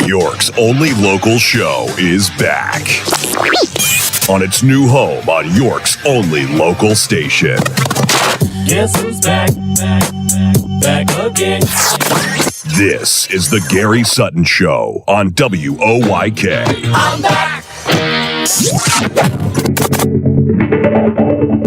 York's only local show is back on its new home on York's only local station. Guess who's back again. This is the Gary Sutton Show on WOYK. I'm back.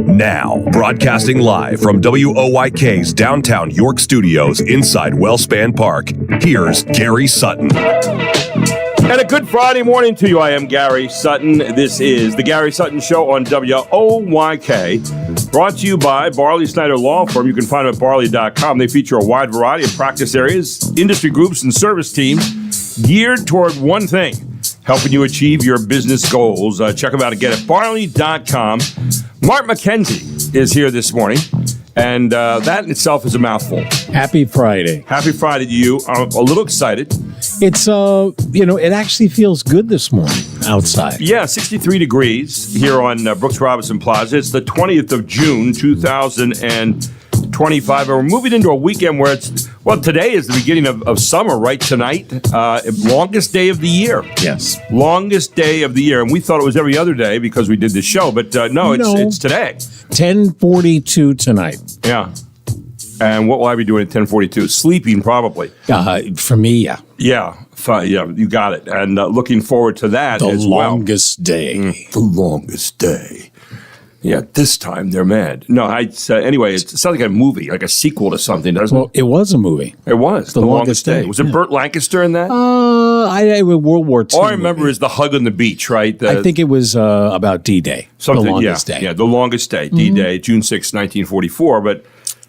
Now, broadcasting live from WOYK's downtown York studios inside Wellspan Park, here's Gary Sutton. And a good Friday morning to you. I am Gary Sutton. This is the Gary Sutton Show on WOYK, brought to you by Barley Snyder Law Firm. You can find them at barley.com. They feature a wide variety of practice areas, industry groups, and service teams geared toward one thing, helping you achieve your business goals. Check them out again at barley.com. Mark McKenzie is here this morning, and that in itself is a mouthful. Happy Friday. Happy Friday to you. I'm a little excited. It's, it actually feels good this morning outside. Yeah, 63 degrees here on Brooks Robinson Plaza. It's the 20th of June, 2025, and we're moving into a weekend where today is the beginning of summer, right? Tonight, longest day of the year. Yes. Longest day of the year, and we thought it was every other day because we did this show, but no, it's today. 10:42 tonight. Yeah. And what will I be doing at 10:42? Sleeping, probably. For me, yeah. Yeah, you got it. And looking forward to that as well. The longest day. The longest day. Yeah, this time they're mad. No, anyway, it sounds like a movie, like a sequel to something, doesn't it? Well, it was a movie. It was. The Longest Day. Was it Burt Lancaster in that? World War II. All I remember is the hug on the beach, right? I think it was about D-Day. Something, the Longest Day. Yeah, The Longest Day, D-Day, June 6, 1944, but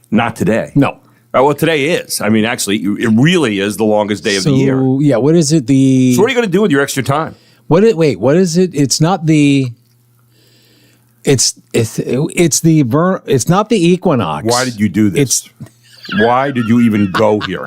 not today. No. Well, today is. I mean, actually, it really is the longest day of the year. Yeah, what is it? So what are you going to do with your extra time? What is it? It's not the... It's not the equinox. Why did you do this? Why did you even go here?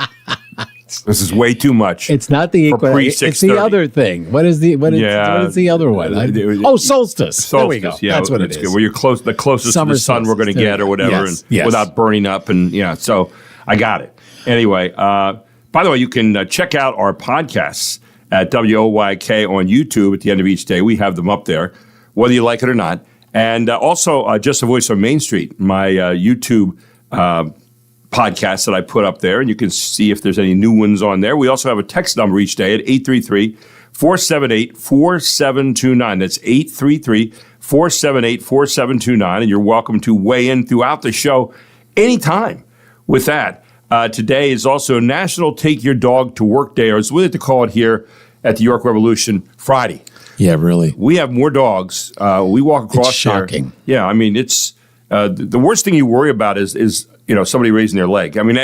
This is way too much. It's not the equinox. It's the other thing. What is the what is the other one? Solstice. There we go. Yeah, that's what it is. Good. Well, you're the closest to the sun we're going to get, or whatever, yes. Without burning up, and so I got it. Anyway, by the way, you can check out our podcasts at WOYK on YouTube at the end of each day. We have them up there, whether you like it or not. And also, Just a Voice on Main Street, my YouTube podcast that I put up there, and you can see if there's any new ones on there. We also have a text number each day at 833-478-4729. That's 833-478-4729, and you're welcome to weigh in throughout the show anytime with that. Today is also National Take Your Dog to Work Day, or as we like to call it here at the York Revolution, Friday. Yeah, really. We have more dogs. We walk across. It's shocking. There. Yeah, I mean, it's the worst thing you worry about is somebody raising their leg. I mean,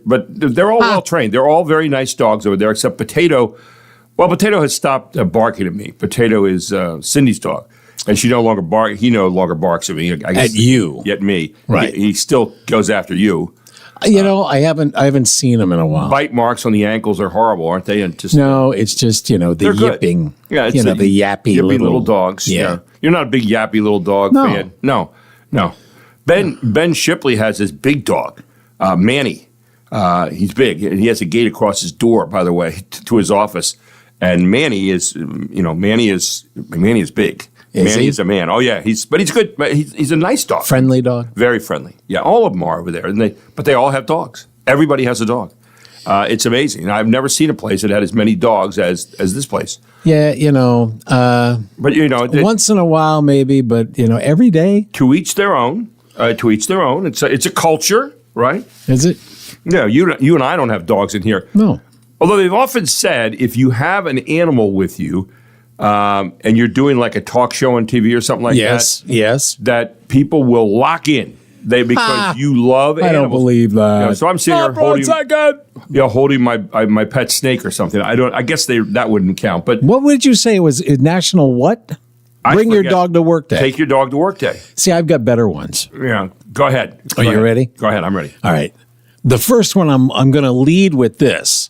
but they're all well trained. They're all very nice dogs over there, except Potato. Well, Potato has stopped barking at me. Potato is Cindy's dog, and she no longer barks. He no longer barks at me. I guess, at you, at me. Right. He still goes after you. I haven't seen them in a while. Bite marks on the ankles are horrible, aren't they? And no, it's just the yipping. Yeah, it's the yappy little dogs. Yeah, you're not a big yappy little dog fan. No. Ben Shipley has this big dog, Manny. He's big. He has a gate across his door, by the way, to his office. And Manny is big. Manny is a man. Oh yeah, he's good. He's a nice dog. Friendly dog. Very friendly. Yeah, all of them are over there, but they all have dogs. Everybody has a dog. It's amazing. I've never seen a place that had as many dogs as this place. Yeah, but once in a while maybe, but every day. To each their own. It's a culture, right? Is it? Yeah. You and I don't have dogs in here. No. Although they've often said if you have an animal with you. And you're doing like a talk show on TV or something like that. Yes. That people will lock in because you love animals. I don't believe that. So I'm sitting here holding my pet snake or something. I guess that wouldn't count. But what would you say was National what? Bring your dog to work day. Take your dog to work day. See, I've got better ones. Yeah. Go ahead. Are you ready? Go ahead. I'm ready. All right. The first one I'm going to lead with this.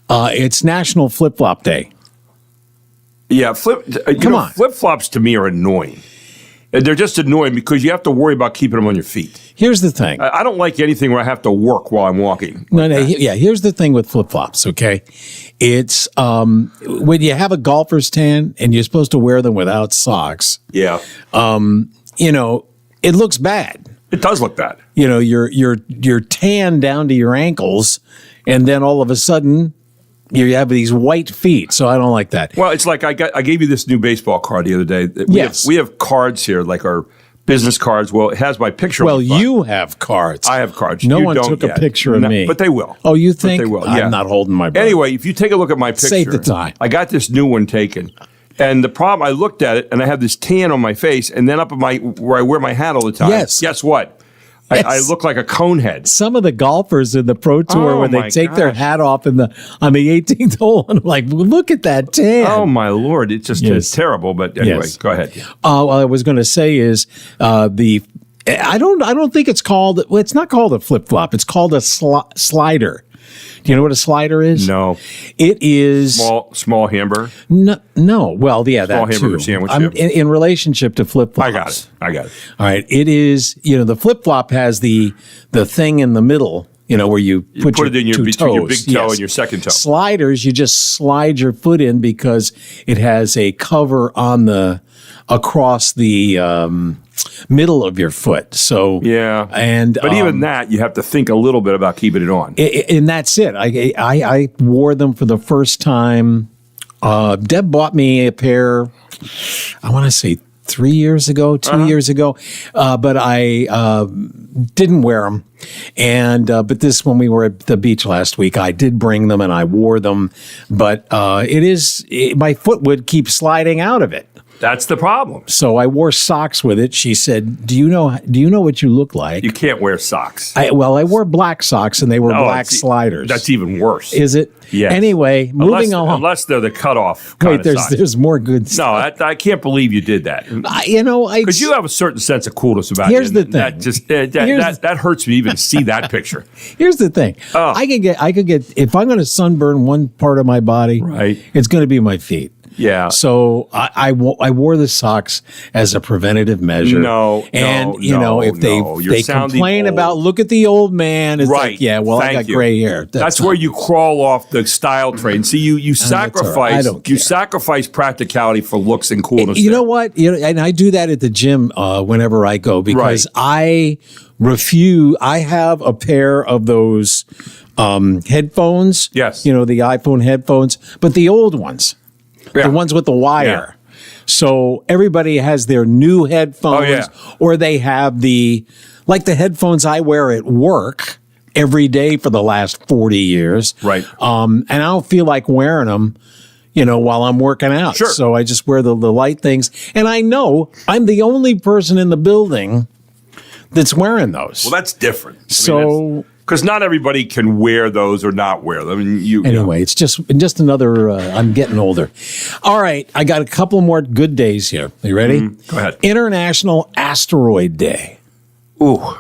It's National Flip Flop Day. Yeah, flip-flops to me are annoying. They're just annoying because you have to worry about keeping them on your feet. Here's the thing. I don't like anything where I have to work while I'm walking. Here's the thing with flip-flops, okay? It's when you have a golfer's tan and you're supposed to wear them without socks. Yeah. It looks bad. It does look bad. You're tan down to your ankles, and then all of a sudden you have these white feet. So I don't like that. Well, it's like I gave you this new baseball card the other day. We have cards here, like our business cards. Well, it has my picture. Well, you have cards. I have cards. No one took a picture of me, but they will. Oh, you think? But they will. Yeah. I'm not holding my breath. Anyway, if you take a look at my picture, save the time. I got this new one taken. And the problem, I looked at it, and I have this tan on my face, and then up at where I wear my hat all the time. Yes. Guess what? Yes. I look like a cone head. Some of the golfers in the Pro Tour, when they take their hat off on the 18th hole, and I'm like, look at that tan. Oh my Lord! It's just it's terrible. But anyway, go ahead. What I was going to say is I don't think it's called. Well, it's not called a flip flop. It's called a slider. Do you know what a slider is? No. It is small hamburger. No. Well, yeah, small that hamburger too. Sandwich. In relationship to flip flops. I got it. All right. It is. The flip flop has the thing in the middle. Where you put it in between your big toe and your second toe. Sliders, you just slide your foot in because it has a cover on across the middle of your foot. So yeah, but even that you have to think a little bit about keeping it on. And that's it. I wore them for the first time. Deb bought me a pair. I want to say 3 years ago, 2 years ago, but I didn't wear them. And but when we were at the beach last week, I did bring them and I wore them. But my foot would keep sliding out of it. That's the problem. So I wore socks with it. She said, "Do you know what you look like?" You can't wear socks. I wore black socks, and they were black sliders. That's even worse. Is it? Yeah. Anyway, moving on. Unless they're the cutoff. Wait, there's more good stuff. No, I can't believe you did that. Because you have a certain sense of coolness about you. Here's the thing. That hurts me to even see that picture. Here's the thing. I could get if I'm going to sunburn one part of my body, right? It's going to be my feet. Yeah. So I wore the socks as a preventative measure. If they complain about look at the old man, it's right. like, yeah, well, I got gray hair. That's where you crawl off the style train. See, you sacrifice sacrifice practicality for looks and coolness. You know what? And I do that at the gym whenever I go because I refuse. I have a pair of those headphones. Yes. The iPhone headphones, but the old ones. The ones with the wire. Yeah. So everybody has their new headphones or they have the headphones I wear at work every day for the last 40 years. Right. And I don't feel like wearing them, while I'm working out. Sure. So I just wear the light things. And I know I'm the only person in the building that's wearing those. Well, that's different. Because not everybody can wear those or not wear them. Anyway, it's just another. I'm getting older. All right, I got a couple more good days here. Are you ready? Go ahead. International Asteroid Day. Ooh.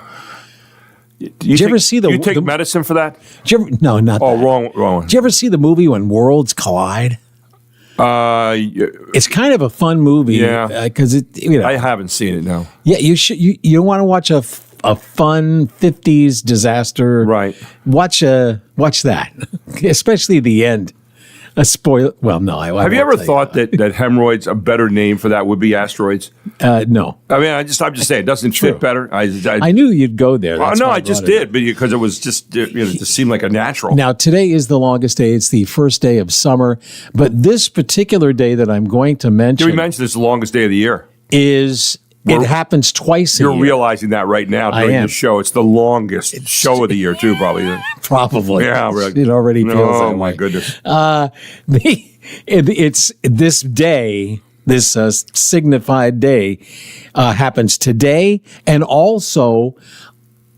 Did you ever see you take medicine for that? No, not that. Oh, wrong one. Did you ever see the movie When Worlds Collide? It's kind of a fun movie. Yeah. Because I haven't seen it, no. Yeah, you should. You want to watch a fun 50s disaster. Right. Watch that, especially the end. A spoil. Well, no. Have you ever thought that hemorrhoids, a better name for that would be asteroids? No. I mean, I'm just saying, it doesn't fit better. I knew you'd go there. I just did, because it was just it just seemed like a natural. Now, today is the longest day. It's the first day of summer, but this particular day that I'm going to mention. Did we mention it's the longest day of the year? It happens twice a year. You're realizing that right now during the show. It's the longest show of the year, too, probably. Probably. Yeah, really. It already feels that way. Oh, my goodness. It's this day, this signified day, happens today and also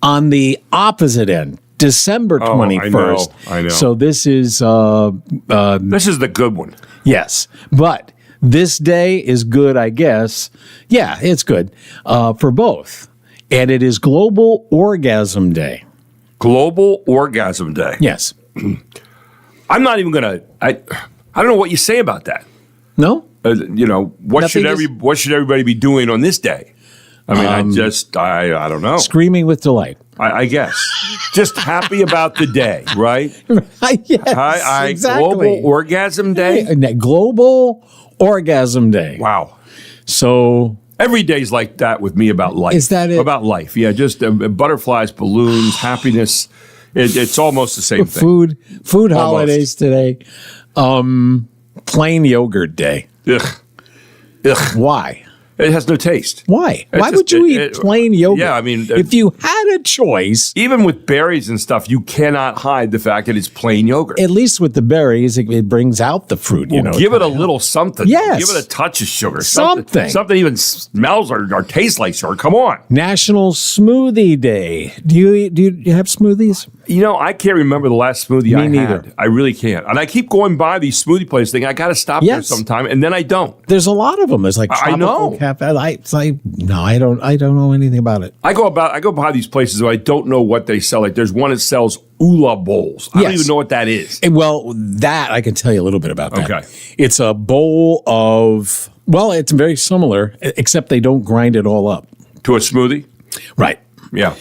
on the opposite end, December 21st. I know. So this is... this is the good one. Yes, but... This day is good, I guess. Yeah, it's good for both. And it is Global Orgasm Day. Global Orgasm Day. Yes. I'm not even going to... I don't know what you say about that. No? What should everybody be doing on this day? I mean, I don't know. Screaming with delight. I guess. Just happy about the day, right? Yes, exactly. Global Orgasm Day? Global Orgasm Day. Wow. So every day's like that with me about life. Is that it? About life, yeah. Just butterflies, balloons, happiness. It's almost the same thing. Food holidays today. Plain yogurt day. Ugh. Why? It has no taste. Why? Why would you eat plain yogurt? Yeah, I mean, if you had a choice, even with berries and stuff, you cannot hide the fact that it's plain yogurt. At least with the berries, it brings out the fruit. Well, give it a little something. Yes, give it a touch of sugar. Something even smells or tastes like sugar. Come on. National Smoothie Day. Do you have smoothies? You know, I can't remember the last smoothie I neither. had. I really can't. And I keep going by these smoothie places thinking I got to stop there sometime, and then I don't. There's a lot of them. There's like I know. Cafe. I don't know anything about it. I go by these places where I don't know what they sell. Like there's one that sells Oola bowls. I don't even know what that is. Well, that I can tell you a little bit about that. Okay. It's a bowl of, well, it's very similar, except they don't grind it all up. To a smoothie? Right. Yeah.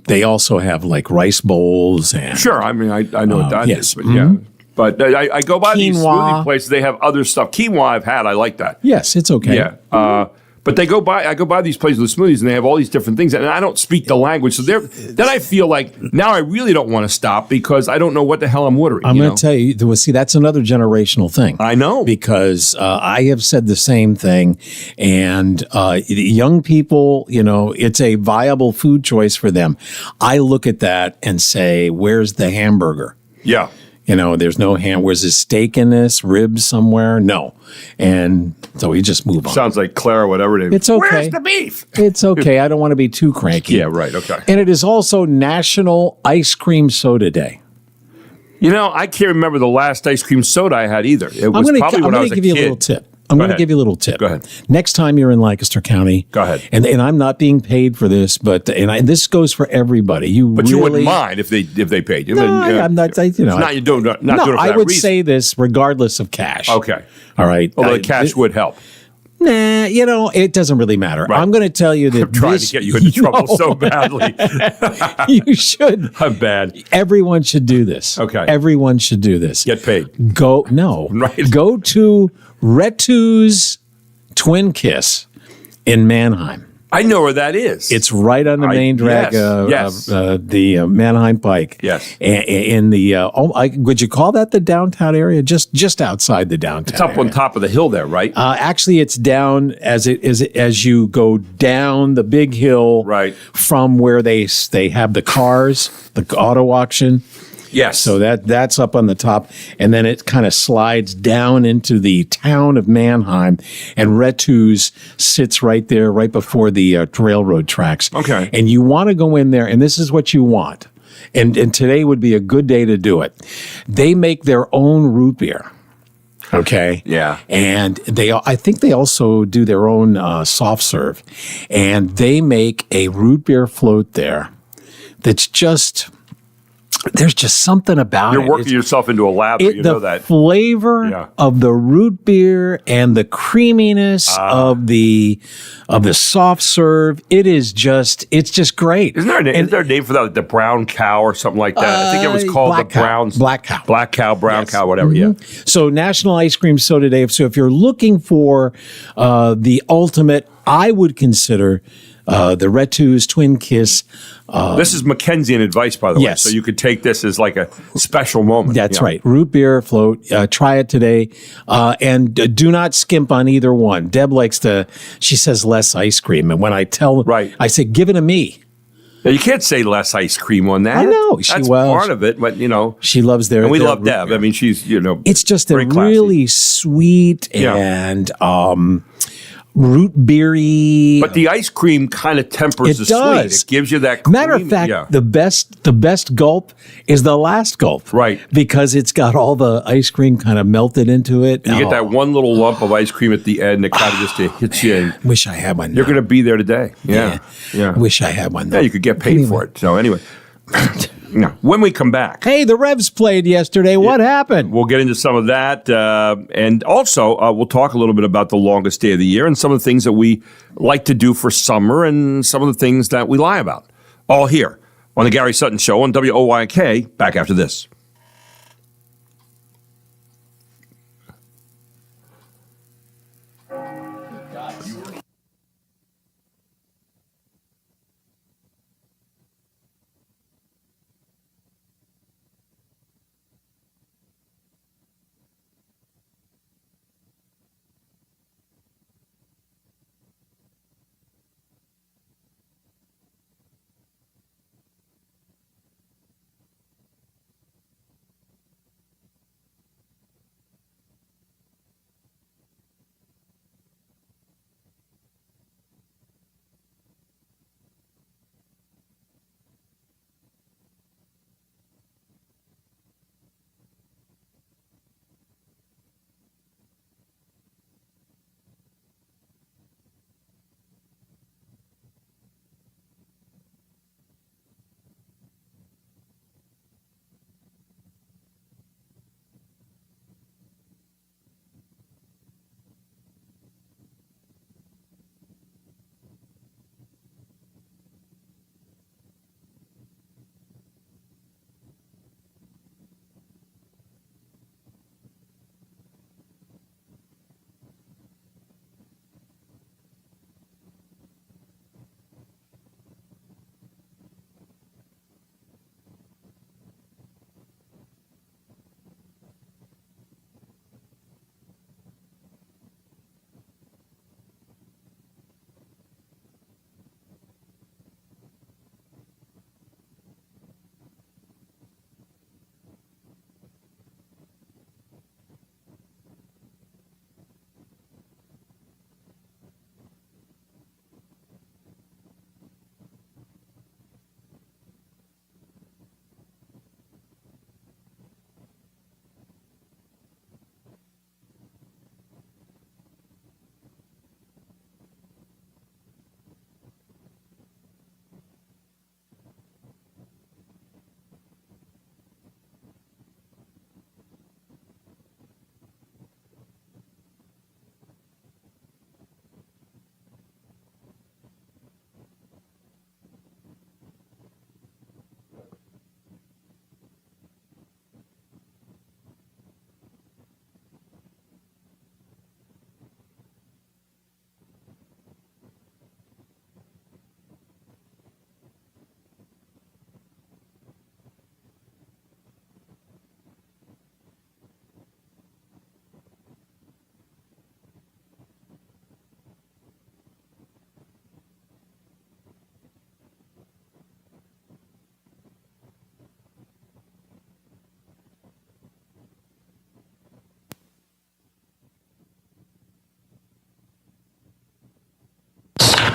They also have like rice bowls and sure. I mean, I know what that yes. is, but yeah. But I go by these Quinoa. smoothie places. They have other stuff. Quinoa I've had. I like that. Yes, it's okay. Yeah. But I go by these places with smoothies, and they have all these different things, and I don't speak the language. So then I feel like now I really don't want to stop because I don't know what the hell I'm ordering. I'm going to tell you, see, that's another generational thing. I know. Because I have said the same thing, and young people, it's a viable food choice for them. I look at that and say, where's the hamburger? Yeah. There's no ham. Where's the steak in this? Ribs somewhere? No. And so we just move on. Sounds like Claire, whatever it is. It's okay. Where's the beef? It's okay. I don't want to be too cranky. Yeah, right. Okay. And it is also National Ice Cream Soda Day. I can't remember the last ice cream soda I had either. It was probably when I was a kid. I'm going to give you a little tip. I'm going to give you a little tip. Go ahead. Next time you're in Lancaster County. Go ahead. And I'm not being paid for this, but this goes for everybody. You wouldn't mind if they paid you. No, I'm not. Not doing it for that I would reason. say this regardless of cash. Okay. All right. Although the cash would help. Nah, it doesn't really matter. Right. I'm going to tell you that I'm trying to get you into trouble so badly. You should. I'm bad. Everyone should do this. Okay. Everyone should do this. Get paid. Right. Go to Retu's Twin Kiss in Mannheim. I know where that is. It's right on the main drag, yes. The Mannheim Pike. Yes. In the would you call that the downtown area? Just outside the downtown. It's up area. on top of the hill there, right? Actually, it's down as you go down the big hill, right, from where they have the cars, the auto auction. Yes. So that's up on the top, and then it kind of slides down into the town of Mannheim, and Retu's sits right there, right before the railroad tracks. Okay. And you want to go in there, and this is what you want. And today would be a good day to do it. They make their own root beer. Okay. Yeah. And I think they also do their own soft serve, and they make a root beer float there that's just. There's just something about it. You're working yourself into a lab, you know that. The flavor of the root beer and the creaminess of the soft serve, it's just great. Isn't there a name for that, like the brown cow or something like that? I think it was called Black Cow. Black cow, brown cow, whatever, yeah. So National Ice Cream Soda Day. So if you're looking for the ultimate, I would consider the Retu's Twin Kiss. This is Mackenzian advice, by the way. So you could take this as like a special moment. That's right. Root beer float. Try it today. And do not skimp on either one. Deb she says less ice cream. And when I tell her, I say, give it to me. Now, you can't say less ice cream on that. I know. That's part of it, but she loves their. And we love Deb. I mean, she's, it's just a classy. really sweet and, root beery. But the ice cream kind of tempers the sweet. It gives you that cream. Matter of fact, the best gulp is the last gulp. Right. Because it's got all the ice cream kind of melted into it. You get that one little lump of ice cream at the end that kind of just hits you. And wish I had one. You're going to be there today. Yeah. Wish I had one. Yeah, you could get paid for it. So anyway. When we come back. Hey, the Revs played yesterday. What happened? We'll get into some of that. And also, we'll talk a little bit about the longest day of the year and some of the things that we like to do for summer and some of the things that we lie about. All here on the Gary Sutton Show on WOYK. Back after this.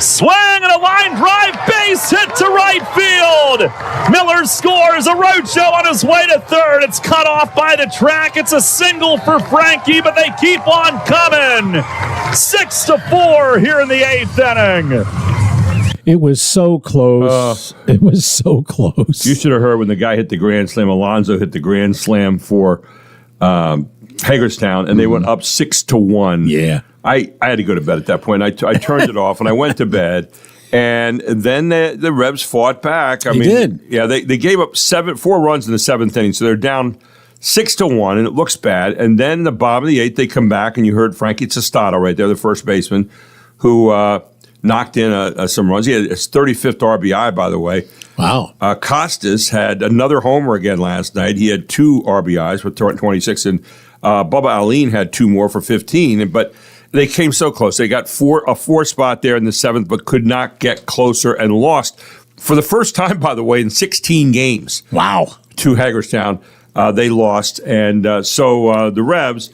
Swing and a line drive, base hit to right field. Miller scores, a roadshow on his way to third. It's cut off by the track. It's a single for Frankie, but they keep on coming. 6-4 here in the 8th inning. It was so close. It was so close. You should have heard when the guy hit the grand slam. Alonso hit the grand slam for Hagerstown, and they went up 6-1. Yeah. I had to go to bed at that point. I turned it off, and I went to bed. And then the Revs fought back. I mean, did. Yeah, they gave up 4 runs in the 7th inning, so they're down 6-1, and it looks bad. And then in the bottom of the 8th, they come back, and you heard Frankie Testato right there, the first baseman, who knocked in some runs. He had his 35th RBI, by the way. Wow. Costas had another homer again last night. He had 2 RBIs with 26, and Bubba Aline had 2 more for 15. But they came so close. They got a 4 spot there in the 7th, but could not get closer and lost for the first time, by the way, in 16 games. Wow. To Hagerstown. They lost. And so the Revs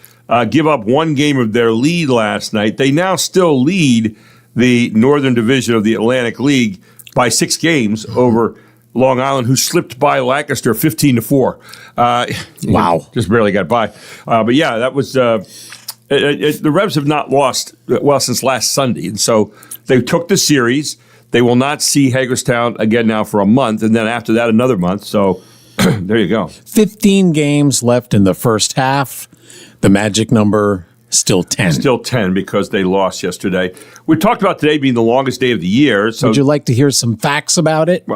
give up 1 game of their lead last night. They now still lead the Northern Division of the Atlantic League by 6 games over Long Island, who slipped by Lancaster 15-4. Wow. Just barely got by. But yeah, that was... the Revs have not lost, well, since last Sunday. And so they took the series. They will not see Hagerstown again now for a month, and then after that, another month. So there you go. 15 games left in the first half. The magic number, still 10. Still 10 because they lost yesterday. We talked about today being the longest day of the year. So Would you like to hear some facts about it?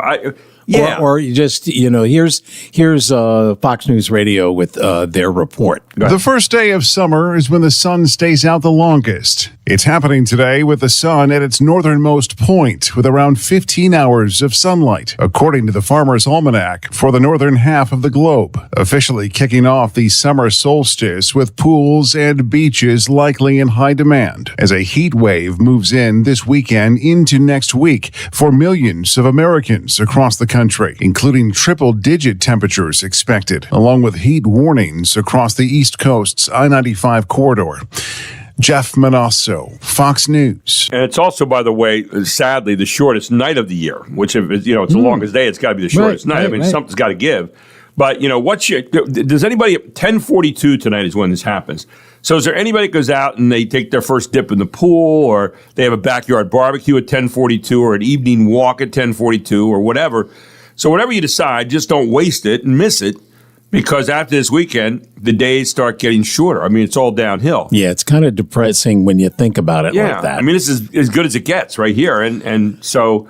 Yeah. Or you just, here's Fox News Radio with their report. The first day of summer is when the sun stays out the longest. It's happening today with the sun at its northernmost point with around 15 hours of sunlight, according to the Farmer's Almanac for the northern half of the globe, officially kicking off the summer solstice with pools and beaches likely in high demand as a heat wave moves in this weekend into next week for millions of Americans across the country, including triple-digit temperatures expected, along with heat warnings across the East Coast's I-95 corridor. Jeff Manasso, Fox News. And it's also, by the way, sadly, the shortest night of the year, which, if it's the longest day, it's got to be the shortest night. I mean, something's got to give. But, does anybody, 10:42 tonight is when this happens. So is there anybody that goes out and they take their first dip in the pool, or they have a backyard barbecue at 10:42, or an evening walk at 10:42, or whatever? So whatever you decide, just don't waste it and miss it, because after this weekend, the days start getting shorter. I mean, it's all downhill. Yeah, it's kind of depressing when you think about it like that. I mean, this is as good as it gets right here. And so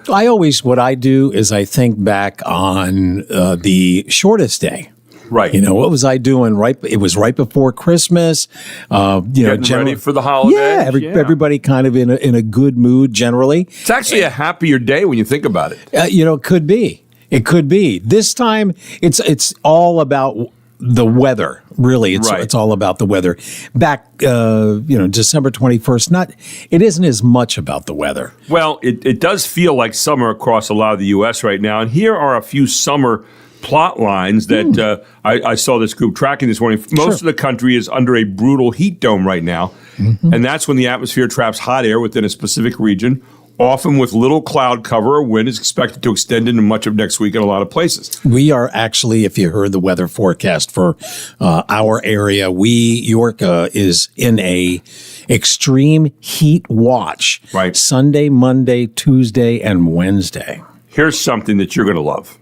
what I do is I think back on the shortest day. Right. What was I doing? It was right before Christmas. Getting ready for the holidays. Yeah, everybody kind of in a good mood generally. It's actually a happier day when you think about it. It could be. It could be. This time, it's all about the weather. Really, it's all about the weather. Back, December 21st. It isn't as much about the weather. Well, it does feel like summer across a lot of the U.S. right now, and here are a few summer plot lines that I saw this group tracking this morning. Most of the country is under a brutal heat dome right now, and that's when the atmosphere traps hot air within a specific region. Often with little cloud cover or wind is expected to extend into much of next week in a lot of places. We are actually, if you heard the weather forecast for our area, York is in a extreme heat watch. Right. Sunday, Monday, Tuesday, and Wednesday. Here's something that you're going to love.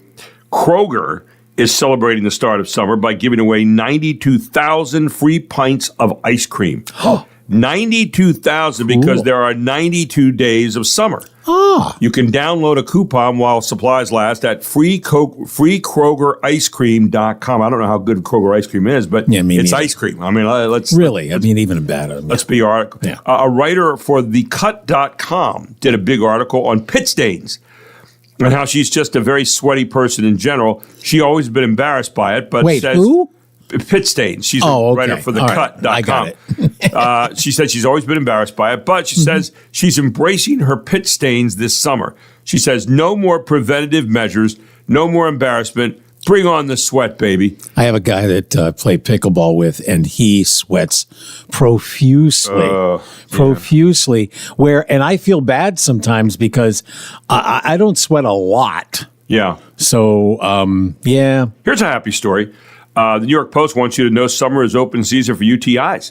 Kroger is celebrating the start of summer by giving away 92,000 free pints of ice cream. 92,000 because there are 92 days of summer. You can download a coupon while supplies last at freekrogericecream.com. I don't know how good Kroger ice cream is, but it's ice cream. I mean, even better. Let's be article. Yeah. A writer for thecut.com did a big article on pit stains and how she's just a very sweaty person in general. She always been embarrassed by it, but Wait, who? Pit stains. She's a writer for thecut.com. I got it. She said she's always been embarrassed by it, but she says she's embracing her pit stains this summer. She says no more preventative measures, no more embarrassment. Bring on the sweat, baby. I have a guy that I play pickleball with, and he sweats profusely. And I feel bad sometimes because I don't sweat a lot. Yeah. So, Here's a happy story. The New York Post wants you to know summer is open season for UTIs.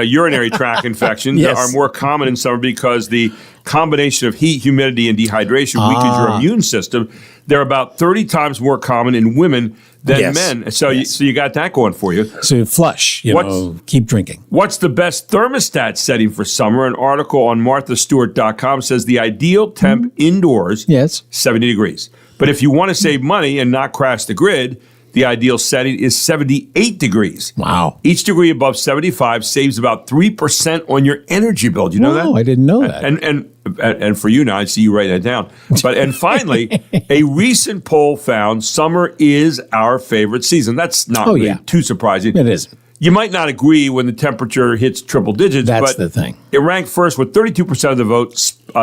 Urinary tract infections are more common in summer because the combination of heat, humidity, and dehydration weakens your immune system. They're about 30 times more common in women than men. So you got that going for you. So you flush, keep drinking. What's the best thermostat setting for summer? An article on marthastewart.com says the ideal temp indoors, 70 degrees. But if you want to save money and not crash the grid, the ideal setting is 78 degrees. Wow. Each degree above 75 saves about 3% on your energy bill. Do you know that? I didn't know that. And for you now, I see you write that down. And finally, a recent poll found summer is our favorite season. That's not really too surprising. It isn't. You might not agree when the temperature hits triple digits. That's the thing. It ranked first with 32% of the vote.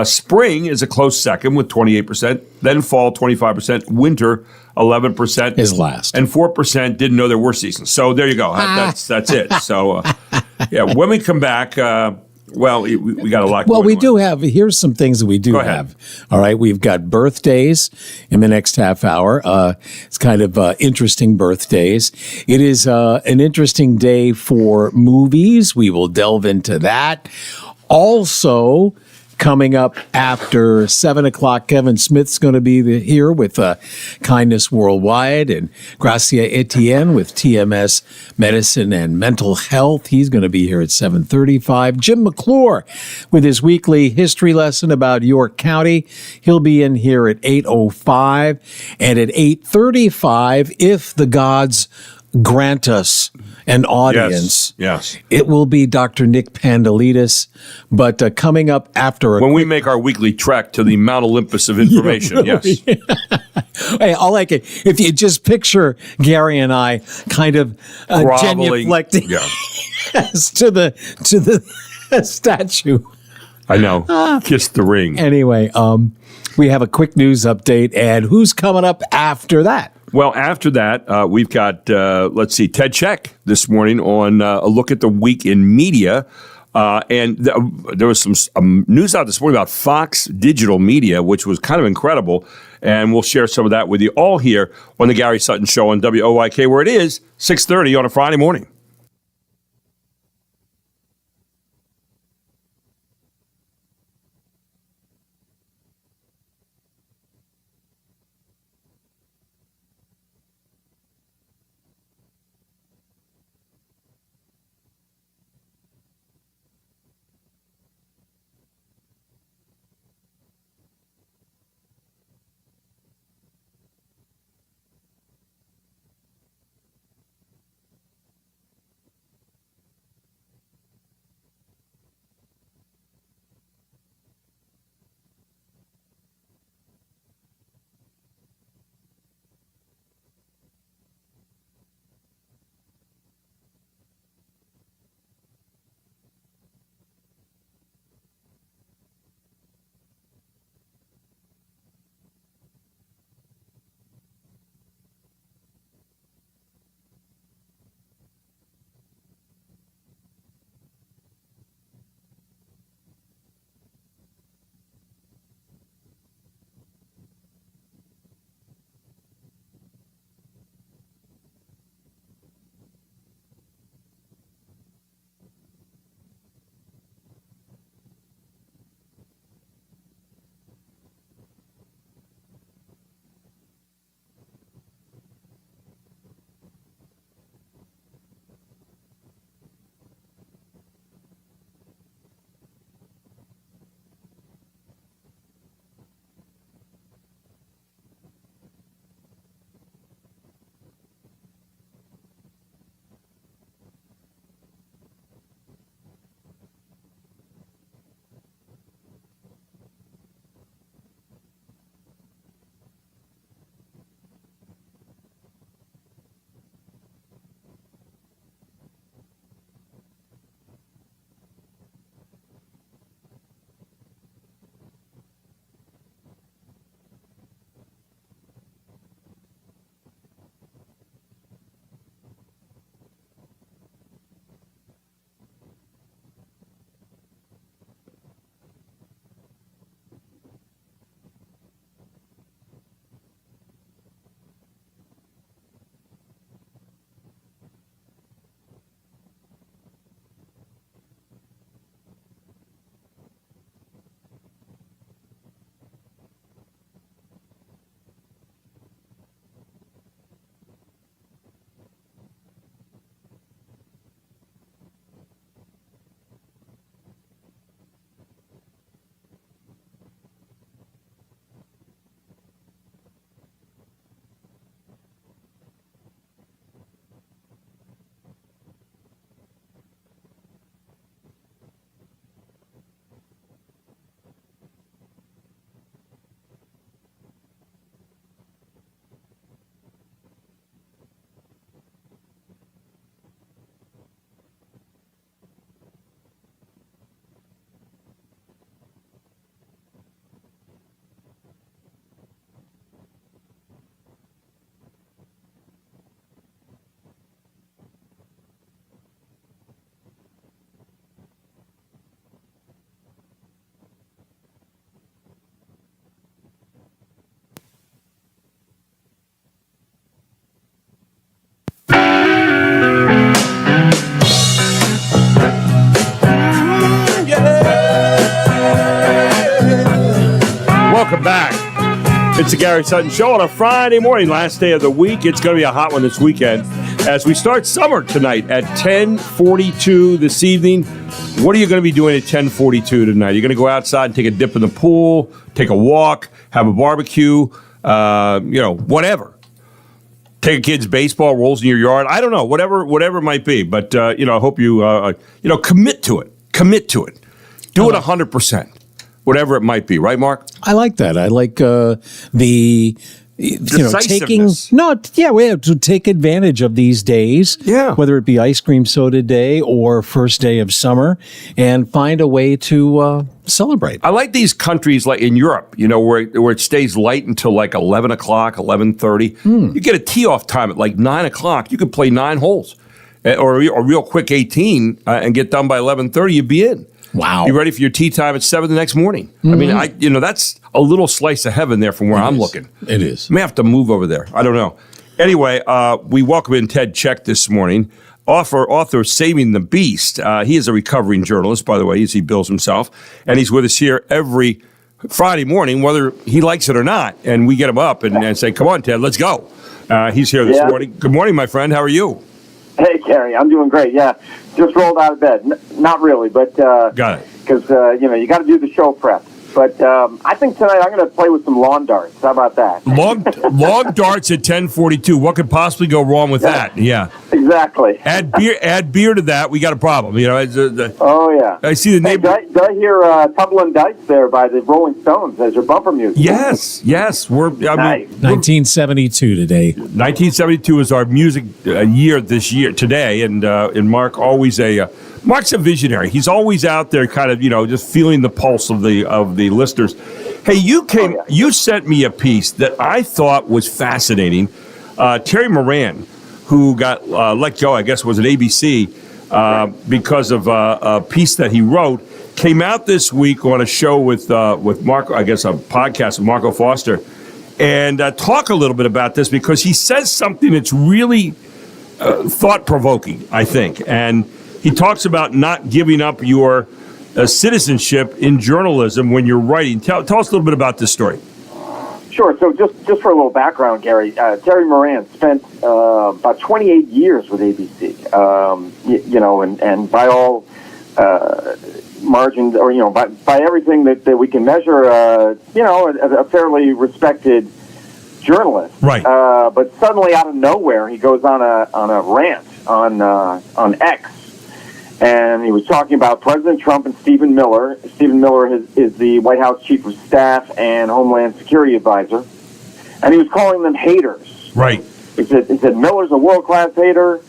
Spring is a close second with 28%. Then fall, 25%. Winter, 11%. Is last. And 4% didn't know there were seasons. So there you go. That's it. So, when we come back, we got a lot going on. do have, here's some things that we do have. All right, we've got birthdays in the next half hour. It's kind of interesting birthdays. It is an interesting day for movies. We will delve into that. Also, Coming up after 7 o'clock, Kevin Smith's going to be here with Kindness Worldwide, and Gracia Etienne with TMS Medicine and Mental Health. He's going to be here at 7:35. Jim McClure with his weekly history lesson about York County. He'll be in here at 8:05, and at 8:35, if the gods grant us an audience. Yes. It will be Dr. Nick Pandalidis, but coming up after when we make our weekly trek to the Mount Olympus of information. Yeah, really. Yes. Hey, I like it. If you just picture Gary and I kind of genuflecting to the statue. I know. Kiss the ring. Anyway, we have a quick news update, and who's coming up after that? Well, after that, we've got, Ted Check this morning on a look at the week in media. There was some news out this morning about Fox Digital Media, which was kind of incredible. And we'll share some of that with you all here on the Gary Sutton Show on WOYK, where it is 6:30 on a Friday morning. welcome back. It's the Gary Sutton Show on a Friday morning, last day of the week. It's going to be a hot one this weekend as we start summer tonight at 10:42 this evening. What are you going to be doing at 10:42 tonight? You're going to go outside and take a dip in the pool, take a walk, have a barbecue, whatever. Take a kid's baseball, rolls in your yard. I don't know, whatever it might be. But, I hope you, commit to it. Commit to it. Do it 100%. Whatever it might be. Right, Mark? I like that. I like Decisiveness. we have to take advantage of these days. Yeah. Whether it be ice cream soda day or first day of summer, and find a way to celebrate. I like these countries like in Europe, where it stays light until like 11 o'clock, 11:30. You get a tee off time at like 9 o'clock. You could play 9 holes or a real quick 18 and get done by 11:30. You'd be in. Wow. Be ready for your tee time at 7 the next morning. I mean, that's a little slice of heaven there from where I'm looking. It is. I may have to move over there. I don't know. Anyway, we welcome in Ted Check this morning, author of Saving the Beast. He is a recovering journalist, by the way, as he bills himself, and he's with us here every Friday morning, whether he likes it or not, and we get him up and say, come on, Ted, let's go. He's here this morning. Good morning, my friend. How are you? Hey, Gary, I'm doing great. Yeah, just rolled out of bed. Not really, but Got it. Because you got to do the show prep. But I think tonight I'm going to play with some lawn darts. How about that? Long darts at 10:42. What could possibly go wrong with that? Yeah, exactly. Add beer to that. We got a problem. Oh yeah. I see the neighbor. Hey, did I hear "Tumblin' Dice" there by the Rolling Stones as your bumper music? Yes. Nice. 1972 today. 1972 is our music year today, and Mark Mark's a visionary. He's always out there, kind of just feeling the pulse of the listeners. Hey, you sent me a piece that I thought was fascinating. Terry Moran, who got let go, I guess was at ABC because of a piece that he wrote, came out this week on a show with Marco, I guess a podcast with Marco Foster, and talk a little bit about this because he says something that's really thought-provoking, I think, and he talks about not giving up your citizenship in journalism when you're writing. Tell us a little bit about this story. Sure. So just for a little background, Gary, Terry Moran spent about 28 years with ABC, and by all margins, or by everything that we can measure, a fairly respected journalist. Right. But suddenly, out of nowhere, he goes on a rant on X. And he was talking about President Trump and Stephen Miller. Stephen Miller is the White House Chief of Staff and Homeland Security Advisor. And he was calling them haters. Right. He said Miller's a world-class hater.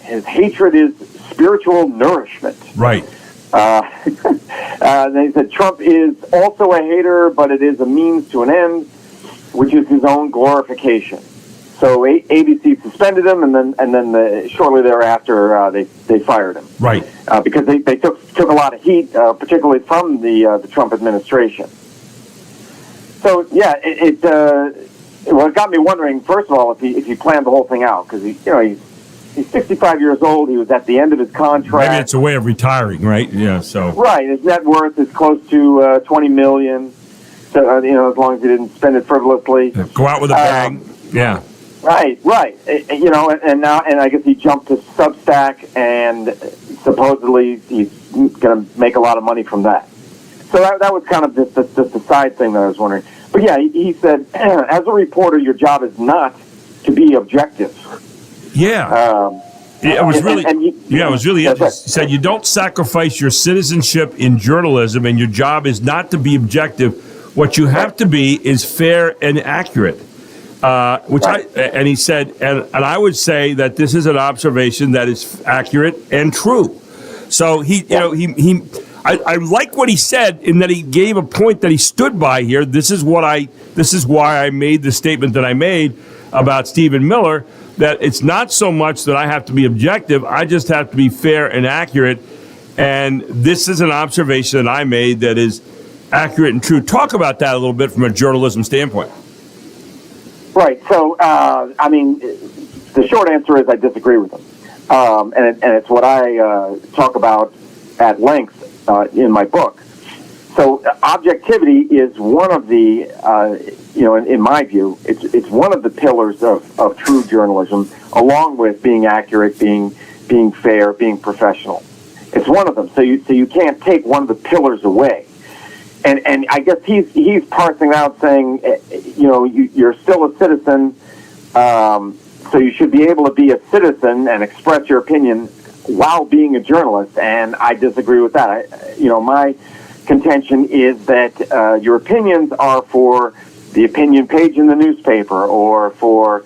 His hatred is spiritual nourishment. Right. And he said Trump is also a hater, but it is a means to an end, which is his own glorification. So ABC suspended him, and then shortly thereafter they fired him. Right. Because they took a lot of heat, particularly from the Trump administration. So yeah, it got me wondering. First of all, if he planned the whole thing out, because he's 65 years old. He was at the end of his contract. Maybe it's a way of retiring, right? Yeah. So. Right. His net worth is close to $20 million. So as long as he didn't spend it frivolously. Go out with a bang. Yeah. Right. And I guess he jumped to Substack, and supposedly he's going to make a lot of money from that. So that was kind of just a side thing that I was wondering. But yeah, he said, as a reporter, your job is not to be objective. Yeah. It was really interesting. He said you don't sacrifice your citizenship in journalism, and your job is not to be objective. What you have to be is fair and accurate. And he said, and I would say that this is an observation that is accurate and true. So I like what he said in that he gave a point that he stood by here. This is why I made the statement that I made about Stephen Miller, that it's not so much that I have to be objective, I just have to be fair and accurate. And this is an observation that I made that is accurate and true. Talk about that a little bit from a journalism standpoint. Right. So, the short answer is I disagree with him. And it's what I talk about at length in my book. So objectivity is one of the, in my view, it's one of the pillars of true journalism, along with being accurate, being fair, being professional. It's one of them. So you can't take one of the pillars away. And I guess he's parsing out saying, you're still a citizen, so you should be able to be a citizen and express your opinion while being a journalist. And I disagree with that. My contention is that your opinions are for the opinion page in the newspaper, or for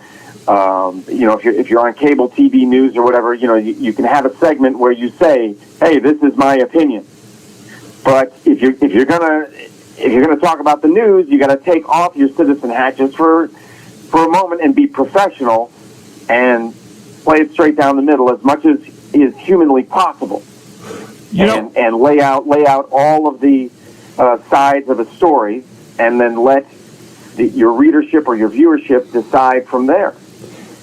if you're on cable TV news or whatever, you can have a segment where you say, "Hey, this is my opinion." But if you're gonna talk about the news, you got to take off your citizen hat just for a moment and be professional and play it straight down the middle as much as is humanly possible. And lay out all of the sides of a story, and then let your readership or your viewership decide from there.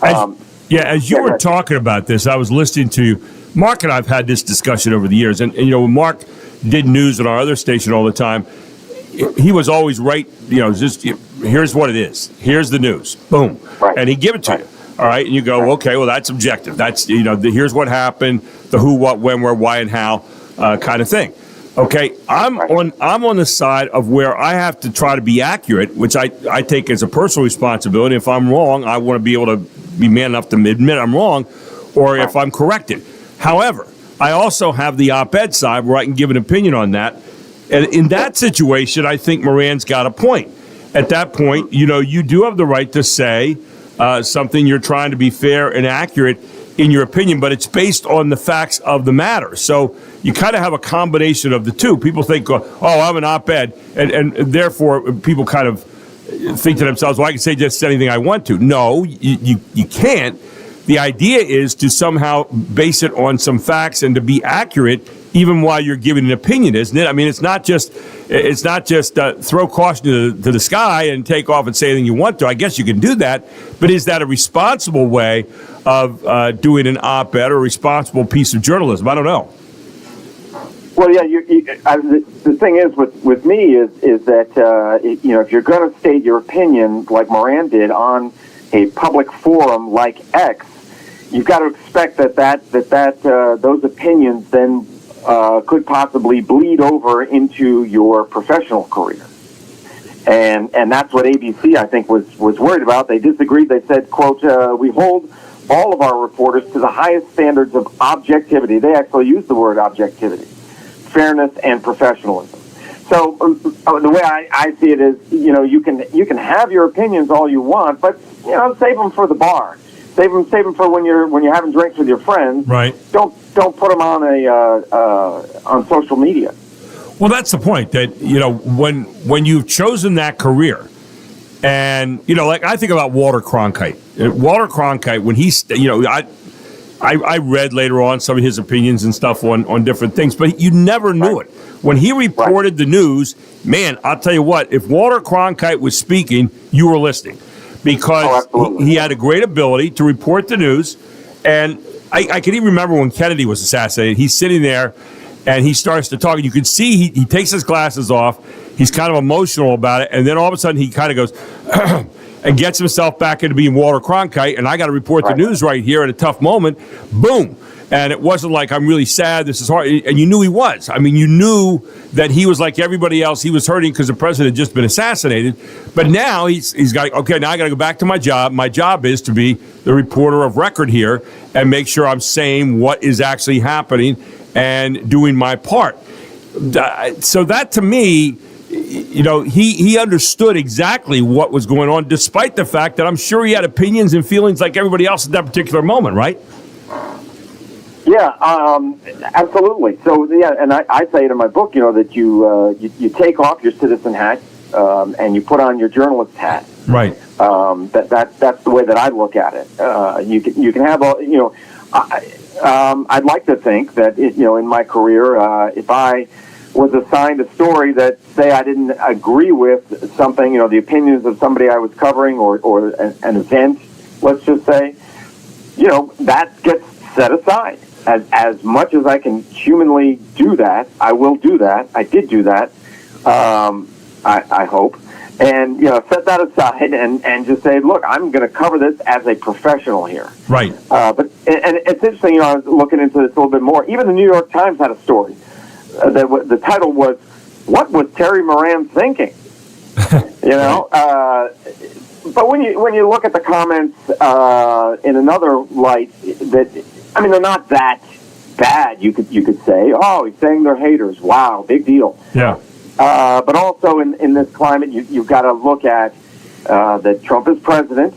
As you were talking about this, I was listening to Mark, and I've had this discussion over the years. And when Mark did news on our other station all the time, he was always right. Just here's what it is. Here's the news. Boom. Right. And he'd give it to you. All right. And you go, okay, well, that's objective. That's, here's what happened, the who, what, when, where, why, and how kind of thing. Okay. I'm on the side of where I have to try to be accurate, which I take as a personal responsibility. If I'm wrong, I want to be able to be man enough to admit I'm wrong, or if I'm corrected. However, I also have the op-ed side where I can give an opinion on that. And in that situation, I think Moran's got a point. At that point, you do have the right to say something. You're trying to be fair and accurate in your opinion, but it's based on the facts of the matter. So you kind of have a combination of the two. People think, oh, I'm an op-ed, and therefore people kind of think to themselves, well, I can say just anything I want to. No, you can't. The idea is to somehow base it on some facts and to be accurate even while you're giving an opinion, isn't it? I mean, it's not just throw caution to the sky and take off and say anything you want to. I guess you can do that, but is that a responsible way of doing an op-ed or a responsible piece of journalism? I don't know. Well, yeah. The thing is with me is that if you're going to state your opinion like Moran did on a public forum like X, you've got to expect that those opinions then could possibly bleed over into your professional career. And that's what ABC, I think, was worried about. They disagreed. They said, quote, we hold all of our reporters to the highest standards of objectivity. They actually used the word objectivity, fairness, and professionalism. So the way I see it is, you can have your opinions all you want, but save them for the bar. Save them for when you're having drinks with your friends. Right. Don't put them on on social media. Well, that's the point. That when you've chosen that career, and like I think about Walter Cronkite. Walter Cronkite, when he's I read later on some of his opinions and stuff on different things, but you never knew it. When he reported the news, man, I'll tell you what, if Walter Cronkite was speaking, you were listening. Because he had a great ability to report the news. And I can even remember when Kennedy was assassinated, he's sitting there and he starts to talk. And you can see he takes his glasses off. He's kind of emotional about it. And then all of a sudden he kind of goes and gets himself back into being Walter Cronkite. And I got to report the news right here at a tough moment. Boom. And it wasn't like, I'm really sad, this is hard. And you knew he was. I mean, you knew that he was like everybody else. He was hurting because the president had just been assassinated. But now he's got, okay, now I got to go back to my job. My job is to be the reporter of record here and make sure I'm saying what is actually happening and doing my part. So that, to me, he understood exactly what was going on, despite the fact that I'm sure he had opinions and feelings like everybody else at that particular moment, right? Yeah, absolutely. So, and I say it in my book, that you take off your citizen hat and you put on your journalist hat. Right. That's the way that I look at it. You can have all, I'd like to think that in my career, if I was assigned a story that, say, I didn't agree with something, the opinions of somebody I was covering or an event, let's just say, that gets set aside. As much as I can humanly do that, I will do that. I did do that. I hope. And, set that aside and just say, look, I'm going to cover this as a professional here. Right. But it's interesting, I was looking into this a little bit more. Even the New York Times had a story. The title was, "What was Terry Moran thinking?" But when you look at the comments in another light, they're not that bad. You could say, "Oh, he's saying they're haters. Wow, big deal." Yeah. But also in this climate, you've got to look at that Trump is president.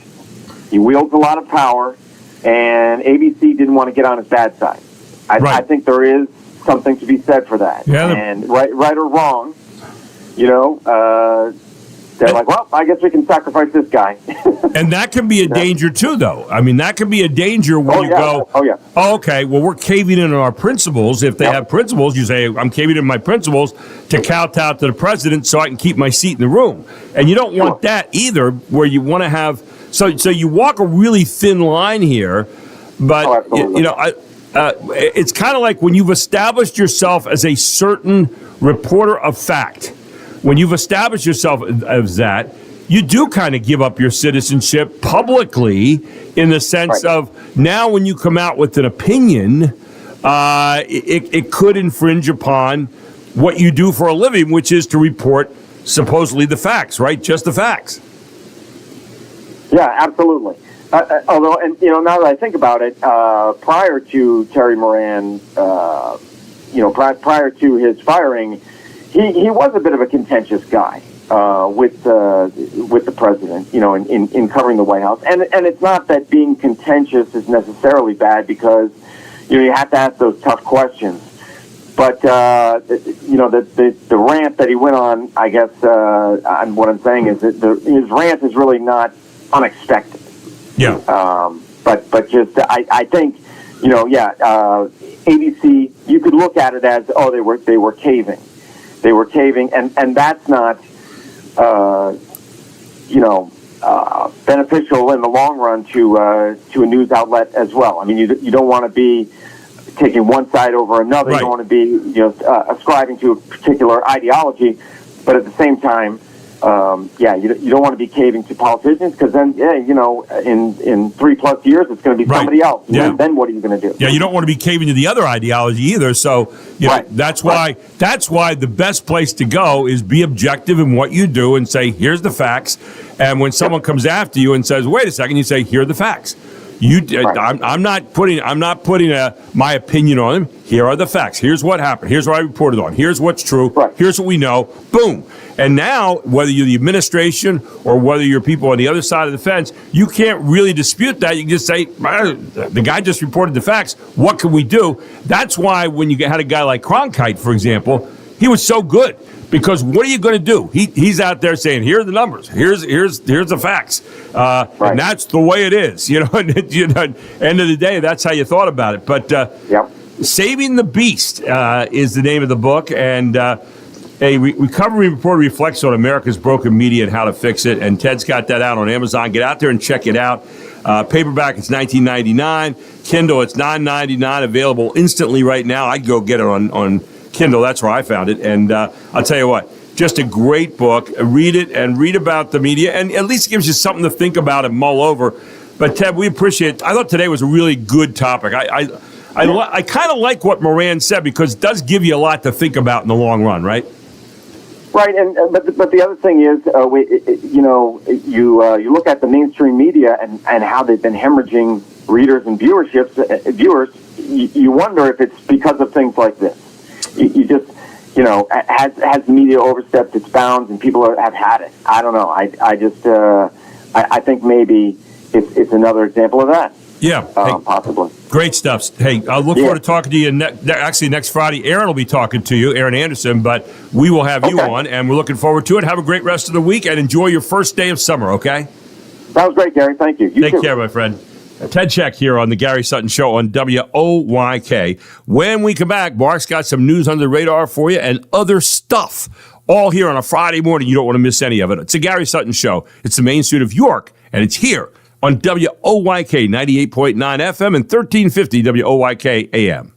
He wields a lot of power, and ABC didn't want to get on his bad side. I think there is something to be said for that. Yeah, and right or wrong, they're like, well, I guess we can sacrifice this guy. And that can be a danger, too, though. I mean, that can be a danger when you go, okay, well, we're caving in on our principles. If they have principles, you say, I'm caving in my principles to kowtow to the president so I can keep my seat in the room. And you don't want that either, where you want to have – so you walk a really thin line here, but, it's kind of like when you've established yourself as a certain reporter of fact. When you've established yourself as that, you do kind of give up your citizenship publicly in the sense of now when you come out with an opinion, it could infringe upon what you do for a living, which is to report supposedly the facts, right? Just the facts. Yeah, absolutely. Although, now that I think about it, prior to Terry Moran, prior to his firing, he was a bit of a contentious guy with the president, in covering the White House. And it's not that being contentious is necessarily bad because, you have to ask those tough questions. But, the rant that he went on, I guess, what I'm saying is that his rant is really not unexpected. Yeah. But just, I think, ABC, you could look at it as, they were caving. They were caving, and that's not, beneficial in the long run to a news outlet as well. I mean, you don't want to be taking one side over another. Right. You don't want to be, ascribing to a particular ideology, but at the same time, you don't want to be caving to politicians because then, in 3+ years, it's going to be somebody else. Yeah. Then what are you going to do? Yeah, you don't want to be caving to the other ideology either. So, that's why the best place to go is be objective in what you do and say, here's the facts. And when someone comes after you and says, wait a second, you say, here are the facts. I'm not putting my opinion on them. Here are the facts. Here's what happened. Here's what I reported on. Here's what's true. Right. Here's what we know. Boom. And now, whether you're the administration or whether you're people on the other side of the fence, you can't really dispute that. You can just say, the guy just reported the facts. What can we do? That's why when you had a guy like Cronkite, for example, he was so good. Because what are you going to do? He's out there saying, here are the numbers. Here's the facts. And that's the way it is. And end of the day, that's how you thought about it. But Saving the Beast is the name of the book. And a recovery report reflects on America's broken media and how to fix it. And Ted's got that out on Amazon. Get out there and check it out. Paperback, it's $19.99. Kindle, it's $9.99. Available instantly right now. I'd go get it on Kindle. That's where I found it. And I'll tell you what, just a great book. Read it and read about the media, and at least it gives you something to think about and mull over. But Ted, we appreciate it. I thought today was a really good topic. I kind of like what Moran said because it does give you a lot to think about in the long run, right? Right, but the other thing is, you look at the mainstream media and how they've been hemorrhaging readers and viewers. You wonder if it's because of things like this. You just, has the media overstepped its bounds and people have had it? I don't know. I think maybe it's another example of that. Yeah, possibly. Great stuff. Hey, I look forward to talking to you actually next Friday. Aaron will be talking to you, Aaron Anderson, but we will have you on, and we're looking forward to it. Have a great rest of the week, and enjoy your first day of summer, okay? Sounds great, Gary. Thank you. Take care, my friend. Ted Check here on the Gary Sutton Show on WOYK. When we come back, Mark's got some news under the radar for you and other stuff. All here on a Friday morning. You don't want to miss any of it. It's the Gary Sutton Show. It's the main street of York, and it's here on WOYK 98.9 FM and 1350 WOYK AM.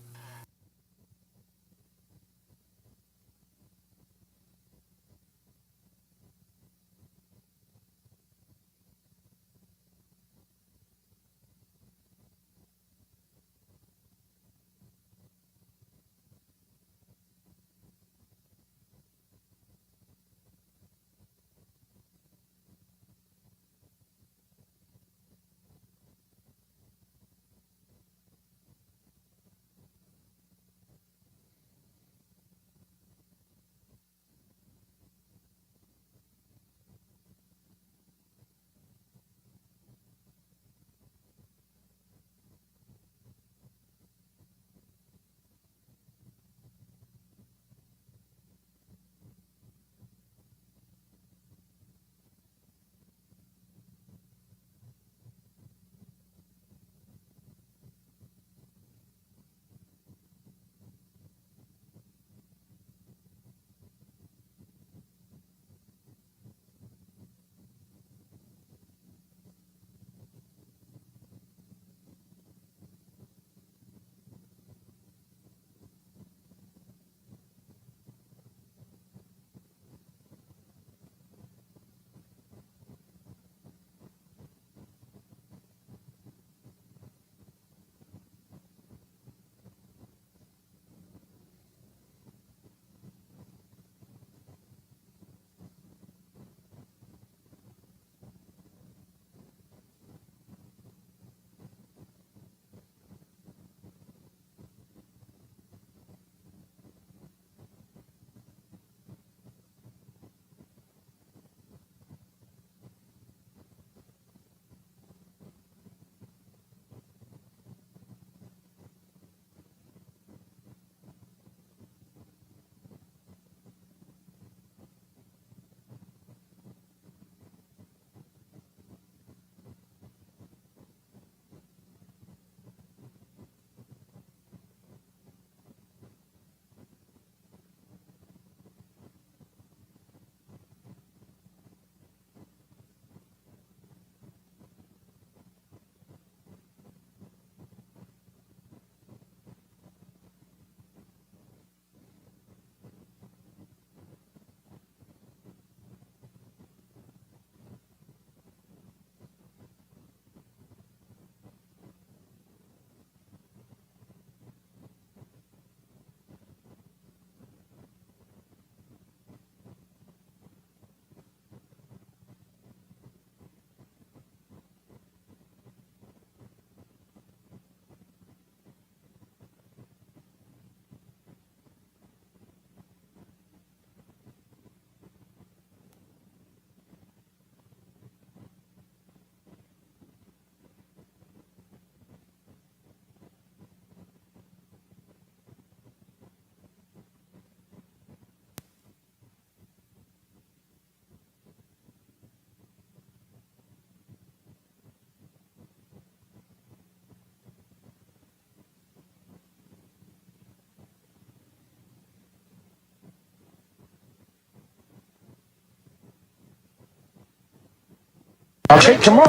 Okay, come on.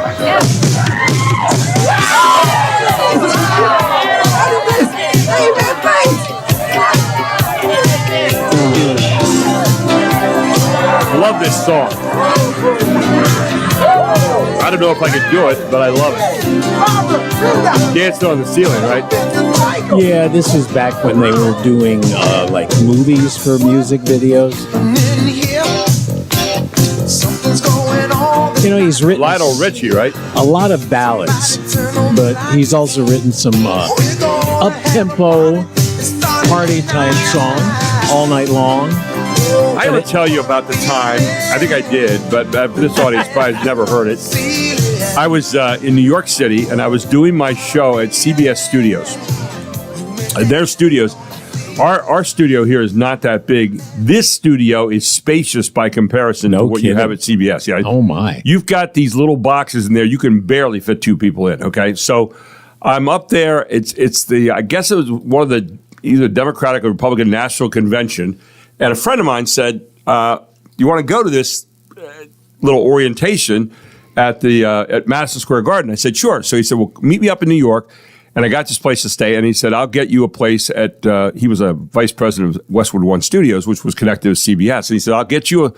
Love this song. I don't know if I could do it, but I love it. Dancing on the ceiling, right? Yeah, this was back when they were doing like movies for music videos. You know, he's written Lionel Richie, right? a lot of ballads, but he's also written some up-tempo party-type songs all night long. I ever tell you about the time, I think I did, but this audience probably has never heard it. I was in New York City, and I was doing my show at CBS Studios. And their studios, our studio here is not that big. This studio is spacious by comparison to what you have at CBS. Yeah, Oh, my. You've got these little boxes in there. You can barely fit two people in, okay? So I'm up there. It's the, I guess it was one of the either Democratic or Republican National Convention. And a friend of mine said, you want to go to this little orientation at Madison Square Garden? I said, sure. So he said, well, meet me up in New York. And I got this place to stay. And he said, I'll get you a place at, he was a vice president of Westwood One Studios, which was connected to CBS. And he said, I'll get you a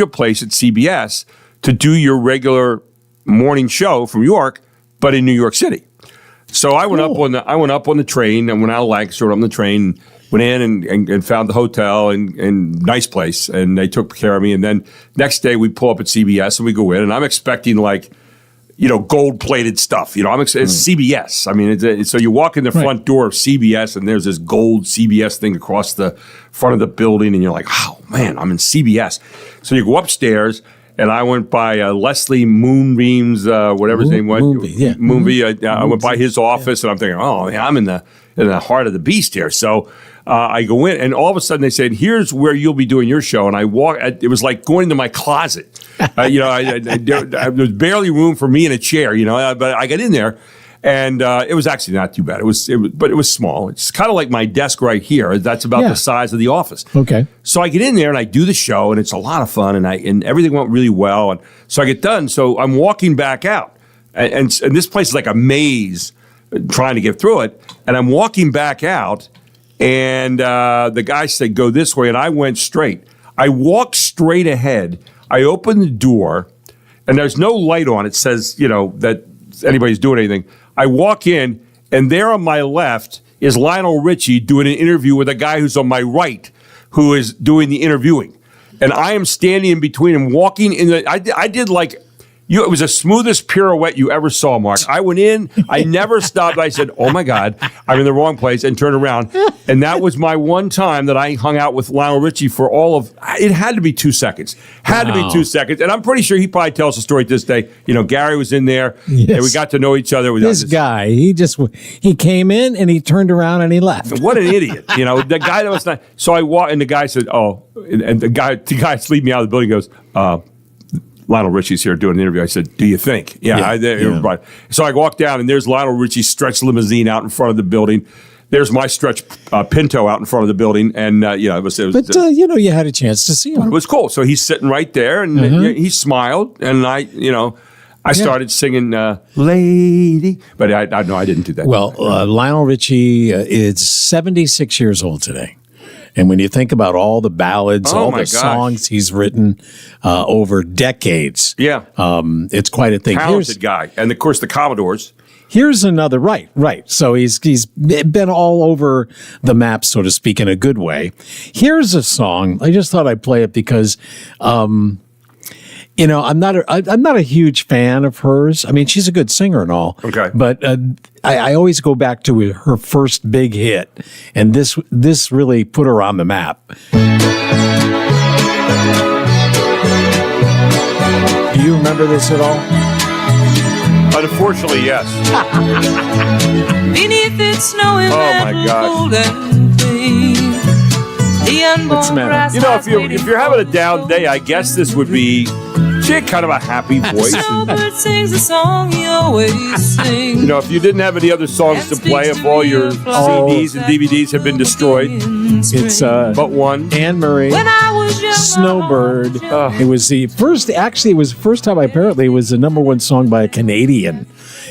place at CBS to do your regular morning show from York, but in New York City. So I went up on the train and went out of Lancaster on the train, went in and found the hotel and nice place, and they took care of me. And then next day we pull up at CBS and we go in, and I'm expecting like, gold-plated stuff. It's CBS. I mean, so you walk in the front door of CBS, and there's this gold CBS thing across the front of the building, and you're like, oh man, I'm in CBS. So you go upstairs. And I went by Leslie Moonbeam's, whatever his name was. Moonby. I went by his office, and I'm thinking, oh, man, I'm in the heart of the beast here. So I go in, and all of a sudden they said, here's where you'll be doing your show. And I walk. It was like going into my closet. There was barely room for me in a chair, but I got in there. And it was actually not too bad. But it was small. It's kind of like my desk right here. That's about the size of the office. Okay. So I get in there and I do the show, and it's a lot of fun, and everything went really well. And so I get done. So I'm walking back out, and this place is like a maze, trying to get through it. And I'm walking back out, and the guy said, "Go this way," and I went straight. I walked straight ahead. I opened the door, and there's no light on. It says, that anybody's doing anything. I walk in, and there on my left is Lionel Richie doing an interview with a guy who's on my right, who is doing the interviewing. And I am standing in between him, walking in I did like, it was the smoothest pirouette you ever saw, Mark. I went in, I never stopped. I said, oh my God, I'm in the wrong place, and turned around. And that was my one time that I hung out with Lionel Richie for it had to be 2 seconds. To be 2 seconds. And I'm pretty sure he probably tells the story to this day. Gary was in there, and we got to know each other. This guy, he came in and he turned around and he left. What an idiot. The guy that was not. So I walked, and the guy said, oh, and the guy leading me out of the building goes, Lionel Richie's here doing an interview. I said, do you think? Yeah. So I walked down, and there's Lionel Richie's stretch limousine out in front of the building. There's my stretch Pinto out in front of the building. And, it was. But, you had a chance to see him. It was cool. So he's sitting right there, and he smiled. And I started singing Lady. But I didn't do that. Well, Lionel Richie is 76 years old today. And when you think about all the ballads, all the songs he's written over decades, it's quite a thing. Talented guy. And, of course, the Commodores. Here's another, right. So he's been all over the map, so to speak, in a good way. Here's a song. I just thought I'd play it because, I'm not a huge fan of hers. I mean, she's a good singer and all. Okay. But I always go back to her first big hit, and this really put her on the map. Do you remember this at all? Unfortunately, yes. Beneath its snowy my God. What's the matter? If you're having a down day, I guess this would be She had kind of a happy voice. Songbird sings a song he always sings. You know, if you didn't have any other songs to play, if all your CDs and DVDs had been destroyed, It's but one. Anne Murray, When I was young, Snowbird. It was the first. Actually, it was the first time. Apparently, it was the number one song by a Canadian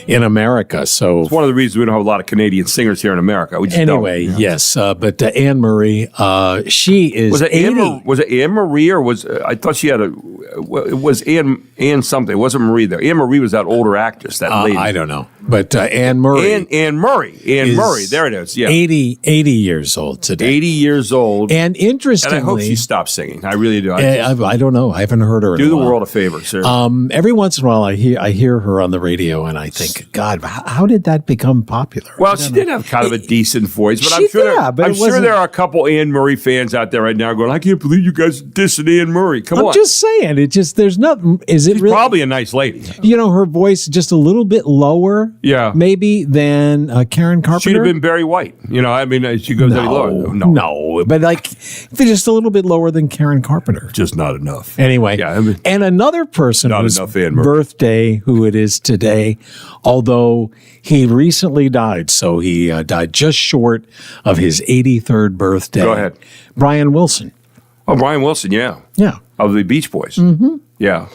in America. So It's one of the reasons we don't have a lot of Canadian singers here in America. We just anyway, don't. yes. But Anne Murray, she is Was it 80. Was it Anne Marie or was I thought she had a? It was Anne something. It wasn't Marie though. Anne Marie was that older actress. That lady. I don't know, but Anne Murray. Anne Murray. Anne is Murray. There it is. Yeah. 80 years old today. 80 years old. And interestingly, And I hope she stops singing. I really do. I don't know. I haven't heard her. Do in a the while. world a favor, sir. Every once in a while, I hear her on the radio, and I think, God, how did that become popular? Well, she did have kind of a decent voice, but She I'm sure did, but I'm it sure wasn't- there are a couple Anne Murray fans out there right now going, I can't believe you guys dissing Anne Murray. Come I'm on. just saying, it just there's nothing. Is it She's really? probably a nice lady. You know, her voice just a little bit lower. Yeah. maybe than Karen Carpenter. She'd have been Barry White. You know, I mean, she goes any lower. No, but like they're just a little bit lower than Karen Carpenter. Just not enough. Anyway, Yeah, I mean, and another person not whose enough Anne Murray. birthday, who it is today, although he recently died, so he died just short of his 83rd birthday. Go ahead. Brian Wilson. Oh, Brian Wilson, yeah. Yeah. Of the Beach Boys. Mm-hmm. Yeah.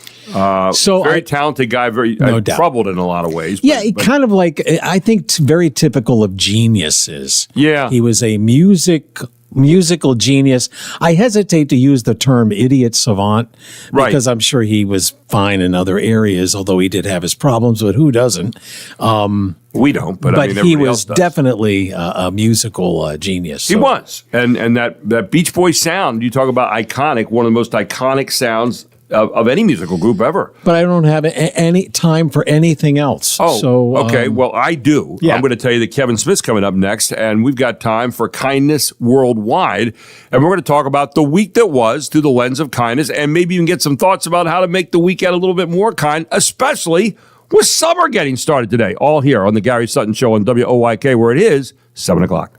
So Very talented guy, very No doubt. troubled in a lot of ways. Yeah, he kind of like I think very typical of geniuses. Yeah. he was a musical genius. I hesitate to use the term idiot savant Right. because I'm sure he was fine in other areas, although he did have his problems. But who doesn't? we don't, but I mean, he everybody else was does. definitely a musical genius. He So- was. And that Beach Boys sound, you talk about iconic, one of the most iconic sounds of any musical group ever. But I don't have any time for anything else. Oh, so, okay. Well, I do. yeah. I'm going to tell you that Kevin Smith's coming up next, and we've got time for Kindness Worldwide. And we're going to talk about the week that was through the lens of kindness, and maybe even get some thoughts about how to make the weekend a little bit more kind, especially with summer getting started today. All here on the Gary Sutton Show on WOYK, where it is 7 o'clock.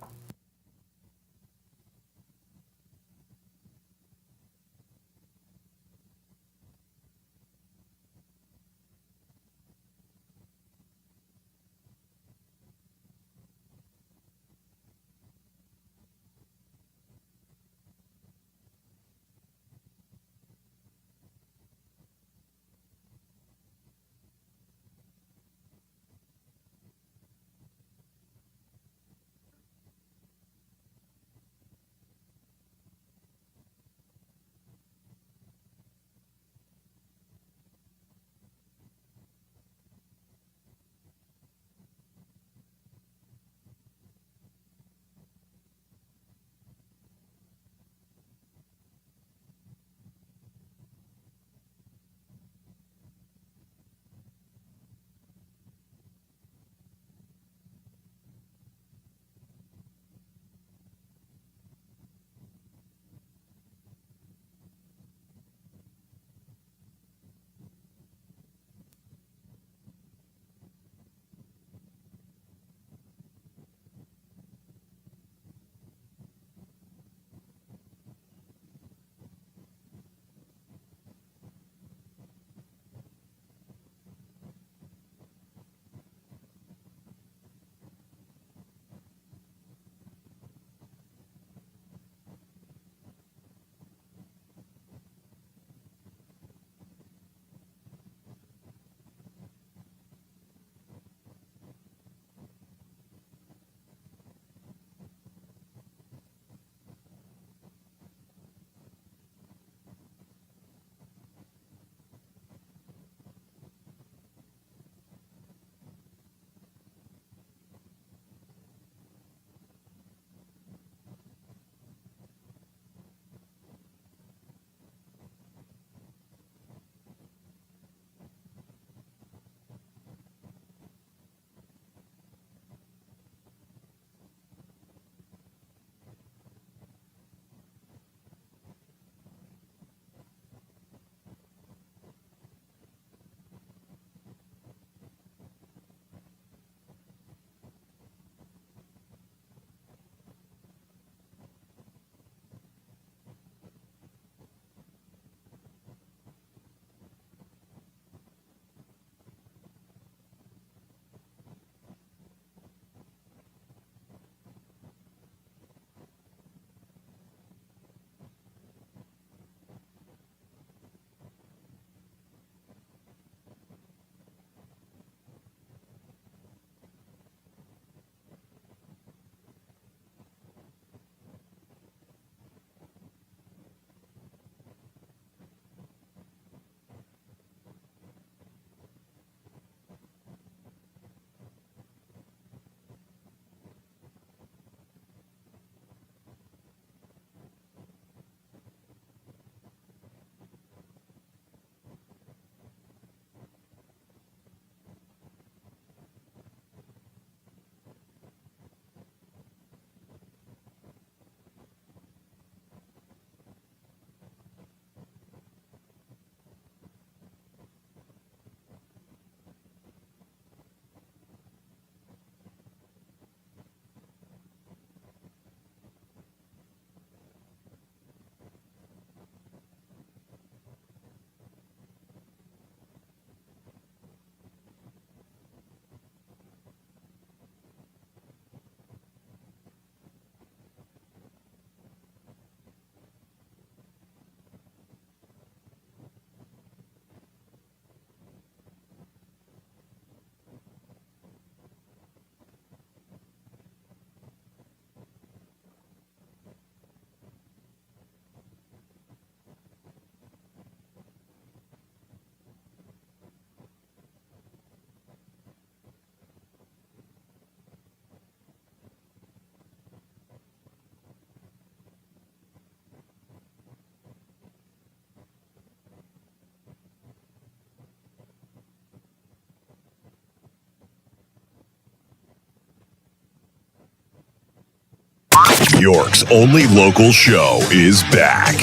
York's only local show is back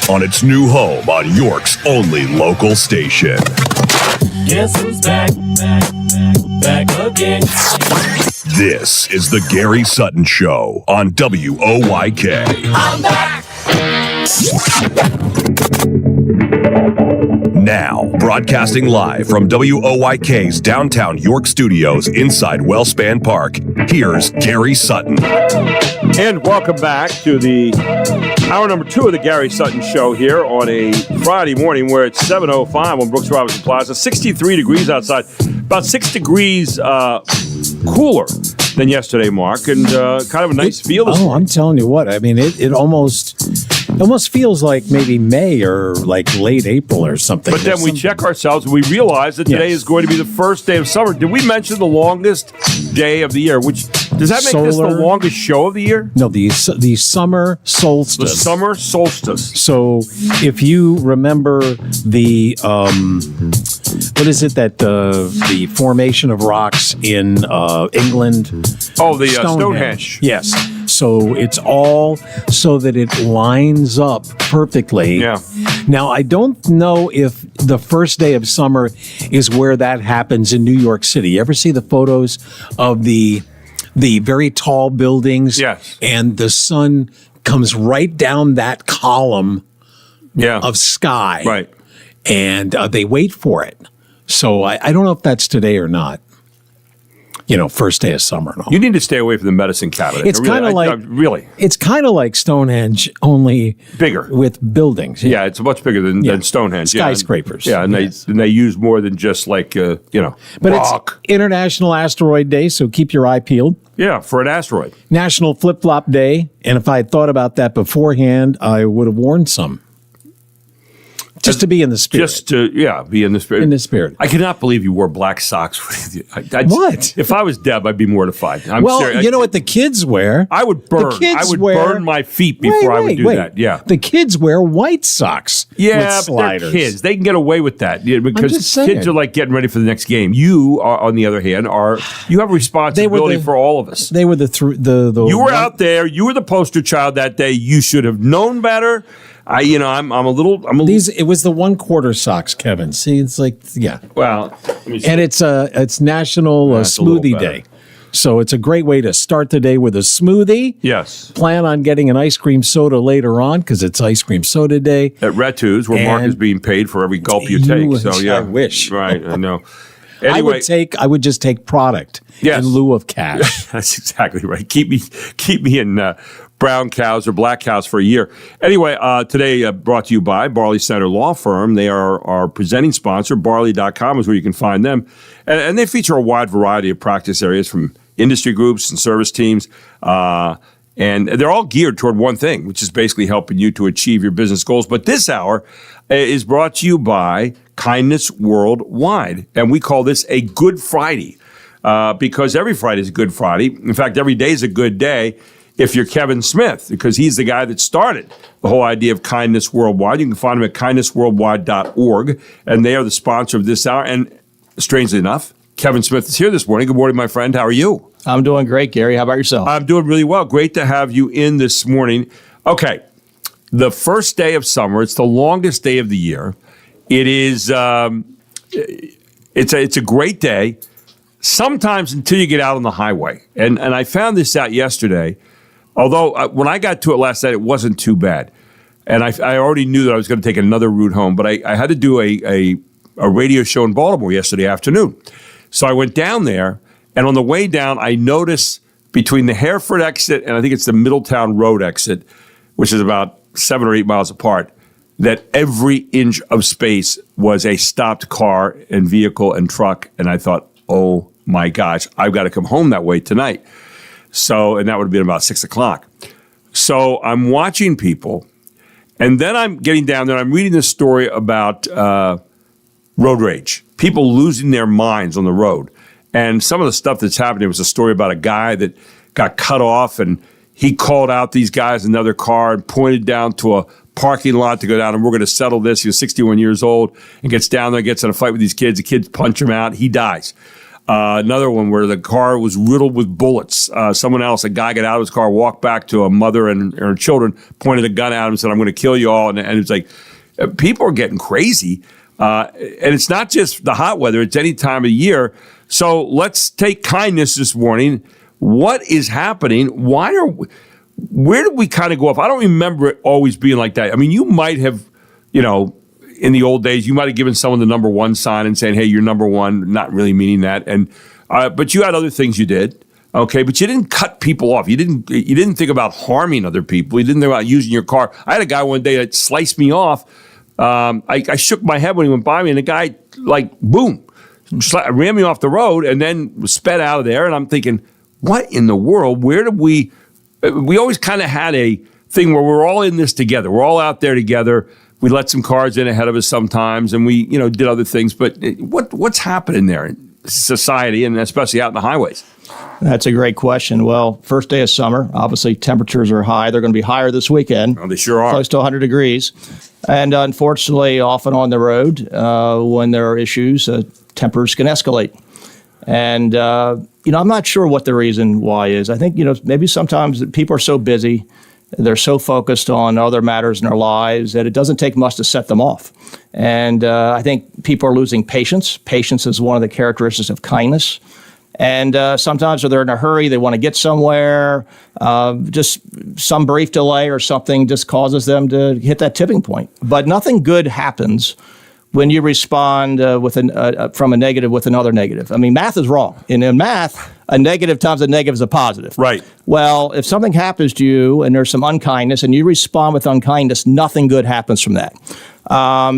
on its new home on York's only local station. Guess who's back again. This is the Gary Sutton Show on WOYK. I'm back. Now, broadcasting live from WOYK's downtown York studios inside Wellspan Park, here's Gary Sutton. And welcome back to the hour number 2 of the Gary Sutton Show here on a Friday morning where it's 7:05 on Brooks Robinson Plaza. 63 degrees outside, about 6 degrees cooler than yesterday, Mark, and kind of a nice feel. I'm telling you what. I mean, it almost feels like maybe May or like late April or something. But then we check ourselves and we realize that today is going to be the first day of summer. Did we mention the longest day of the year? Which does that make this the longest show of the year? No, the summer solstice. The summer solstice. So if you remember the what is it that the formation of rocks in England? Oh, the Stonehenge. Yes. So it's all so that it lines up perfectly. Yeah. Now, I don't know if the first day of summer is where that happens in New York City. You ever see the photos of the very tall buildings? Yes. And the sun comes right down that column of sky. Right. And they wait for it. So I don't know if that's today or not. You know, first day of summer and all. You need to stay away from the medicine cabinet. It's kind of like really. It's kind of like Stonehenge, only bigger with buildings. Yeah, it's much bigger than Stonehenge. Skyscrapers. Yeah, and they use more than just like But rock. It's International Asteroid Day, so keep your eye peeled. Yeah, for an asteroid. National Flip Flop Day, and if I had thought about that beforehand, I would have worn some. Just to be in the spirit. Just to, be in the spirit. In the spirit. I cannot believe you wore black socks. What? If I was Deb, I'd be mortified. I'm well, serious. you know what the kids wear? I would burn. Burn my feet before I would do that. Yeah. The kids wear white socks. Yeah, with but sliders. they're kids. They can get away with that because just saying. kids are like getting ready for the next game. You, on the other hand, you have a responsibility for all of us. They were the You were out there. You were the poster child that day. You should have known better. I'm a little. It was the 1/4 socks, Kevin. See, it's like Well, let me see. and it's National Smoothie Day, so it's a great way to start the day with a smoothie. Yes. Plan on getting an ice cream soda later on because it's ice cream soda day At Retu's, where Mark is being paid for every gulp you take. So yeah, I wish. Right, I know. Anyway, I would just take product in lieu of cash. That's exactly right. Keep me in brown cows or black cows for a year. Anyway, today brought to you by Barley Center Law Firm. They are our presenting sponsor. Barley.com is where you can find them. And they feature a wide variety of practice areas from industry groups and service teams. And they're all geared toward one thing, which is basically helping you to achieve your business goals. But this hour is brought to you by Kindness Worldwide. And we call this a Good Friday because every Friday is a Good Friday. In fact, every day is a good day if you're Kevin Smith, because he's the guy that started the whole idea of Kindness Worldwide. You can find him at kindnessworldwide.org, and they are the sponsor of this hour. And strangely enough, Kevin Smith is here this morning. Good morning, my friend. How are you? I'm doing great, Gary. How about yourself? I'm doing really well. Great to have you in this morning. Okay, the first day of summer. It's the longest day of the year. It is. It's a great day. Sometimes until you get out on the highway, and I found this out yesterday. Although when I got to it last night, it wasn't too bad, and I already knew that I was going to take another route home. But I had to do a radio show in Baltimore yesterday afternoon, so I went down there. And on the way down, I noticed between the Hereford exit and I think it's the Middletown Road exit, which is about 7 or 8 miles apart, that every inch of space was a stopped car and vehicle and truck. And I thought, oh my gosh, I've got to come home that way tonight. So, and that would have been about 6 o'clock. So I'm watching people, and then I'm getting down there and I'm reading this story about road rage, people losing their minds on the road. And some of the stuff that's happening was a story about a guy that got cut off, and he called out these guys in another car and pointed down to a parking lot to go down, and we're going to settle this. He was 61 years old and gets down there, gets in a fight with these kids. The kids punch him out. He dies. Another one where the car was riddled with bullets. A guy got out of his car, walked back to a mother and her children, pointed a gun at him and said, "I'm going to kill you all." And it's like, people are getting crazy. And it's not just the hot weather, it's any time of year. So let's take kindness this morning. What is happening? Where did we kind of go off? I don't remember it always being like that. I mean, you might have, in the old days, you might have given someone the number one sign and saying, "Hey, you're number one," not really meaning that. And but you had other things you did, okay? But you didn't cut people off. You didn't think about harming other people. You didn't think about using your car. I had a guy one day that sliced me off. I shook my head when he went by me, and the guy, boom, ran me off the road and then sped out of there. And I'm thinking, what in the world? Where did we always kind of had a thing where we're all in this together. We're all out there together. We let some cars in ahead of us sometimes, and we, did other things. But what's happening there in society, and especially out in the highways? That's a great question. Well, first day of summer, obviously temperatures are high. They're going to be higher this weekend. Oh, they sure are. Close to 100 degrees. And unfortunately, often on the road, when there are issues, tempers can escalate. And, I'm not sure what the reason why is. I think, maybe sometimes people are so busy, they're so focused on other matters in their lives that it doesn't take much to set them off. And I think people are losing patience. Patience is one of the characteristics of kindness. And sometimes when they're in a hurry, they want to get somewhere, just some brief delay or something just causes them to hit that tipping point. But nothing good happens when you respond from a negative with another negative. I mean, math is wrong. In math, a negative times a negative is a positive. Right. Well, if something happens to you and there's some unkindness and you respond with unkindness, nothing good happens from that.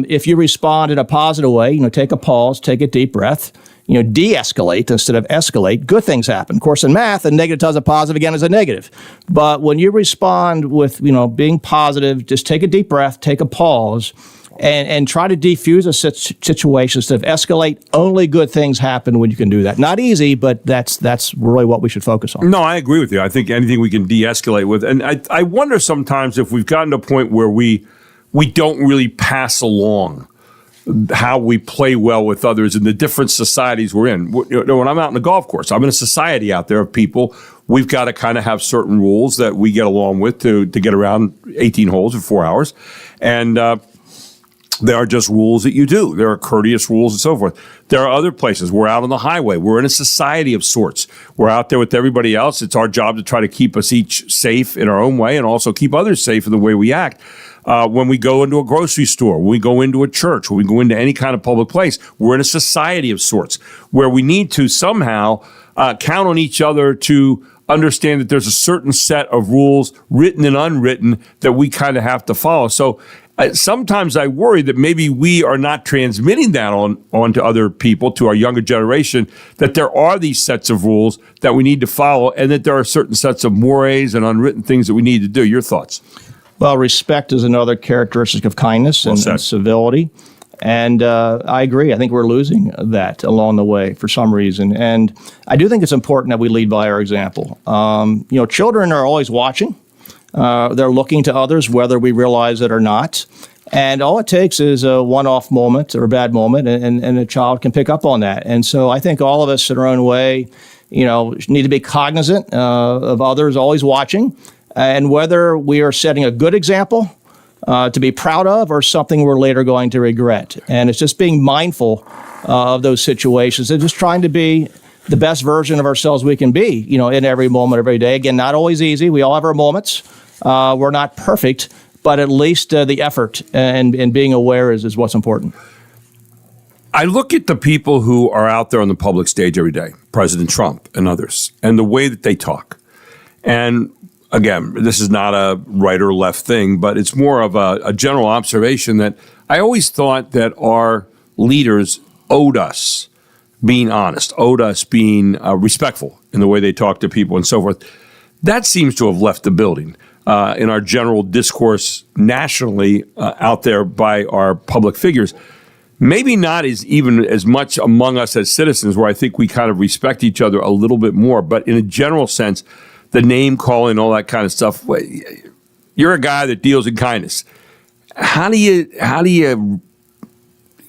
If you respond in a positive way, take a pause, take a deep breath, de-escalate instead of escalate, good things happen. Of course, in math, a negative times a positive again is a negative. But when you respond with, being positive, just take a deep breath, take a pause, and try to defuse a situation instead of escalate. Only good things happen when you can do that. Not easy, but that's really what we should focus on. No, I agree with you. I think anything we can de-escalate with. And I wonder sometimes if we've gotten to a point where we don't really pass along how we play well with others in the different societies we're in. When I'm out in the golf course, I'm in a society out there of people. We've got to kind of have certain rules that we get along with to get around 18 holes in 4 hours. And there are just rules that you do. There are courteous rules and so forth. There are other places. We're out on the highway. We're in a society of sorts. We're out there with everybody else. It's our job to try to keep us each safe in our own way and also keep others safe in the way we act. When we go into a grocery store, when we go into a church, when we go into any kind of public place, we're in a society of sorts where we need to somehow count on each other to understand that there's a certain set of rules, written and unwritten, that we kind of have to follow. So sometimes I worry that maybe we are not transmitting that on to other people, to our younger generation, that there are these sets of rules that we need to follow and that there are certain sets of mores and unwritten things that we need to do. Your thoughts? Well, respect is another characteristic of kindness and civility. And I agree. I think we're losing that along the way for some reason. And I do think it's important that we lead by our example. Children are always watching. They're looking to others, whether we realize it or not. And all it takes is a one-off moment or a bad moment, and a child can pick up on that. And so I think all of us in our own way, need to be cognizant of others always watching, and whether we are setting a good example to be proud of or something we're later going to regret. And it's just being mindful of those situations and just trying to be the best version of ourselves we can be, in every moment, every day. Again, not always easy. We all have our moments. We're not perfect, but at least the effort and being aware is what's important. I look at the people who are out there on the public stage every day, President Trump and others, and the way that they talk. And again, this is not a right or left thing, but it's more of a general observation that I always thought that our leaders owed us being honest, owed us being respectful in the way they talk to people and so forth. That seems to have left the building in our general discourse nationally out there by our public figures. Maybe not even as much among us as citizens, where I think we kind of respect each other a little bit more, but in a general sense, the name calling, all that kind of stuff. You're a guy that deals in kindness. How do you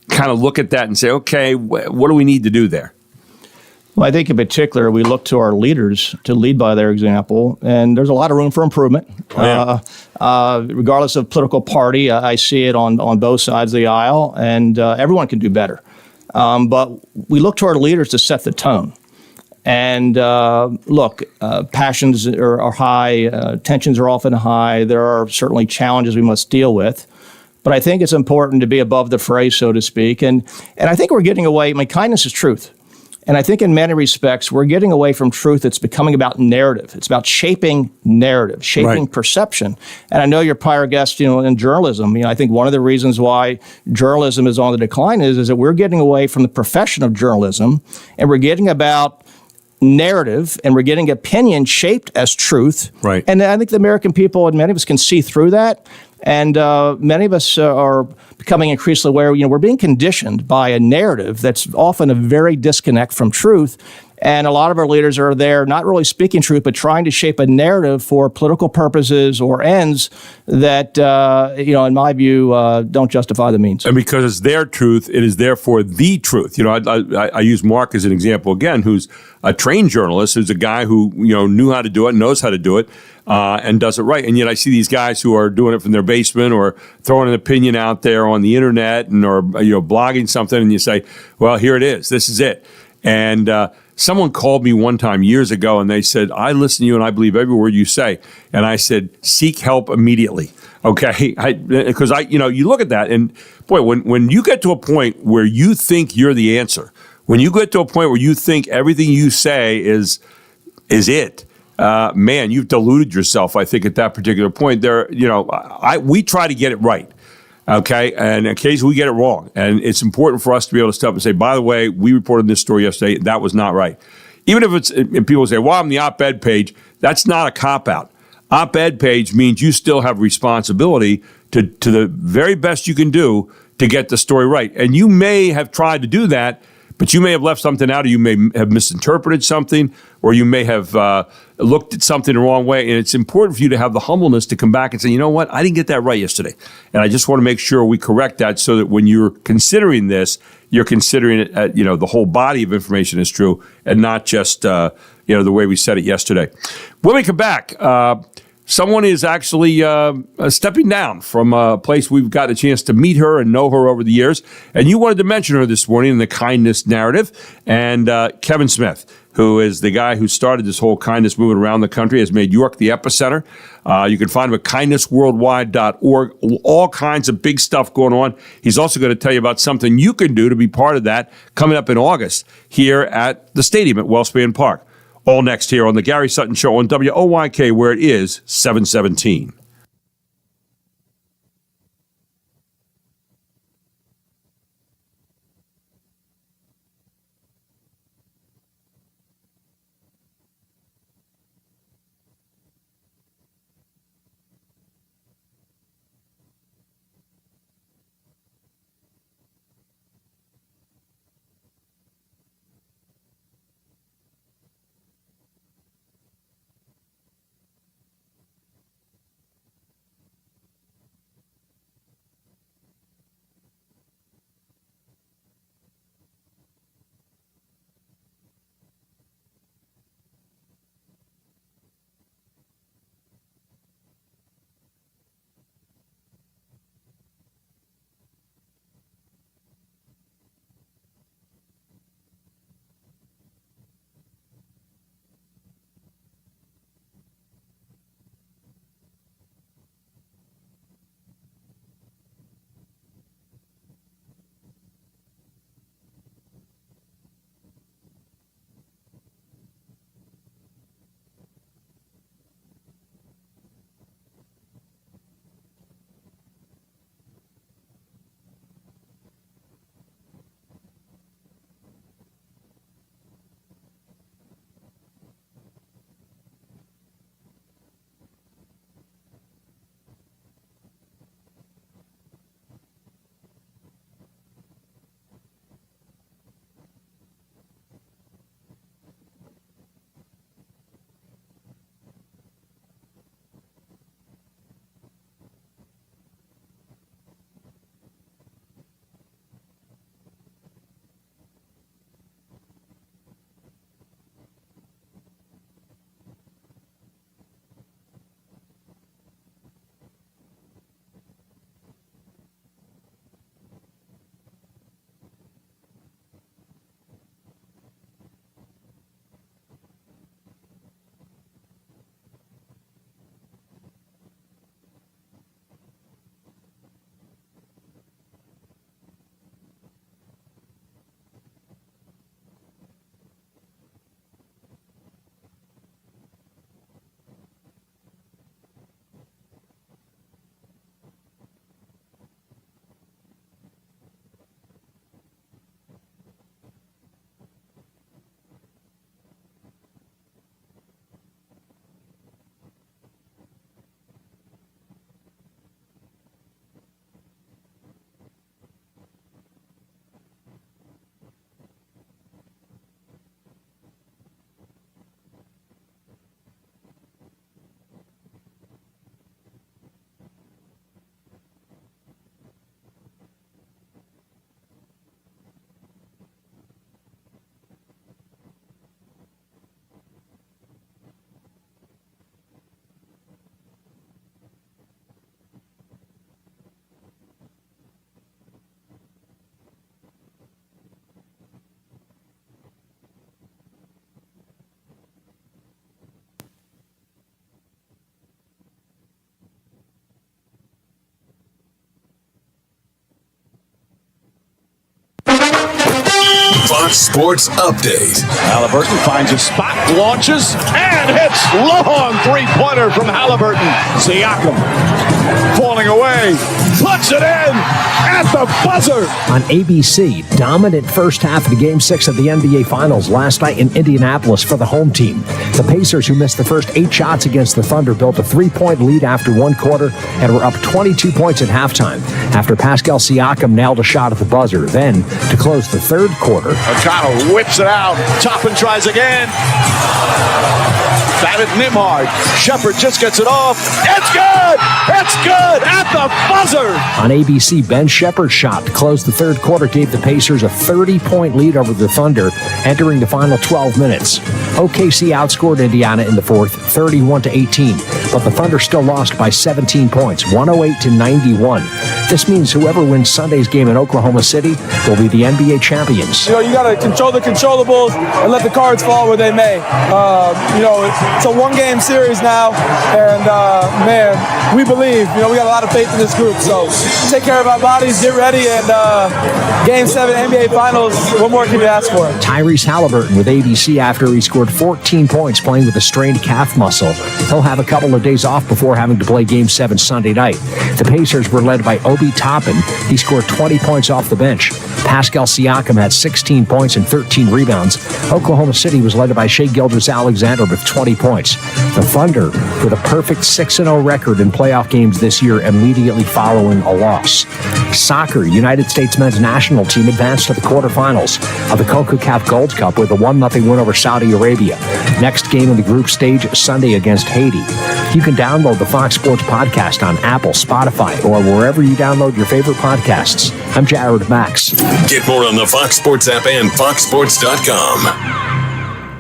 kind of look at that and say, okay, what do we need to do there? Well, I think in particular, we look to our leaders to lead by their example, and there's a lot of room for improvement. Regardless of political party, I see it on both sides of the aisle, and everyone can do better. But we look to our leaders to set the tone. And look, passions are high, tensions are often high. There are certainly challenges we must deal with. But I think it's important to be above the fray, so to speak. And I think we're getting away. Kindness is truth. And I think in many respects, we're getting away from truth. It's becoming about narrative. It's about shaping narrative, shaping perception. And I know you're a prior guest, in journalism. I think one of the reasons why journalism is on the decline is that we're getting away from the profession of journalism, and we're getting about narrative, and we're getting opinion shaped as truth. Right. And I think the American people, and many of us, can see through that. And many of us are becoming increasingly aware, we're being conditioned by a narrative that's often a very disconnect from truth. And a lot of our leaders are there not really speaking truth, but trying to shape a narrative for political purposes or ends that, in my view, don't justify the means. And because it's their truth, it is therefore the truth. I use Mark as an example again, who's a trained journalist, who's a guy who knew how to do it, knows how to do it, and does it right. And yet I see these guys who are doing it from their basement or throwing an opinion out there on the internet and or blogging something, and you say, well, here it is. This is it. And someone called me one time years ago, and they said, I listen to you and I believe every word you say. And I said, seek help immediately. Okay? Because you look at that, and boy, when you get to a point where you think you're the answer, when you get to a point where you think everything you say is it, man, you've deluded yourself, I think, at that particular point. We try to get it right. Okay, and occasionally we get it wrong, and it's important for us to be able to step up and say, by the way, we reported this story yesterday, that was not right. Even if and people say, well, I'm the op-ed page, that's not a cop-out. Op-ed page means you still have responsibility to the very best you can do to get the story right. And you may have tried to do that, but you may have left something out, or you may have misinterpreted something, or you may have looked at something the wrong way. And it's important for you to have the humbleness to come back and say, you know what, I didn't get that right yesterday. And I just want to make sure we correct that so that when you're considering this, you're considering it, the whole body of information is true and not just, the way we said it yesterday. When we come back, someone is actually stepping down from a place we've got a chance to meet her and know her over the years. And you wanted to mention her this morning in the kindness narrative. And Kevin Smith, who is the guy who started this whole kindness movement around the country, has made York the epicenter. You can find him at kindnessworldwide.org. All kinds of big stuff going on. He's also going to tell you about something you can do to be part of that coming up in August here at the stadium at Wellspan Park. All next here on the Gary Sutton Show on WOYK, where it is 717. Fox Sports Update. Halliburton finds a spot, launches, and hits long three-pointer from Halliburton. Siakam falling away, puts it in at the buzzer. On ABC, dominant first half of the Game 6 of the NBA Finals last night in Indianapolis for the home team. The Pacers, who missed the first 8 shots against the Thunder, built a 3-point lead after one quarter and were up 22 points at halftime after Pascal Siakam nailed a shot at the buzzer. Then, to close the third quarter, O'Connell whips it out. Toppin tries again. Got it, Nimhard. Shepard just gets it off. It's good! It's good at the buzzer! On ABC, Ben Shepard's shot to close the third quarter gave the Pacers a 30-point lead over the Thunder, entering the final 12 minutes. OKC outscored Indiana in the fourth, 31-18, but the Thunder still lost by 17 points, 108-91. This means whoever wins Sunday's game in Oklahoma City will be the NBA champions. You know, you got to control the controllables and let the cards fall where they may. It's a one-game series now, and man, we believe. You know, we got a lot of faith in this group. So take care of our bodies, get ready, and Game 7 NBA Finals. What more can you ask for? Tyrese Halliburton with ABC after he scored 14 points playing with a strained calf muscle. He'll have a couple of days off before having to play Game 7 Sunday night. The Pacers were led by Obi Toppin. He scored 20 points off the bench. Pascal Siakam had 16 points and 13 rebounds. Oklahoma City was led by Shai Gilgeous-Alexander with 20 points. The Thunder with a perfect 6-0 record in playoff games this year, immediately following a loss. Soccer, United States men's national team advanced to the quarterfinals of the CONCACAF Gold Cup with a 1-0 win over Saudi Arabia. Next game in the group stage Sunday against Haiti. You can download the Fox Sports Podcast on Apple, Spotify, or wherever you download your favorite podcasts. I'm Jared Max. Get more on the Fox Sports app and foxsports.com.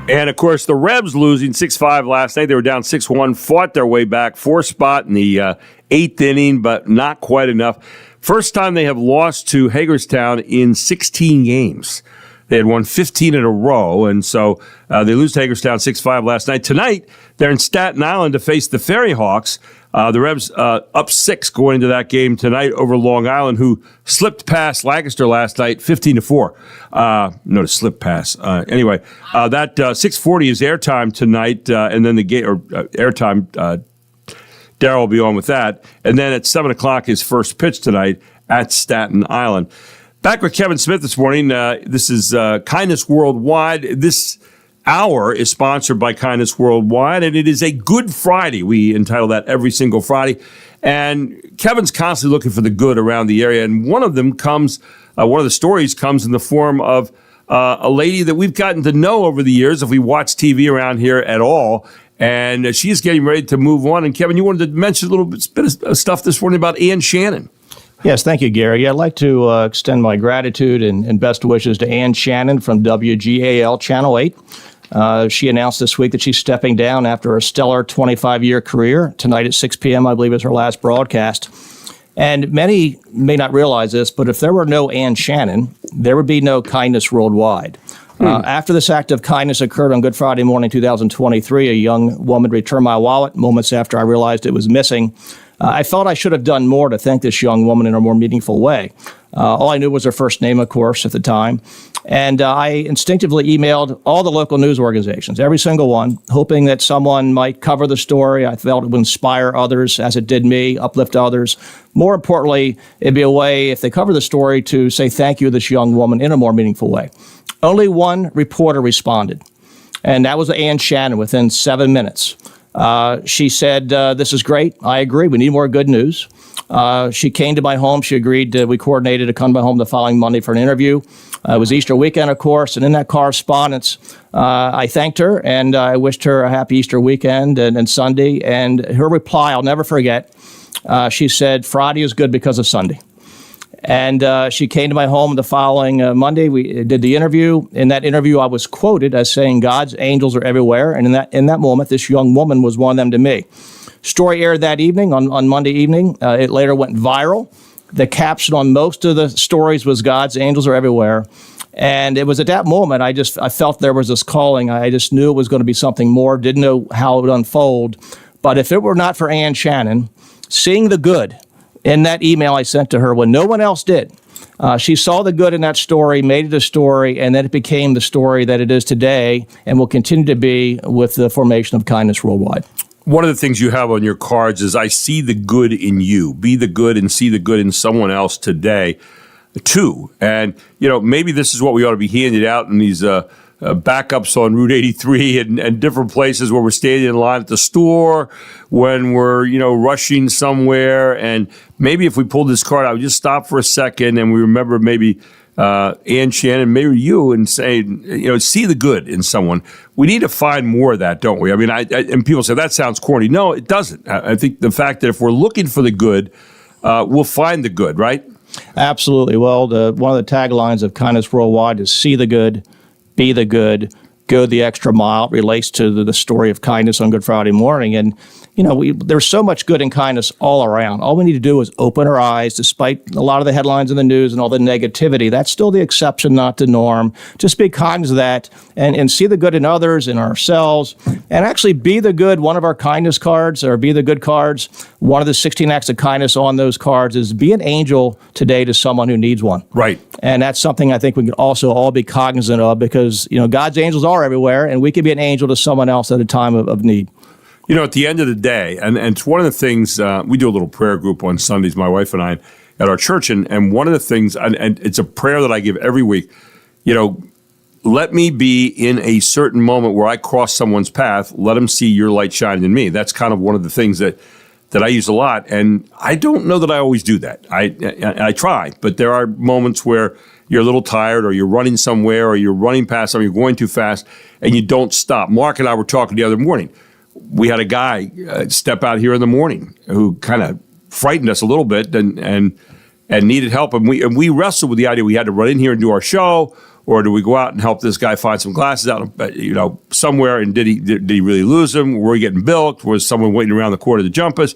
And, of course, the Rebs losing 6-5 last night. They were down 6-1, fought their way back. 4th spot in the 8th inning, but not quite enough. First time they have lost to Hagerstown in 16 games. They had won 15 in a row, and so they lose to Hagerstown 6-5 last night. Tonight, they're in Staten Island to face the Ferry Hawks. The Rebs up 6 going into that game tonight over Long Island, who slipped past Lancaster last night, 15-4. No, to slip pass. Anyway, that 6:40 is airtime tonight, and then the game or airtime. Darryl will be on with that, and then at 7 o'clock is first pitch tonight at Staten Island. Back with Kevin Smith this morning. This is Kindness Worldwide. This hour is sponsored by Kindness Worldwide, and it is a Good Friday. We entitle that every single Friday. And Kevin's constantly looking for the good around the area, and one of them comes, one of the stories comes in the form of a lady that we've gotten to know over the years, if we watch TV around here at all, and she is getting ready to move on. And Kevin, you wanted to mention a little bit of stuff this morning about Ann Shannon. Yes, thank you, Gary. Yeah, I'd like to extend my gratitude and best wishes to Ann Shannon from WGAL Channel 8. She announced this week that she's stepping down after a stellar 25-year career. Tonight at 6 p.m., I believe, is her last broadcast. And many may not realize this, but if there were no Ann Shannon, there would be no Kindness Worldwide. After this act of kindness occurred on Good Friday morning 2023, a young woman returned my wallet moments after I realized it was missing. I felt I should have done more to thank this young woman in a more meaningful way. All I knew was her first name, of course, at the time. And I instinctively emailed all the local news organizations, every single one, hoping that someone might cover the story. I felt it would inspire others, as it did me, uplift others. More importantly, it'd be a way, if they cover the story, to say thank you to this young woman in a more meaningful way. Only one reporter responded, and that was Ann Shannon within 7 minutes. She said, this is great. I agree. We need more good news. She came to my home. She agreed we coordinated to come to my home the following Monday for an interview. It was Easter weekend, of course, and in that correspondence, I thanked her and I wished her a happy Easter weekend and Sunday. And her reply, I'll never forget, she said, Friday is good because of Sunday. And she came to my home the following Monday. We did the interview. In that interview, I was quoted as saying, God's angels are everywhere. And in that moment, this young woman was one of them to me. Story aired that evening, on Monday evening. It later went viral. The caption on most of the stories was, God's angels are everywhere. And it was at that moment, I felt there was this calling. I just knew it was going to be something more, didn't know how it would unfold. But if it were not for Ann Shannon, seeing the good in that email I sent to her when no one else did, She saw the good in that story, made it a story, and then it became the story that it is today and will continue to be with the formation of Kindness Worldwide. One of the things you have on your cards is I see the good in you. Be the good and see the good in someone else today, too. And, maybe this is what we ought to be handing out in these backups on Route 83 and different places where we're standing in line at the store, when we're, rushing somewhere. And maybe if we pulled this card, I would just stop for a second and we remember maybe Ann Shannon, maybe you, and say, see the good in someone. We need to find more of that, don't we? I mean, and people say, that sounds corny. No, it doesn't. I think the fact that if we're looking for the good, we'll find the good, right? Absolutely. Well, one of the taglines of Kindness Worldwide is see the good, be the good, go the extra mile. It relates to the story of kindness on Good Friday morning. And, there's so much good and kindness all around. All we need to do is open our eyes, despite a lot of the headlines in the news and all the negativity. That's still the exception, not the norm. Just be cognizant of that and see the good in others, in ourselves, and actually be the good. One of our kindness cards, or be the good cards, one of the 16 acts of kindness on those cards is be an angel today to someone who needs one. Right. And that's something I think we can also all be cognizant of, because, God's angels are everywhere, and we can be an angel to someone else at a time of need. At the end of the day, and it's one of the things, we do a little prayer group on Sundays, my wife and I, at our church, and one of the things, and it's a prayer that I give every week, let me be in a certain moment where I cross someone's path, let them see your light shining in me. That's kind of one of the things that I use a lot, and I don't know that I always do that. I try, but there are moments where you're a little tired, or you're running somewhere, or you're running past something, you're going too fast, and you don't stop. Mark and I were talking the other morning. We had a guy step out here in the morning who kind of frightened us a little bit and needed help. And we wrestled with the idea we had to run in here and do our show, or do we go out and help this guy find some glasses out, somewhere? And did he really lose them? Were we getting bilked? Was someone waiting around the corner to jump us?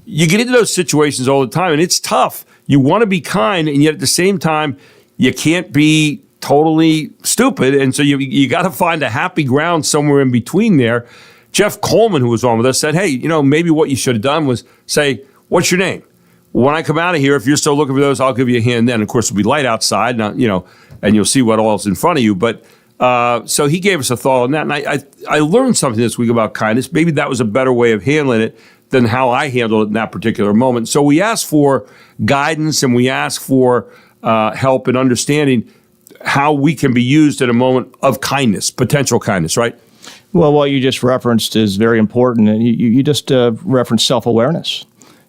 You get into those situations all the time, and it's tough. You want to be kind, and yet at the same time, you can't be totally stupid. And so you got to find a happy ground somewhere in between there. Jeff Coleman, who was on with us, said, hey, maybe what you should have done was say, what's your name? When I come out of here, if you're still looking for those, I'll give you a hand then. Of course, it'll be light outside, and you'll see what all's in front of you. But so he gave us a thought on that. And I learned something this week about kindness. Maybe that was a better way of handling it than how I handled it in that particular moment. So we asked for guidance, and we asked for help in understanding how we can be used in a moment of kindness, potential kindness, right? Well, what you just referenced is very important, and you just referenced self-awareness.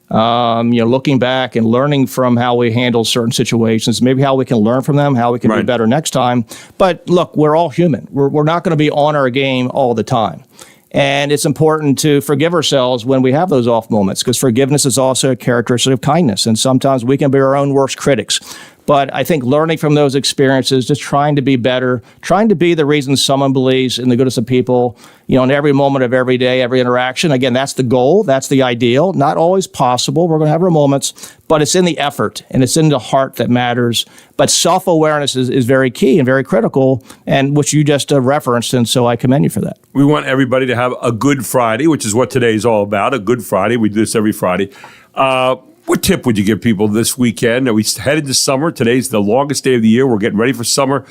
Looking back and learning from how we handle certain situations, maybe how we can learn from them, how we can be better next time. But look, we're all human. We're not going to be on our game all the time. And it's important to forgive ourselves when we have those off moments, because forgiveness is also a characteristic of kindness. And sometimes we can be our own worst critics. But I think learning from those experiences, just trying to be better, trying to be the reason someone believes in the goodness of people, in every moment of every day, every interaction. Again, that's the goal. That's the ideal. Not always possible. We're going to have our moments, but it's in the effort and it's in the heart that matters. But self-awareness is very key and very critical, and which you just referenced, and so I commend you for that. We want everybody to have a Good Friday, which is what today is all about, a Good Friday. We do this every Friday. What tip would you give people this weekend? Are we headed to summer? Today's the longest day of the year. We're getting ready for summer.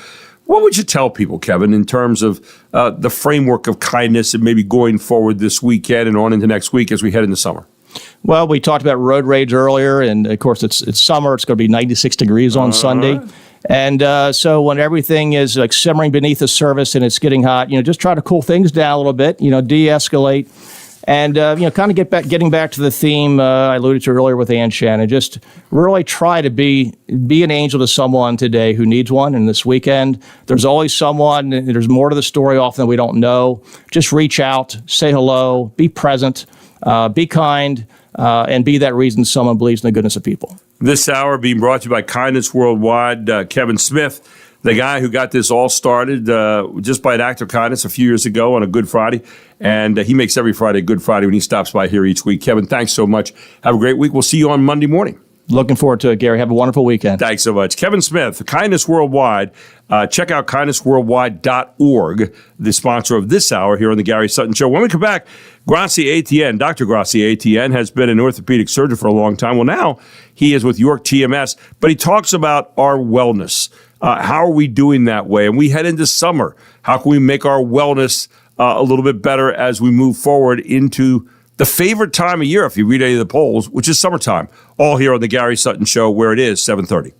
What would you tell people, Kevin, in terms of the framework of kindness and maybe going forward this weekend and on into next week as we head into summer? Well, we talked about road rage earlier, and of course it's summer. It's going to be 96 degrees on Sunday. And so when everything is like simmering beneath the surface and it's getting hot, just try to cool things down a little bit, de-escalate. And, kind of getting back to the theme I alluded to earlier with Ann Shannon, just really try to be an angel to someone today who needs one. And this weekend, there's always someone, and there's more to the story often than we don't know. Just reach out, say hello, be present, be kind, and be that reason someone believes in the goodness of people. This hour being brought to you by Kindness Worldwide. Kevin Smith, the guy who got this all started just by an act of kindness a few years ago on a Good Friday. And he makes every Friday a Good Friday when he stops by here each week. Kevin, thanks so much. Have a great week. We'll see you on Monday morning. Looking forward to it, Gary. Have a wonderful weekend. Thanks so much. Kevin Smith, Kindness Worldwide. Check out kindnessworldwide.org, the sponsor of this hour here on the Gary Sutton Show. When we come back, Gracie Etienne, Dr. Gracie Etienne, has been an orthopedic surgeon for a long time. Well, now he is with York TMS, but he talks about our wellness. How are we doing that way? And we head into summer. How can we make our wellness a little bit better as we move forward into the favorite time of year, if you read any of the polls, which is summertime? All here on the Gary Sutton Show, where it is 7:30.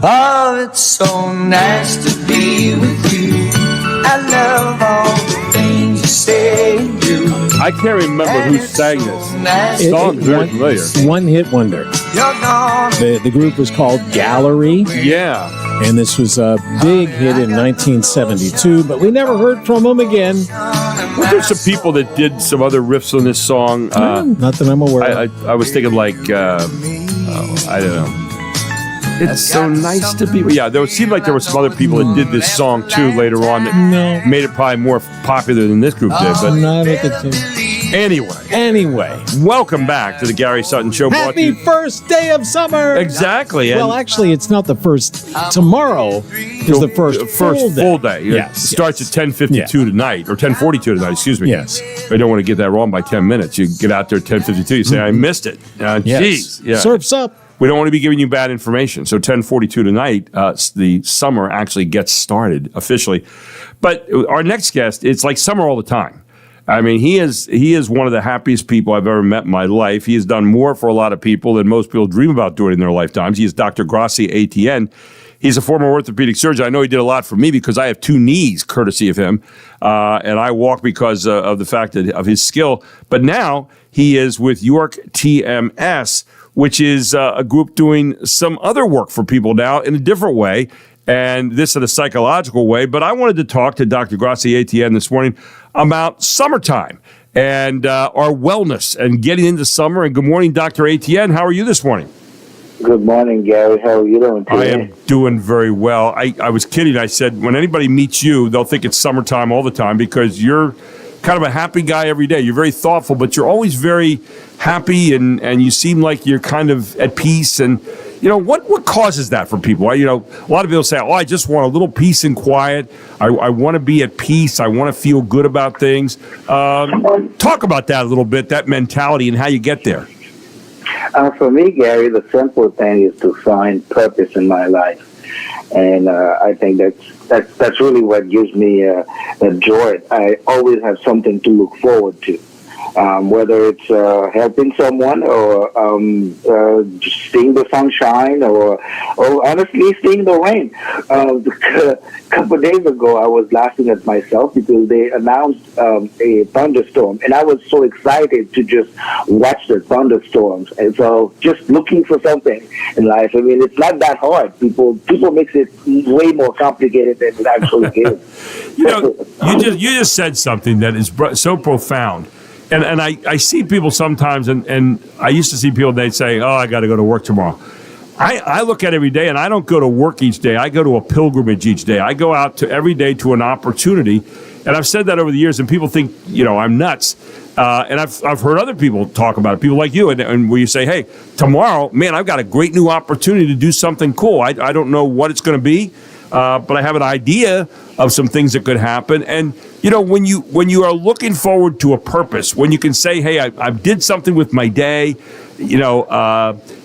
Oh, it's so nice to be with you. I love all the things you say and do. I can't remember who sang this. Song's very familiar. One hit wonder. The group was called Gallery. Yeah. And this was a big hit in 1972, but we never heard from them again. Weren't there some people that did some other riffs on this song? Not that I'm aware of. I was thinking like, I don't know. It's so nice to be. Yeah, there seemed like there were some other people that did this song too later on that made it probably more popular than this group did. But not at the time. Anyway, welcome back to the Gary Sutton Show. Happy first day of summer. Exactly. Well, actually, it's not the first. Tomorrow is the first full day. Yes. It starts at 10:52 tonight, or 10:42 tonight, excuse me. Yes. I don't want to get that wrong by 10 minutes. You get out there at 10:52, you say, I missed it. Geez. Yeah. Surf's up. We don't want to be giving you bad information. So 10:42 tonight, the summer actually gets started officially. But our next guest, it's like summer all the time. I mean, he is one of the happiest people I've ever met in my life. He has done more for a lot of people than most people dream about doing in their lifetimes. He is Dr. Gracia Etienne. He's a former orthopedic surgeon. I know he did a lot for me because I have 2 knees, courtesy of him, and I walk because of the fact of his skill. But now he is with York TMS, which is a group doing some other work for people now in a different way, and this in a psychological way. But I wanted to talk to Dr. Gracia Etienne this morning about summertime and our wellness and getting into summer. And good morning, Dr. Etienne. How are you this morning? Good morning, Gary. How are you doing today? I am doing very well. I was kidding. I said, when anybody meets you, they'll think it's summertime all the time because you're kind of a happy guy every day. You're very thoughtful, but you're always very happy, and you seem like you're kind of at peace. And, you know, what causes that for people? You know, a lot of people say, I just want a little peace and quiet. I want to be at peace. I want to feel good about things. Talk about that a little bit, that mentality and how you get there. For me, Gary, the simple thing is to find purpose in my life. And I think that's really what gives me the joy. I always have something to look forward to. Whether it's helping someone or just seeing the sunshine or honestly seeing the rain. A couple of days ago, I was laughing at myself because they announced a thunderstorm, and I was so excited to just watch the thunderstorms. And so just looking for something in life, I mean, it's not that hard. People makes it way more complicated than it actually is. You know, you just said something that is so profound. And I see people sometimes, and I used to see people, they'd say, I got to go to work tomorrow. I look at every day, and I don't go to work each day. I go to a pilgrimage each day. I go out to every day to an opportunity. And I've said that over the years, and people think, I'm nuts. And I've heard other people talk about it, people like you, and where you say, hey, tomorrow, man, I've got a great new opportunity to do something cool. I don't know what it's going to be, but I have an idea of some things that could happen. And when you are looking forward to a purpose, when you can say, hey, I did something with my day,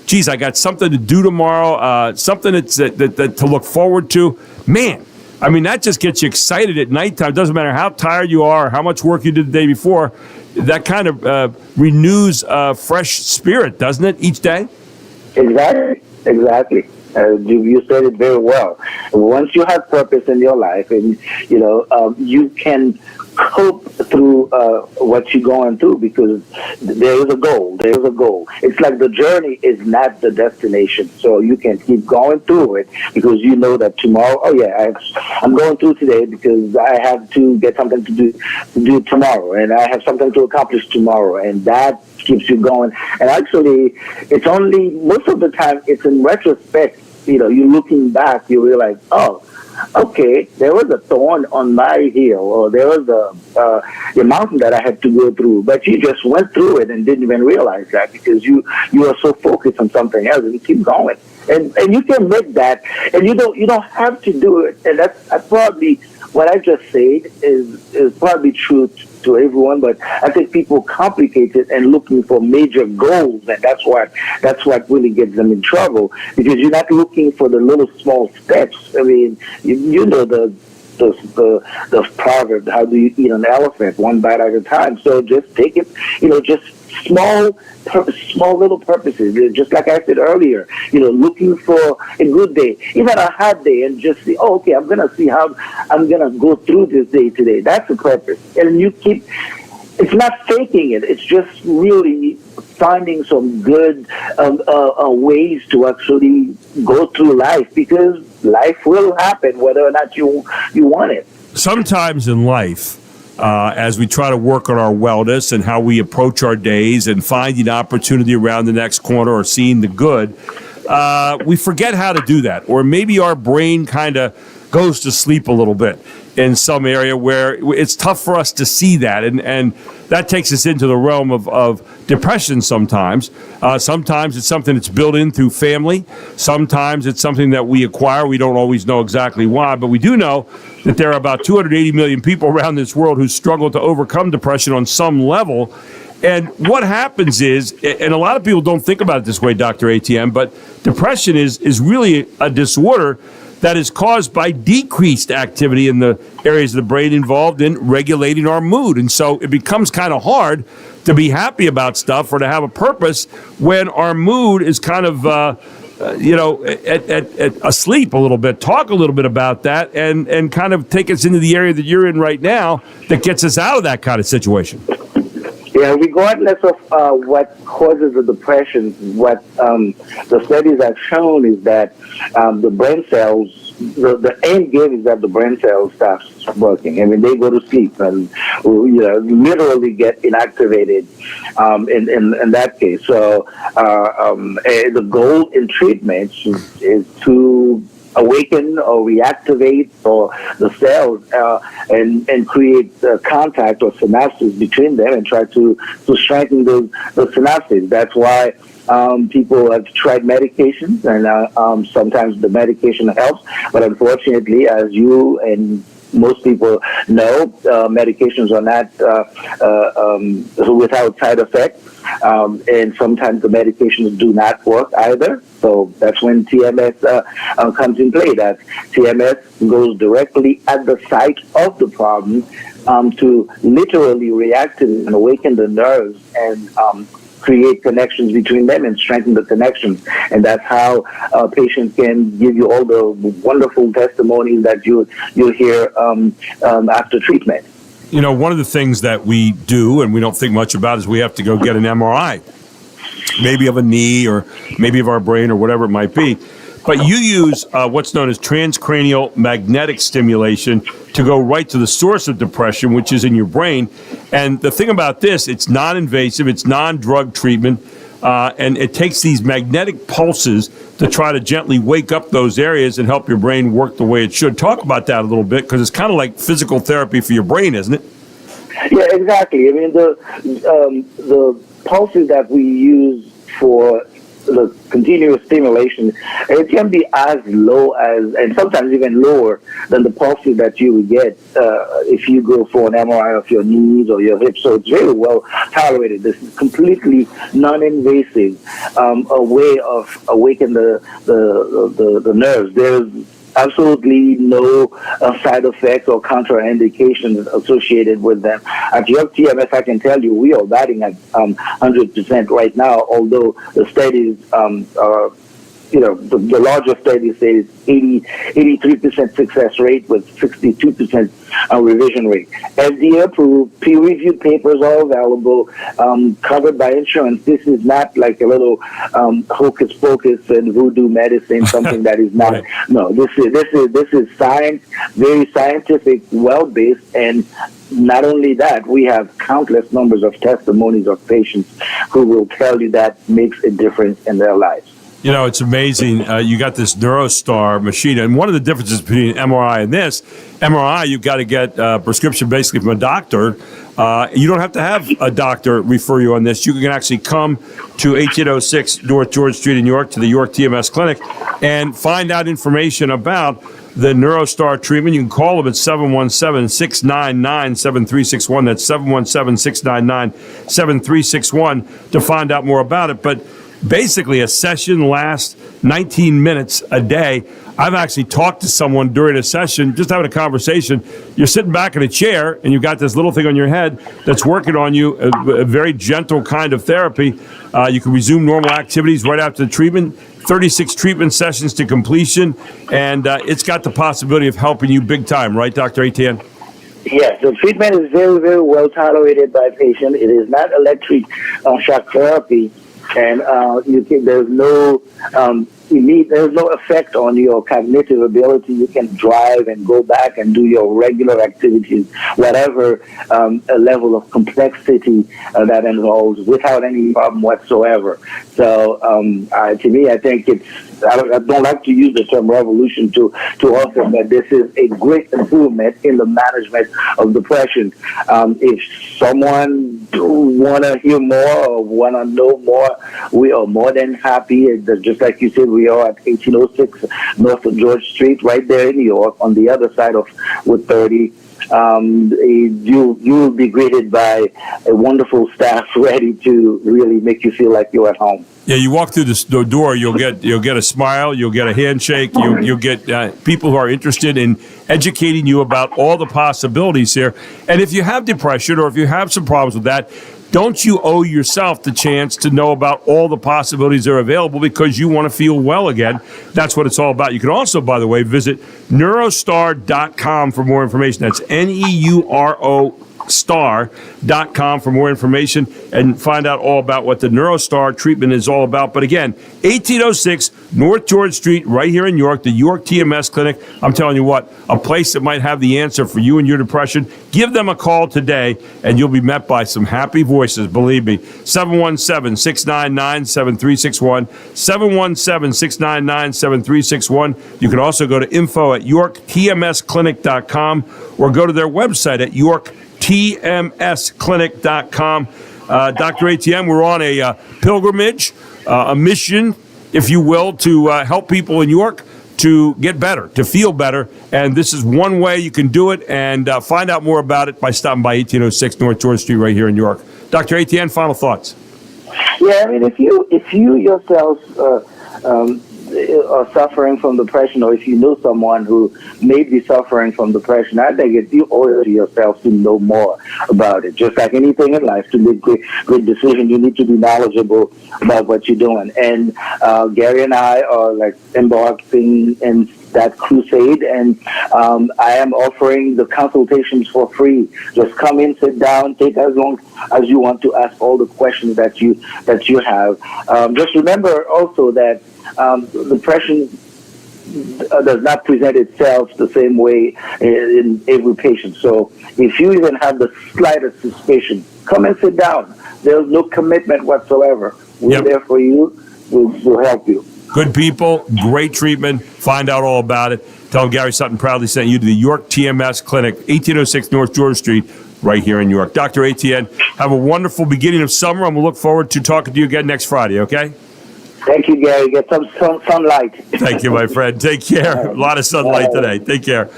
geez, I got something to do tomorrow, something that to look forward to, man. I mean, that just gets you excited at nighttime. It doesn't matter how tired you are, how much work you did the day before. That kind of renews fresh spirit, doesn't it, each day? Exactly. You said it very well. Once you have purpose in your life, and you can cope through what you're going through because there is a goal. It's like the journey is not the destination, so you can keep going through it because you know that tomorrow. I'm going through today because I have to get something to do tomorrow, and I have something to accomplish tomorrow, and that keeps you going. And actually, it's only most of the time it's in retrospect. You're looking back, you realize, okay, there was a thorn on my heel, or there was a mountain that I had to go through, but you just went through it and didn't even realize that because you are so focused on something else, and you keep going. And you can make that, and you don't have to do it. And that's probably what I just said is probably true to everyone, but I think people complicate it and looking for major goals, and that's what really gets them in trouble because you're not looking for the little small steps. I mean, you know the proverb, how do you eat an elephant? One bite at a time. So just take it, just small little purposes. Just like I said earlier, looking for a good day, even a hard day, and just see, okay, I'm going to see how I'm going to go through this day today. That's the purpose. And it's not faking it. It's just really finding some good ways to actually go through life because life will happen whether or not you want it. Sometimes in life, as we try to work on our wellness and how we approach our days and finding opportunity around the next corner or seeing the good, we forget how to do that. Or maybe our brain kind of goes to sleep a little bit in some area where it's tough for us to see that. And that takes us into the realm of depression sometimes. Sometimes it's something that's built in through family. Sometimes it's something that we acquire. We don't always know exactly why, but we do know that there are about 280 million people around this world who struggle to overcome depression on some level. And what happens is, and a lot of people don't think about it this way, Dr. ATM, but depression is really a disorder that is caused by decreased activity in the areas of the brain involved in regulating our mood. And so it becomes kind of hard to be happy about stuff or to have a purpose when our mood is kind of, asleep a little bit. Talk a little bit about that and kind of take us into the area that you're in right now that gets us out of that kind of situation. Yeah, regardless of what causes the depression, what the studies have shown is that the brain cells, the end game is that the brain cells stops working. I mean, they go to sleep and literally get inactivated in that case. So the goal in treatment is to awaken or reactivate or the cells and create contact or synapses between them and try to strengthen the synapses. That's why people have tried medications and sometimes the medication helps, but unfortunately, as you and most people know, medications are not without side effects, and sometimes the medications do not work either. So that's when TMS comes in play. That TMS goes directly at the site of the problem to literally reactivate and awaken the nerves and create connections between them and strengthen the connections. And that's how patients can give you all the wonderful testimonies that you hear after treatment. You know, one of the things that we do and we don't think much about is we have to go get an MRI, maybe of a knee or maybe of our brain or whatever it might be. But you use what's known as transcranial magnetic stimulation to go right to the source of depression, which is in your brain. And the thing about this, it's non-invasive, it's non-drug treatment, and it takes these magnetic pulses to try to gently wake up those areas and help your brain work the way it should. Talk about that a little bit, because it's kind of like physical therapy for your brain, isn't it? Yeah, exactly. I mean, the pulses that we use for the continuous stimulation, it can be as low as, and sometimes even lower than the pulses that you would get if you go for an MRI of your knees or your hips. So it's very well tolerated. This is completely non-invasive, a way of awakening the nerves. There's absolutely no side effects or contraindications associated with them. At your TMS, I can tell you we are batting at 100% right now, although the studies are, the larger study says 83% success rate with 62% revision rate. FDA approved, peer-reviewed papers are available, covered by insurance. This is not like a little hocus pocus and voodoo medicine, something that is not. Right. No, this is science, very scientific, well-based, and not only that, we have countless numbers of testimonies of patients who will tell you that makes a difference in their lives. You know, it's amazing. You got this NeuroStar machine, and one of the differences between MRI and this, MRI, you've got to get a prescription basically from a doctor. You don't have to have a doctor refer you on this. You can actually come to 1806 North George Street in York to the York TMS Clinic and find out information about the NeuroStar treatment. You can call them at 717-699-7361. That's 717-699-7361 to find out more about it. But basically, a session lasts 19 minutes a day. I've actually talked to someone during a session, just having a conversation. You're sitting back in a chair, and you've got this little thing on your head that's working on you, a very gentle kind of therapy. You can resume normal activities right after the treatment. 36 treatment sessions to completion, and it's got the possibility of helping you big time, right, Dr. Etienne? Yes, the treatment is very, very well tolerated by patients. It is not electric shock therapy. and there's no there's no effect on your cognitive ability. You can drive and go back and do your regular activities, whatever a level of complexity that involves, without any problem whatsoever. So to me, I think I don't like to use the term revolution too often, but this is a great improvement in the management of depression. If someone want to hear more or want to know more, we are more than happy. Just like you said, we are at 1806 North of George Street, right there in New York, on the other side of Wood 30. You will be greeted by a wonderful staff ready to really make you feel like you're at home. Yeah, you walk through the door, you'll get a smile, you'll get a handshake, you'll get people who are interested in educating you about all the possibilities here. And if you have depression or if you have some problems with that, don't you owe yourself the chance to know about all the possibilities that are available because you want to feel well again? That's what it's all about. You can also, by the way, visit neurostar.com for more information. That's NEURO star.com for more information and find out all about what the NeuroStar treatment is all about. But again, 1806 North George Street, right here in York, the York TMS Clinic. I'm telling you what, a place that might have the answer for you and your depression. Give them a call today, and you'll be met by some happy voices, believe me. 717-699-7361, 717-699-7361. You can also go to info@yorktmsclinic.com or go to their website at yorktmsclinic.com. Dr. ATM, we're on a pilgrimage, a mission, if you will, to help people in York to get better, to feel better. And this is one way you can do it, and find out more about it by stopping by 1806 North George Street right here in York. Dr. ATM, final thoughts. Yeah, I mean, if you yourself are suffering from depression, or if you know someone who may be suffering from depression, I think you owe it to yourself to know more about it. Just like anything in life, to make good decisions, you need to be knowledgeable about what you're doing. And Gary and I are like embarking in that crusade, and I am offering the consultations for free. Just come in, sit down, take as long as you want to ask all the questions that you have. Just remember also that depression does not present itself the same way in every patient. So if you even have the slightest suspicion, come and sit down. There's no commitment whatsoever. We're there for you. We'll help you. Good people, great treatment. Find out all about it. Tell them Gary Sutton proudly sent you to the York TMS Clinic, 1806 North George Street, right here in York. Dr. ATN, have a wonderful beginning of summer, and we'll look forward to talking to you again next Friday, okay? Thank you, Gary. Get some sunlight. Thank you, my friend. Take care. A lot of sunlight today. Take care.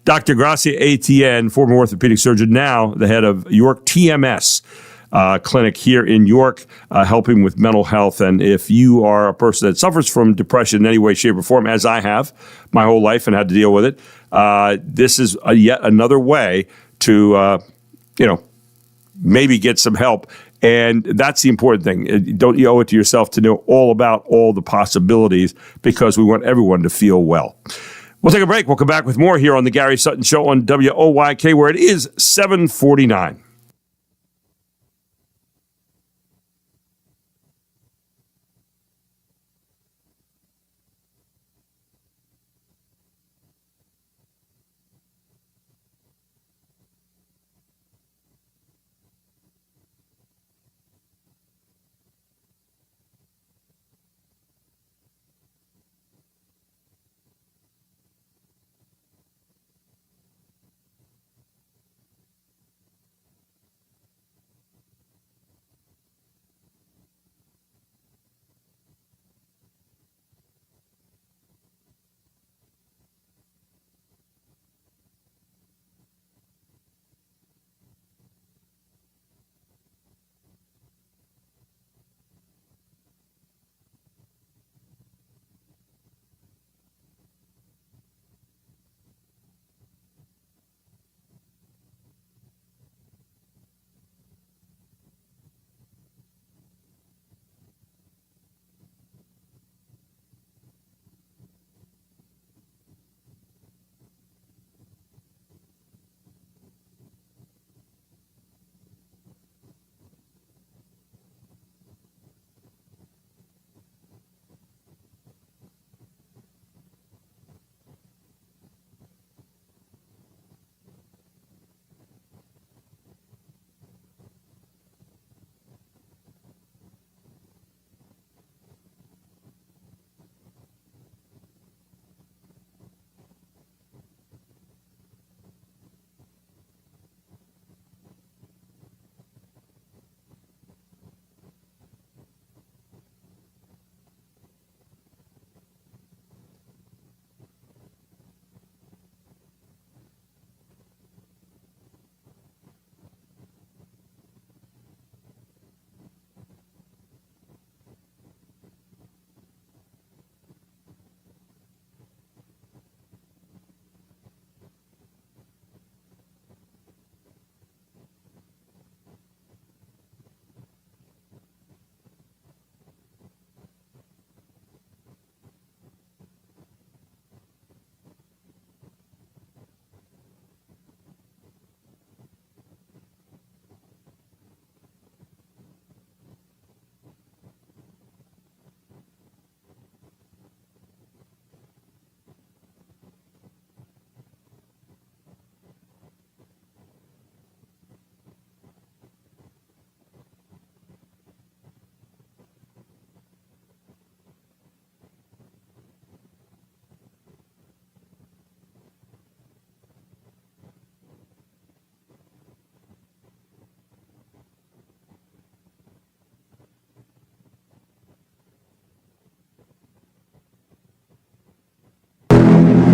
Dr. Gracia ATN, former orthopedic surgeon, now the head of York TMS Clinic here in York, helping with mental health. And if you are a person that suffers from depression in any way, shape, or form, as I have my whole life and had to deal with it, this is yet another way to, maybe get some help. And that's the important thing. Don't you owe it to yourself to know all about all the possibilities, because we want everyone to feel well. We'll take a break. We'll come back with more here on the Gary Sutton Show on WOYK, where it is 7:49.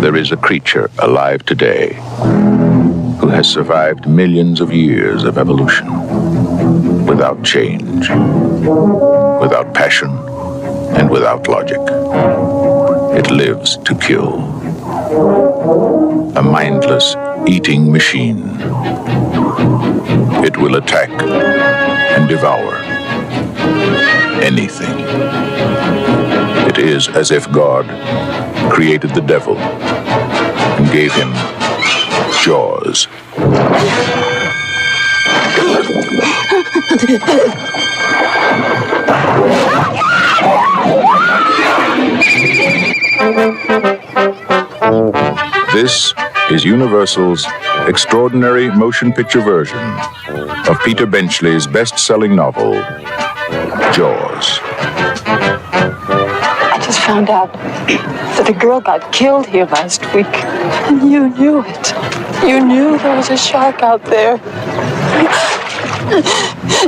there is a creature alive today who has survived millions of years of evolution without change, without passion, and without logic. It lives to kill. A mindless eating machine. It will attack and devour anything. It is as if God created the devil and gave him jaws. This is Universal's extraordinary motion picture version of Peter Benchley's best-selling novel, Jaws. I just found out that a girl got killed here last week, and you knew it. You knew there was a shark out there.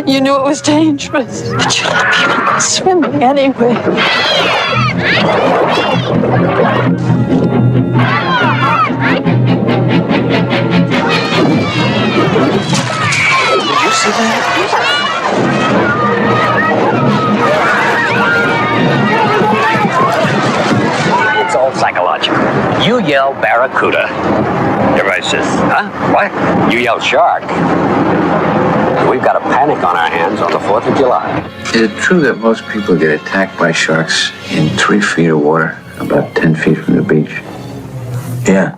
You knew it was dangerous, but you let people go swimming anyway. Did you see that? It's all psychological. You yell barracuda. Everybody says, huh? What? You yell shark. We've got a panic on our hands on the 4th of July. Is it true that most people get attacked by sharks in 3 feet of water, about 10 feet from the beach? Yeah.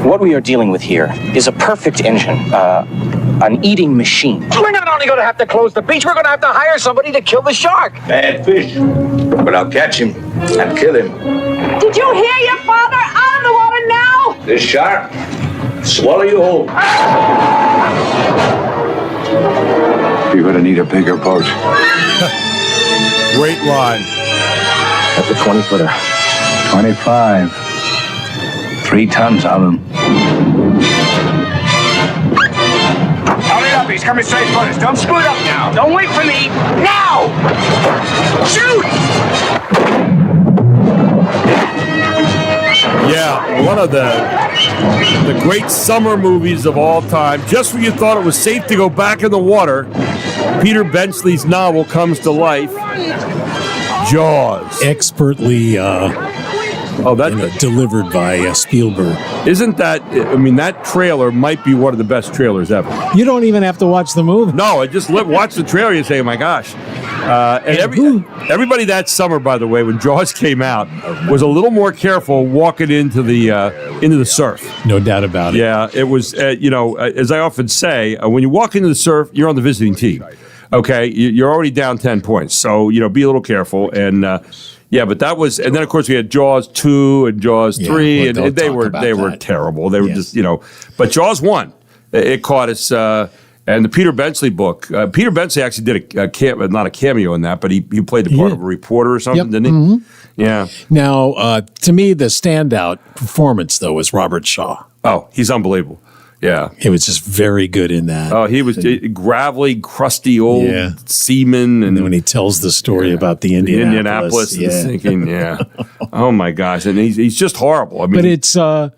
What we are dealing with here is a perfect engine, an eating machine. We're not only going to have to close the beach, we're going to have to hire somebody to kill the shark. Bad fish. But I'll catch him and kill him. Did you hear your father? Out of the water now! This shark, swallow you whole. You're gonna need a bigger boat. Great line. That's a 20-footer. 25. 3 tons on him. Hurry up, he's coming straight for us. Don't screw it up now. Don't wait for me. Now! Shoot! Yeah, one of the great summer movies of all time. Just when you thought it was safe to go back in the water, Peter Benchley's novel comes to life. Jaws. Expertly delivered by Spielberg. Isn't that, I mean, that trailer might be one of the best trailers ever. You don't even have to watch the movie. No, I just watch the trailer and say, oh my gosh. Everybody that summer, by the way, when Jaws came out, was a little more careful walking into the surf. No doubt about it. Yeah, it was, as I often say, when you walk into the surf, you're on the visiting team. Okay, you're already down 10 points. So, be a little careful. And, but that was, and then of course we had Jaws 2 and Jaws 3, and they were terrible. They were just, but Jaws 1, it caught us, and the Peter Benchley book. Peter Benchley actually did not a cameo in that, but he played the part of a reporter or something, didn't he? Mm-hmm. Yeah. Now, to me, the standout performance, though, was Robert Shaw. Oh, he's unbelievable. Yeah. He was just very good in that. Oh, he was gravelly, crusty old seaman. And then when he tells the story about the Indianapolis and sinking, oh my gosh. And he's just horrible. I mean, but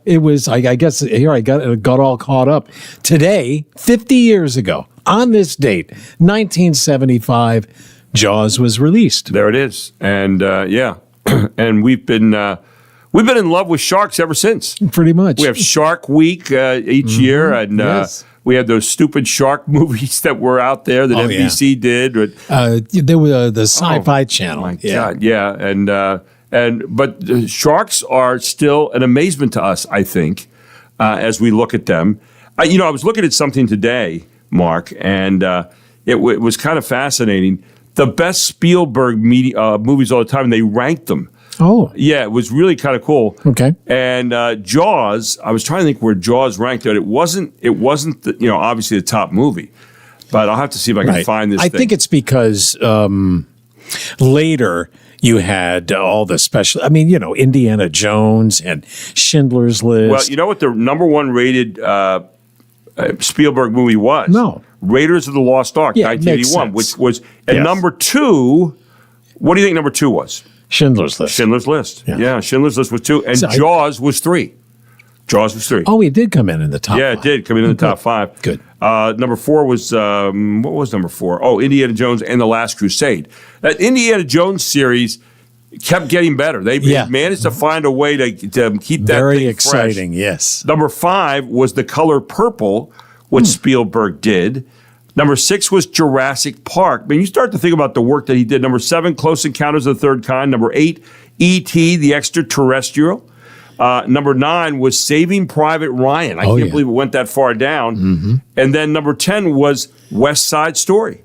it was, I guess, here I got all caught up. Today, 50 years ago, on this date, 1975, Jaws was released. There it is. And and we've been in love with sharks ever since. Pretty much. We have Shark Week each year, and we had those stupid shark movies that were out there that NBC did. They were the Sci-Fi Channel. My God, yeah, but sharks are still an amazement to us, I think, as we look at them. I was looking at something today, Mark, and it was kind of fascinating. The best Spielberg movies all the time, they ranked them. Oh. Yeah, it was really kind of cool. Okay. And Jaws, I was trying to think where Jaws ranked it. It wasn't obviously the top movie. But I'll have to see if I can find this I think it's because later you had all the special, Indiana Jones and Schindler's List. Well, you know what the number 1 rated Spielberg movie was? No. Raiders of the Lost Ark, 1981, which was, and number 2, what do you think number 2 was? Schindler's List. Schindler's List. Yeah, Schindler's List was 2, and Jaws was 3. Jaws was 3. Oh, it did come in the top. Yeah, it did come in the top 5. Good. Number 4 was what was number 4? Oh, Indiana Jones and the Last Crusade. That Indiana Jones series kept getting better. They managed to find a way to keep that very thing exciting. fresh. Yes. Number 5 was The Color Purple, which Spielberg did. Number 6 was Jurassic Park. I mean, you start to think about the work that he did. Number 7, Close Encounters of the Third Kind. Number 8, E.T. the Extraterrestrial. Number 9 was Saving Private Ryan. I can't believe it went that far down. Mm-hmm. And then number 10 was West Side Story.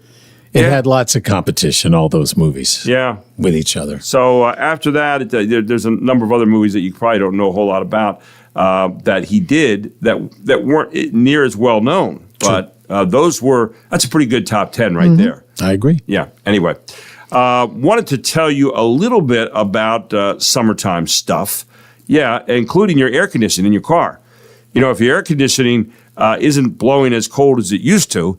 It had lots of competition, all those movies. Yeah. With each other. So after that, there's a number of other movies that you probably don't know a whole lot about that he did that weren't near as well known. But that's a pretty good top 10 right there. I agree. Yeah. Anyway, wanted to tell you a little bit about summertime stuff. Yeah, including your air conditioning in your car. You know, if your air conditioning isn't blowing as cold as it used to,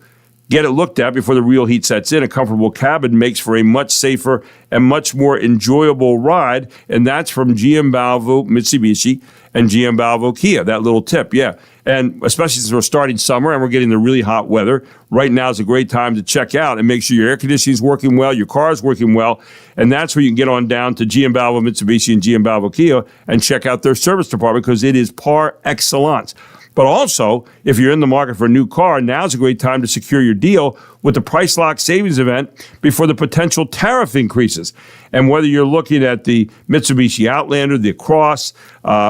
get it looked at before the real heat sets in. A comfortable cabin makes for a much safer and much more enjoyable ride, and that's from GM Balvo Mitsubishi and GM Balvo Kia. That little tip, yeah. And especially since we're starting summer and we're getting the really hot weather, right now is a great time to check out and make sure your air conditioning is working well, your car is working well, and that's where you can get on down to GM Balvo Mitsubishi and GM Balvo Kia and check out their service department because it is par excellence. But also, if you're in the market for a new car, now's a great time to secure your deal with the Price Lock Savings Event before the potential tariff increases. And whether you're looking at the Mitsubishi Outlander, the Cross,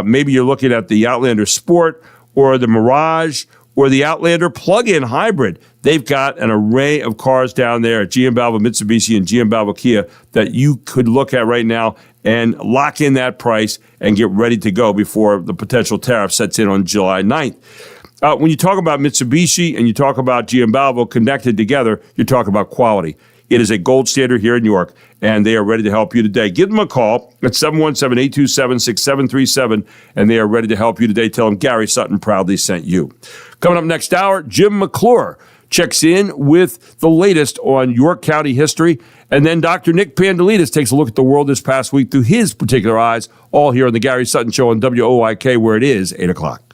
maybe you're looking at the Outlander Sport, or the Mirage, or the Outlander plug-in hybrid. They've got an array of cars down there at GM Balvo Mitsubishi and GM Balvo Kia that you could look at right now and lock in that price and get ready to go before the potential tariff sets in on July 9th. When you talk about Mitsubishi and you talk about GM Balvo connected together, you're talking about quality. It is a gold standard here in York, and they are ready to help you today. Give them a call at 717-827-6737, and they are ready to help you today. Tell them Gary Sutton proudly sent you. Coming up next hour, Jim McClure checks in with the latest on York County history, and then Dr. Nick Pandelides takes a look at the world this past week through his particular eyes, all here on the Gary Sutton Show on WOIK, where it is 8 o'clock.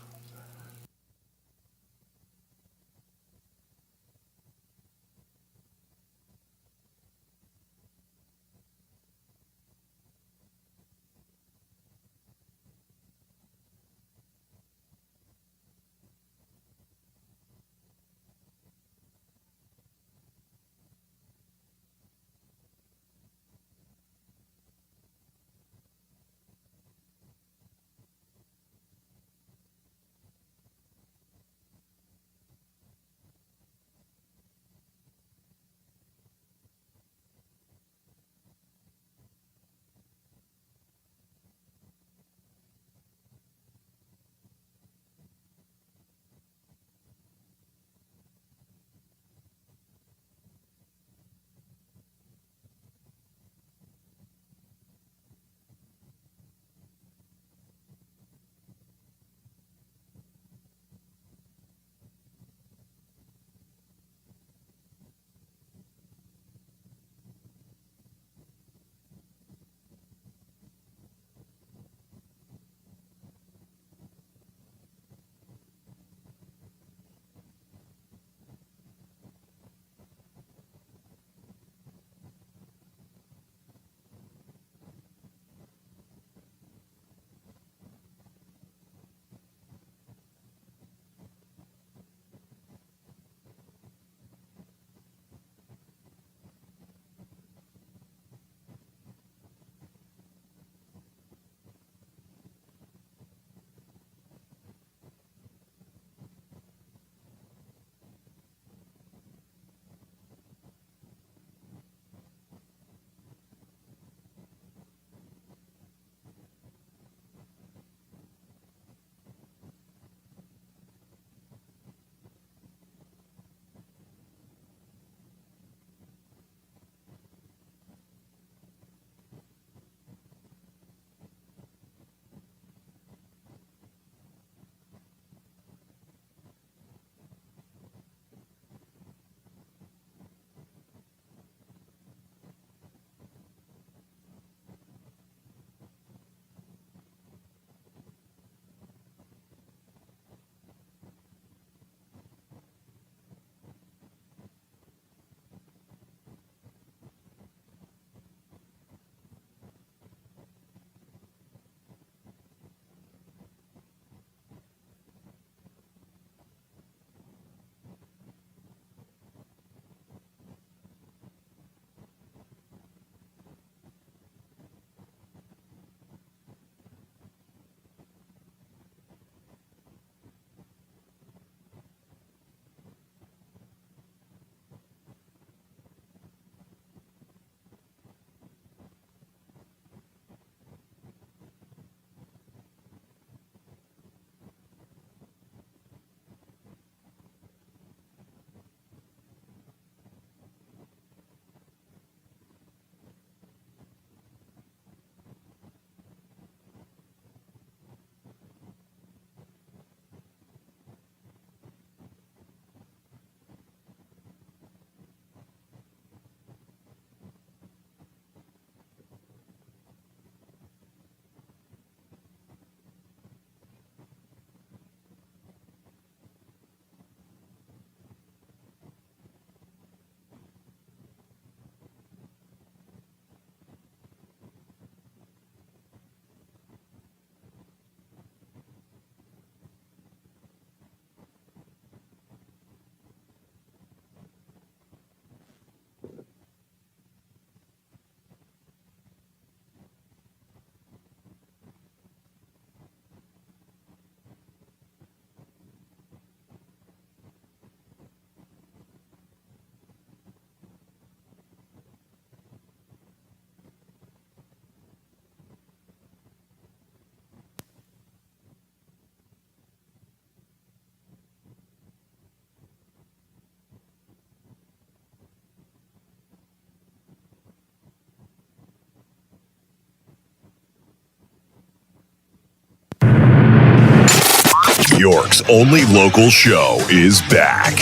York's only local show is back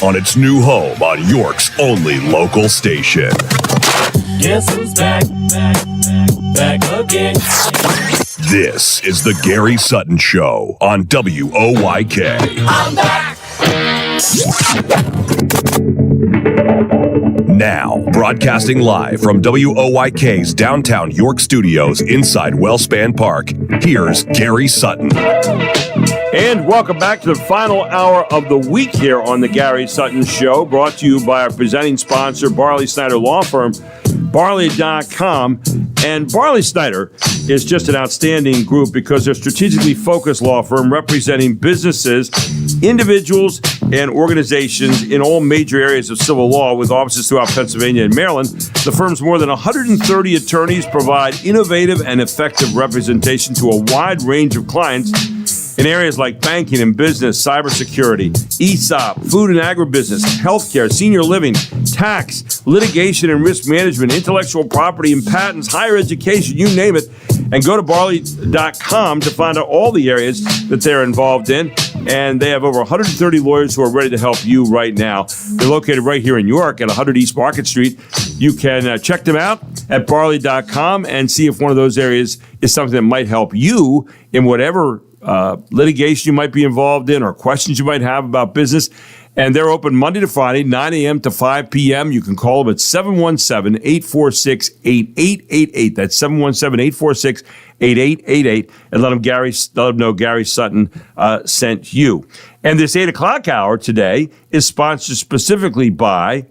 on its new home on York's only local station. Guess who's back again? This is the Gary Sutton Show on WOYK. I'm back. Now, broadcasting live from WOYK's downtown York studios inside Wellspan Park, here's Gary Sutton. And welcome back to the final hour of the week here on the Gary Sutton Show, brought to you by our presenting sponsor, Barley Snyder Law Firm, Barley.com. And Barley Snyder is just an outstanding group because they're a strategically focused law firm representing businesses, individuals, and organizations in all major areas of civil law with offices throughout Pennsylvania and Maryland. The firm's more than 130 attorneys provide innovative and effective representation to a wide range of clients in areas like banking and business, cybersecurity, ESOP, food and agribusiness, healthcare, senior living, tax, litigation and risk management, intellectual property and patents, higher education, you name it. And go to Barley.com to find out all the areas that they're involved in. And they have over 130 lawyers who are ready to help you right now. They're located right here in York at 100 East Market Street. You can check them out at Barley.com and see if one of those areas is something that might help you in whatever litigation you might be involved in or questions you might have about business. And they're open Monday to Friday, 9 a.m. to 5 p.m. You can call them at 717-846-8888. That's 717-846-8888. And let them know Gary Sutton sent you. And this 8 o'clock hour today is sponsored specifically by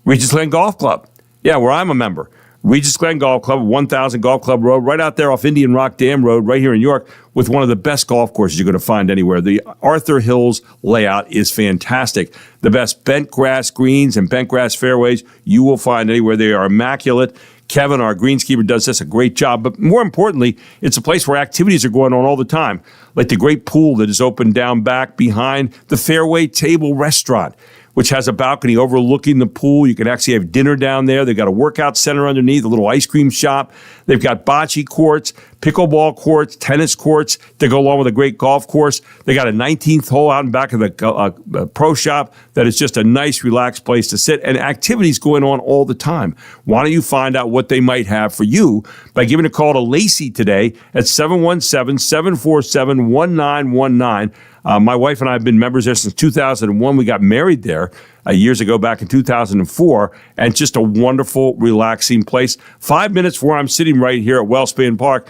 Regis Glen Golf Club. Yeah, where I'm a member. Regis Glen Golf Club, 1000 Golf Club Road, right out there off Indian Rock Dam Road, right here in York, with one of the best golf courses you're going to find anywhere. The Arthur Hills layout is fantastic. The best bent grass greens and bent grass fairways you will find anywhere. They are immaculate. Kevin, our greenskeeper, does this a great job. But more importantly, it's a place where activities are going on all the time, like the great pool that is open down back behind the Fairway Table Restaurant, which has a balcony overlooking the pool. You can actually have dinner down there. They've got a workout center underneath, a little ice cream shop. They've got bocce courts, pickleball courts, tennis courts to go along with a great golf course. They got a 19th hole out in back of the pro shop that is just a nice, relaxed place to sit, and activities going on all the time. Why don't you find out what they might have for you by giving a call to Lacey today at 717-747-1919. My wife and I have been members there since 2001. We got married there years ago, back in 2004, and just a wonderful, relaxing place. 5 minutes from where I'm sitting right here at Wellspan Park,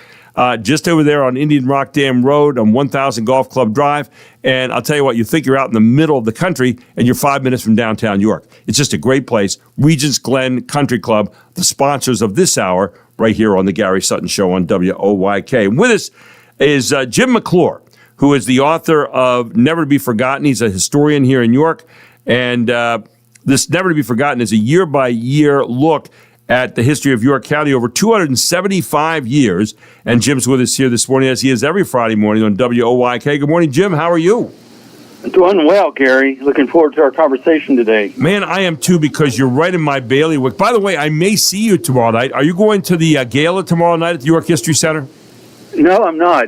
just over there on Indian Rock Dam Road on 1000 Golf Club Drive. And I'll tell you what, you think you're out in the middle of the country, and you're 5 minutes from downtown York. It's just a great place. Regis Glen Country Club, the sponsors of this hour, right here on the Gary Sutton Show on WOYK. And with us is Jim McClure, who is the author of Never to Be Forgotten. He's a historian here in York. And this Never to Be Forgotten is a year-by-year look at the history of York County over 275 years. And Jim's with us here this morning, as he is every Friday morning on WOYK. Good morning, Jim. How are you? Doing well, Gary. Looking forward to our conversation today. Man, I am too, because you're right in my bailiwick. By the way, I may see you tomorrow night. Are you going to the gala tomorrow night at the York History Center? No, I'm not,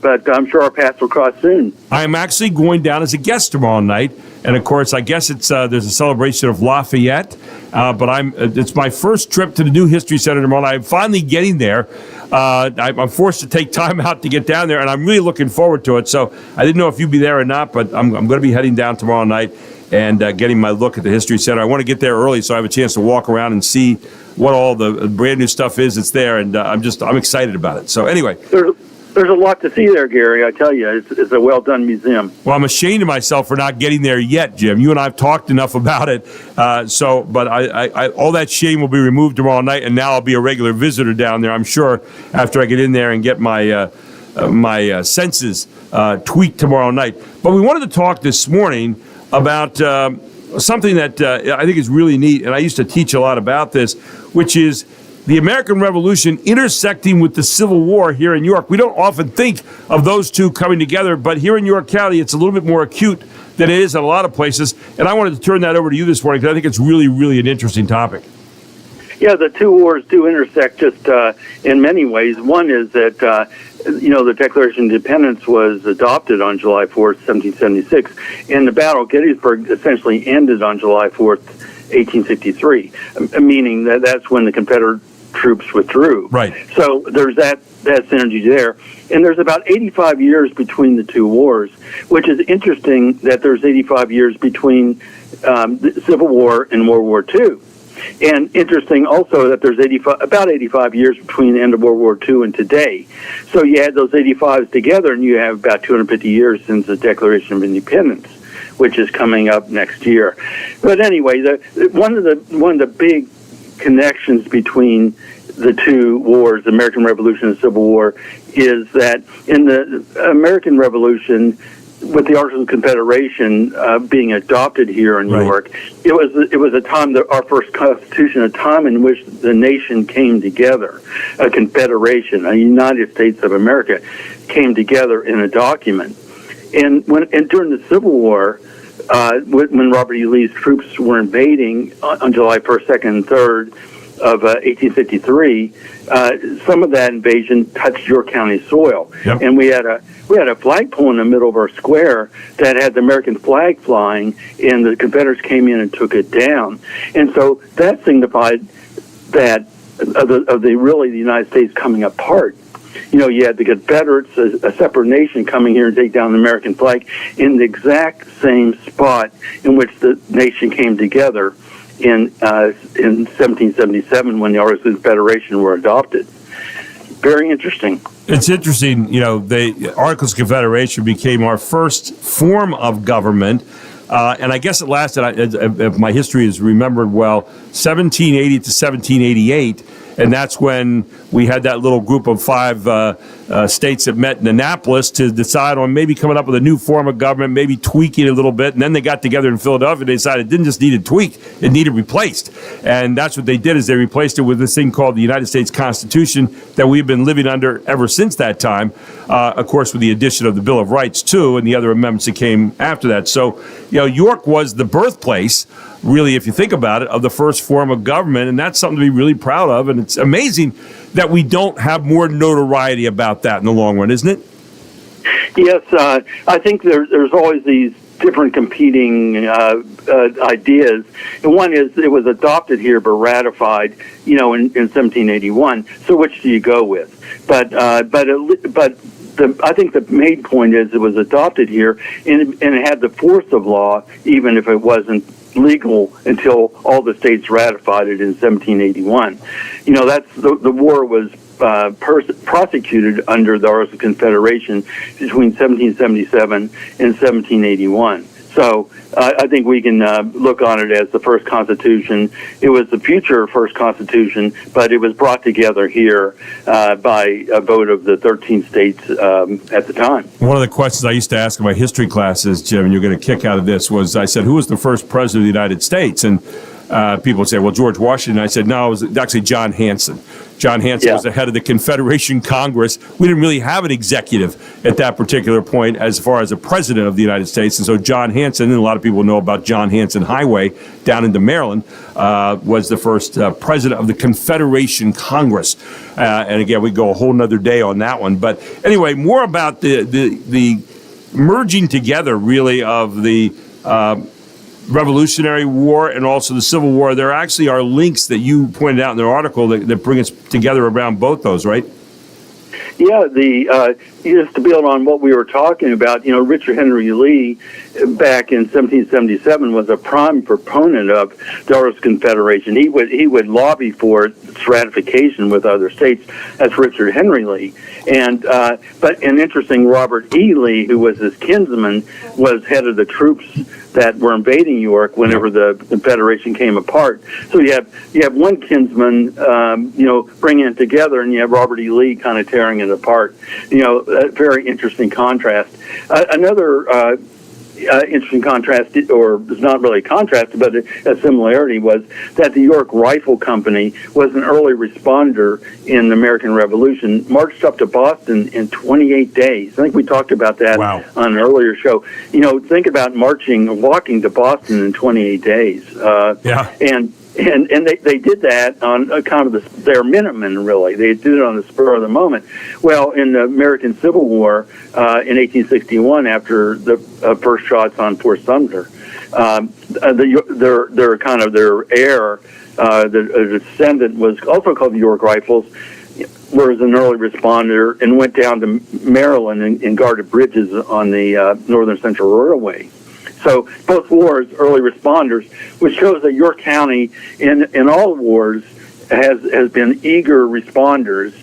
but I'm sure our paths will cross soon. I am actually going down as a guest tomorrow night, and of course, I guess it's there's a celebration of Lafayette, but it's my first trip to the new History Center tomorrow night. I'm finally getting there. I'm forced to take time out to get down there, and I'm really looking forward to it. So I didn't know if you'd be there or not, but I'm going to be heading down tomorrow night and getting my look at the History Center. I want to get there early so I have a chance to walk around and see what all the brand new stuff is that's there, and I'm excited about it. So anyway. There's a lot to see there, Gary, I tell you. It's a well-done museum. Well, I'm ashamed of myself for not getting there yet, Jim. You and I have talked enough about it. But I all that shame will be removed tomorrow night, and now I'll be a regular visitor down there, I'm sure, after I get in there and get my senses tweaked tomorrow night. But we wanted to talk this morning about something that I think is really neat, and I used to teach a lot about this, which is the American Revolution intersecting with the Civil War here in York. We don't often think of those two coming together, but here in York County, it's a little bit more acute than it is in a lot of places. And I wanted to turn that over to you this morning because I think it's really, really an interesting topic. Yeah, the two wars do intersect just in many ways. One is that the Declaration of Independence was adopted on July 4th, 1776, and the Battle of Gettysburg essentially ended on July 4th, 1863, meaning that that's when the Confederate troops withdrew. Right. So there's that synergy there. And there's about 85 years between the two wars, which is interesting that there's 85 years between the Civil War and World War II. And interesting also that there's about 85 years between the end of World War II and today. So you add those 85s together, and you have about 250 years since the Declaration of Independence, which is coming up next year. But anyway, one of the big connections between the two wars, the American Revolution and Civil War, is that in the American Revolution, with the Articles of Confederation being adopted here in New York, it was a time that our first Constitution, a time in which the nation came together, a confederation, a United States of America, came together in a document. And during the Civil War, when Robert E. Lee's troops were invading on July 1st, 2nd, and 3rd of 1853, some of that invasion touched York County soil, and we had a flagpole in the middle of our square that had the American flag flying, and the Confederates came in and took it down, and so that signified that of the United States coming apart. You had the Confederates, a separate nation, coming here and take down the American flag in the exact same spot in which the nation came together in 1777 when the Articles of Confederation were adopted. Very interesting. It's interesting, the Articles of Confederation became our first form of government, and I guess it lasted, if my history is remembered well, 1780 to 1788. And that's when we had that little group of 5 states that met in Annapolis to decide on maybe coming up with a new form of government, maybe tweaking it a little bit. And then they got together in Philadelphia. They decided it didn't just need a tweak, it needed replaced. And that's what they did, is they replaced it with this thing called the United States Constitution that we've been living under ever since that time. Of course, with the addition of the Bill of Rights, too, and the other amendments that came after that. So, York was the birthplace, really, if you think about it, of the first form of government. And that's something to be really proud of. And it's amazing that we don't have more notoriety about that in the long run, isn't it? Yes, I think there's always these different competing ideas. And one is it was adopted here but ratified, in 1781. So which do you go with? But I think the main point is it was adopted here, and it had the force of law, even if it wasn't legal until all the states ratified it in 1781. That's the war was prosecuted under the Articles of Confederation between 1777 and 1781. So I think we can look on it as the first Constitution. It was the future first Constitution, but it was brought together here by a vote of the 13 states at the time. One of the questions I used to ask in my history classes, Jim, and you're going to kick out of this, was I said, who was the first president of the United States? And people would say, well, George Washington. I said, no, it was actually John Hanson. John Hanson was the head of the Confederation Congress. We didn't really have an executive at that particular point as far as a president of the United States. And so John Hanson, and a lot of people know about John Hanson Highway down into Maryland, was the first president of the Confederation Congress. And again, we go a whole nother day on that one. But anyway, more about the merging together, really, of the Revolutionary War and also the Civil War. There actually are links that you pointed out in the article that bring us together around both those, right? Yeah, just to build on what we were talking about, Richard Henry Lee back in 1777 was a prime proponent of the Articles of Confederation. He would lobby for its ratification with other states. That's Richard Henry Lee. And but an interesting Robert E. Lee, who was his kinsman, was head of the troops that were invading York whenever the Confederation came apart. So you have one kinsman, bringing it together, and you have Robert E. Lee kind of tearing it apart. A very interesting contrast. Another interesting contrast, or it's not really a contrast, but a similarity, was that the York Rifle Company was an early responder in the American Revolution, marched up to Boston in 28 days. I think we talked about that on an earlier show. Think about walking to Boston in 28 days. And And they did that on account of their Minutemen, really. They did it on the spur of the moment. Well, in the American Civil War in 1861, after the first shots on Fort Sumter, their kind of their heir, the descendant, was also called the York Rifles, was an early responder and went down to Maryland and guarded bridges on the Northern Central Railway. So both wars, early responders, which shows that York County in all wars has been eager responders.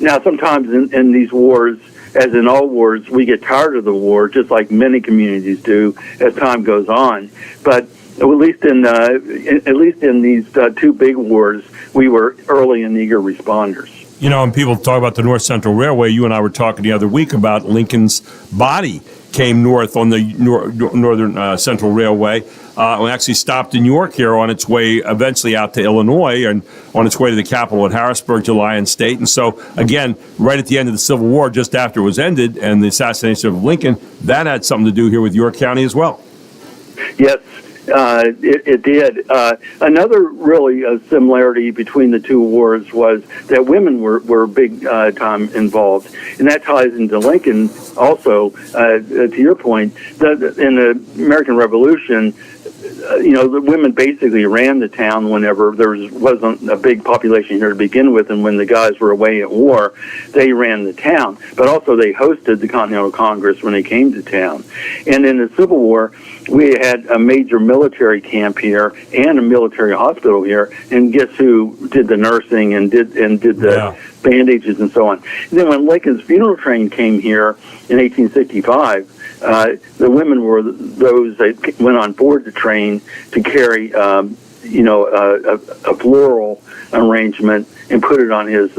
Now, sometimes in these wars, as in all wars, we get tired of the war, just like many communities do as time goes on. But at least in these two big wars, we were early and eager responders. You know, and people talk about the North Central Railway. You and I were talking the other week about Lincoln's body came north on the Northern Central Railway and actually stopped in York here on its way eventually out to Illinois and on its way to the capital at Harrisburg to Lyon State. And so, again, right at the end of the Civil War, just after it was ended, and the assassination of Lincoln, that had something to do here with York County as well. Yes. It did. Another really similarity between the two wars was that women were big time involved, and that ties into Lincoln also. To your point, in the American Revolution, the women basically ran the town whenever there wasn't a big population here to begin with, and when the guys were away at war, they ran the town. But also they hosted the Continental Congress when they came to town. And in the Civil War, we had a major military camp here and a military hospital here, and guess who did the nursing and did the bandages and so on. And then when Lincoln's funeral train came here in 1865, the women were those that went on board the train to carry, a floral arrangement and put it on his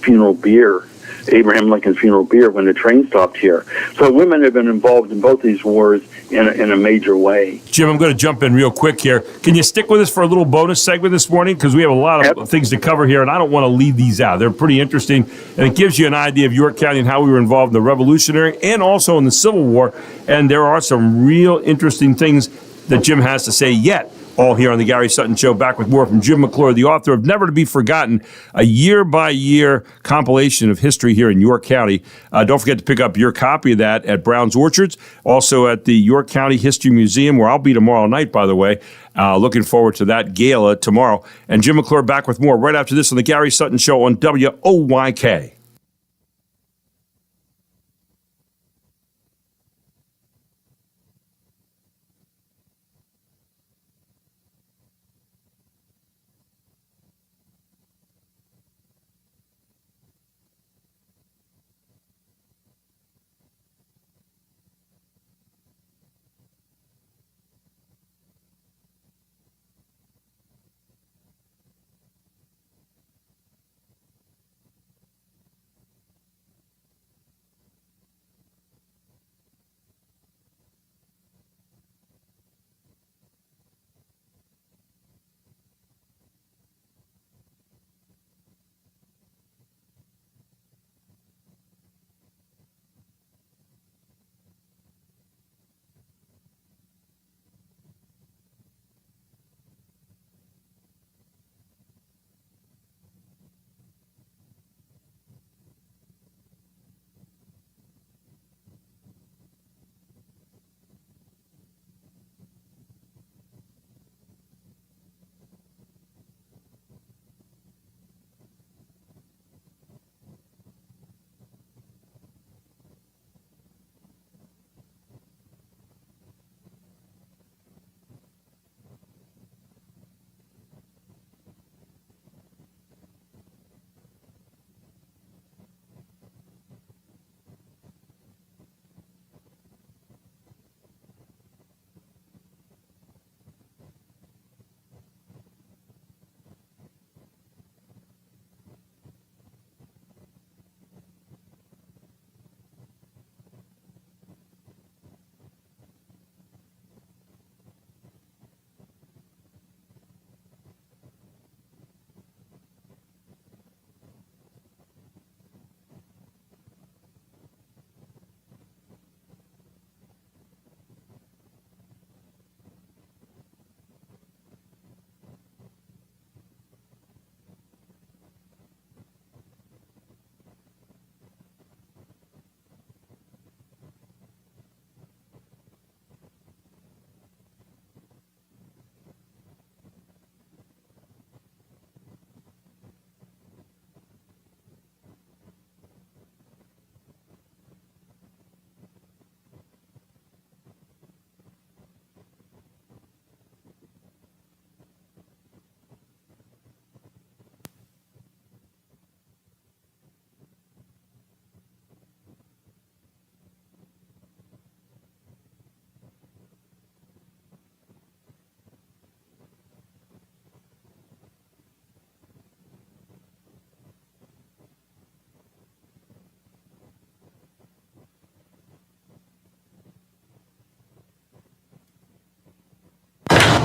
funeral bier, Abraham Lincoln's funeral bier, when the train stopped here. So women have been involved in both these wars in a major way. Jim, I'm going to jump in real quick here. Can you stick with us for a little bonus segment this morning? Because we have a lot of things to cover here, and I don't want to leave these out. They're pretty interesting, and it gives you an idea of York County and how we were involved in the Revolutionary and also in the Civil War. And there are some real interesting things that Jim has to say yet. All here on the Gary Sutton Show. Back with more from Jim McClure, the author of Never to Be Forgotten, a year-by-year compilation of history here in York County. Don't forget to pick up your copy of that at Brown's Orchards, also at the York County History Museum, where I'll be tomorrow night, by the way. Looking forward to that gala tomorrow. And Jim McClure back with more right after this on the Gary Sutton Show on WOYK.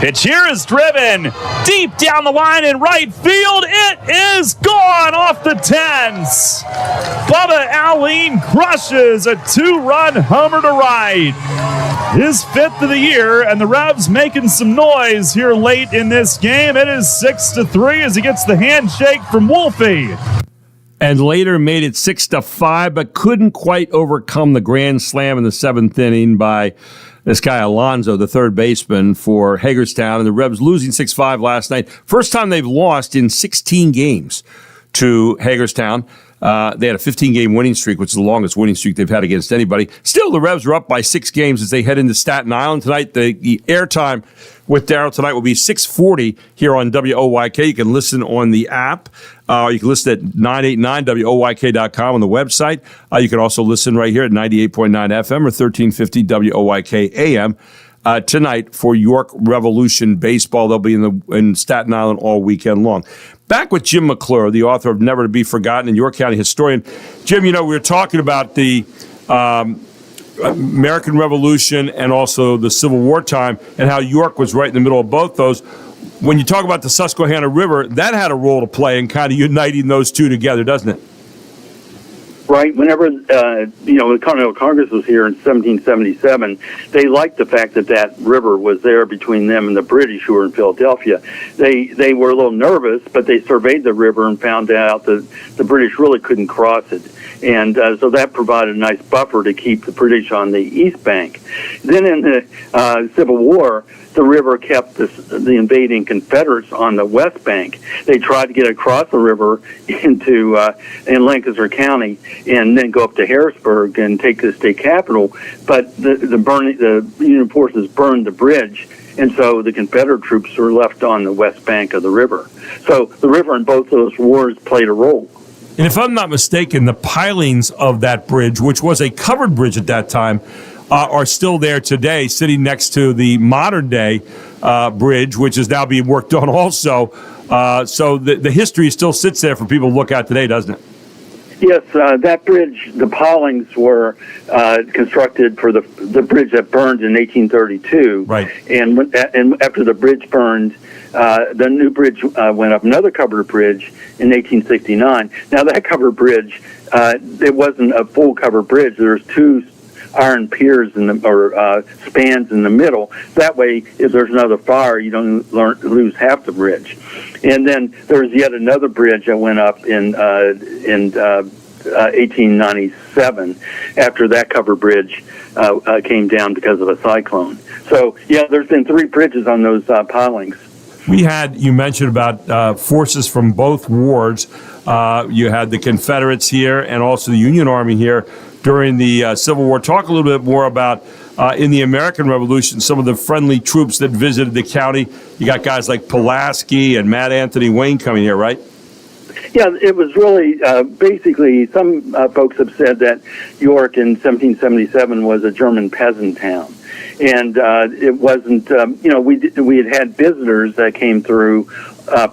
Pitch here is driven deep down the line in right field. It is gone off the 10s. Bubba Alleen crushes a 2-run homer to right. His 5th of the year, and the Revs making some noise here late in this game. It is 6-3 as he gets the handshake from Wolfie. And later made it 6-5, but couldn't quite overcome the grand slam in the 7th inning by this guy Alonso, the third baseman for Hagerstown. And the Revs losing 6-5 last night. First time they've lost in 16 games to Hagerstown. They had a 15-game winning streak, which is the longest winning streak they've had against anybody. Still, the Revs are up by 6 games as they head into Staten Island tonight. The airtime with Darryl tonight will be 6:40 here on WOYK. You can listen on the app. You can listen at 989WOYK.com on the website. You can also listen right here at 98.9 FM or 1350 WOYK AM. Tonight for York Revolution Baseball. They'll be in Staten Island all weekend long. Back with Jim McClure, the author of Never to Be Forgotten and York County historian. Jim, we were talking about the American Revolution and also the Civil War time and how York was right in the middle of both those. When you talk about the Susquehanna River, that had a role to play in kind of uniting those two together, doesn't it? Right. Whenever, the Continental Congress was here in 1777, they liked the fact that that river was there between them and the British who were in Philadelphia. They were a little nervous, but they surveyed the river and found out that the British really couldn't cross it. And so that provided a nice buffer to keep the British on the east bank. Then in the Civil War, the river kept the invading Confederates on the west bank. They tried to get across the river into in Lancaster County and then go up to Harrisburg and take the state capital. But the Union forces burned the bridge, and so the Confederate troops were left on the west bank of the river. So the river in both those wars played a role. And if I'm not mistaken, the pilings of that bridge, which was a covered bridge at that time, are still there today, sitting next to the modern-day bridge, which is now being worked on also. So the history still sits there for people to look at today, doesn't it? Yes, that bridge, the pilings were constructed for the bridge that burned in 1832. Right. And after the bridge burned, the new bridge went up, another covered bridge in 1869. Now, that covered bridge, it wasn't a full covered bridge. There's 2 iron piers or spans in the middle. That way, if there's another fire, you don't lose half the bridge. And then there's yet another bridge that went up in 1897 after that covered bridge came down because of a cyclone. So, yeah, there's been 3 bridges on those pilings. You mentioned about forces from both wars. You had the Confederates here and also the Union Army here during the Civil War. Talk a little bit more about, in the American Revolution, some of the friendly troops that visited the county. You got guys like Pulaski and Matt Anthony Wayne coming here, right? Yeah, it was really, basically, some folks have said that York in 1777 was a German peasant town. And it wasn't, we had visitors that came through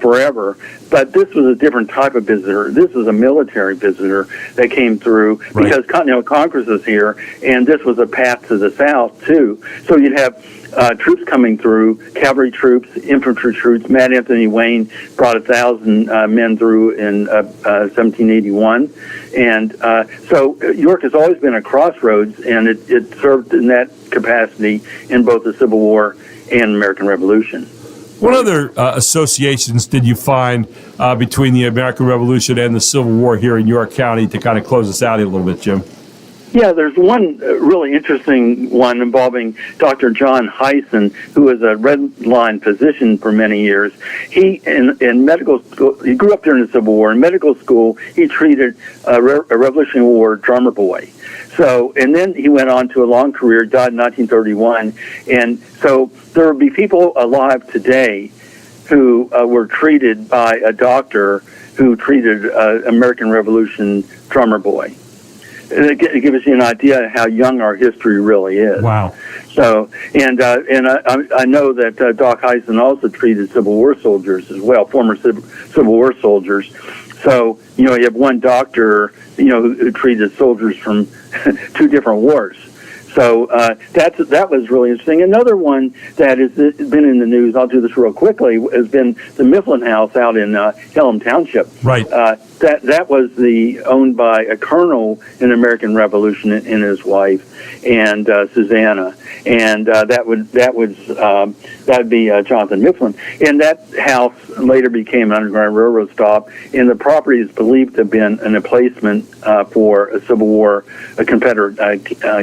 forever, but this was a different type of visitor. This was a military visitor that came through because Continental Congress is here, and this was a path to the south, too. So you'd have troops coming through, cavalry troops, infantry troops. Matt Anthony Wayne brought 1,000 men through in 1781. And so York has always been a crossroads, and it served in that capacity in both the Civil War and American Revolution. What other associations did you find between the American Revolution and the Civil War here in York County to kind of close us out a little bit, Jim? Yeah, there's one really interesting one involving Dr. John Hyson, who was a Red Line physician for many years. He, in medical school, he grew up during the Civil War. In medical school, he treated a Revolutionary War drummer boy. So, and then he went on to a long career, died in 1931. And so there will be people alive today who were treated by a doctor who treated American Revolution drummer boy. It gives you an idea of how young our history really is. Wow. So, and I know that Doc Hyson also treated Civil War soldiers as well, former Civil War soldiers. So, you have one doctor, who treated soldiers from 2 different wars. So that was really interesting. Another one that has been in the news, I'll do this real quickly, has been the Mifflin House out in Helm Township. Right. That was owned by a colonel in the American Revolution and his wife, and Susanna, and that would be Jonathan Mifflin. And that house later became an Underground Railroad stop, and the property is believed to have been an emplacement for a Civil War, Confederate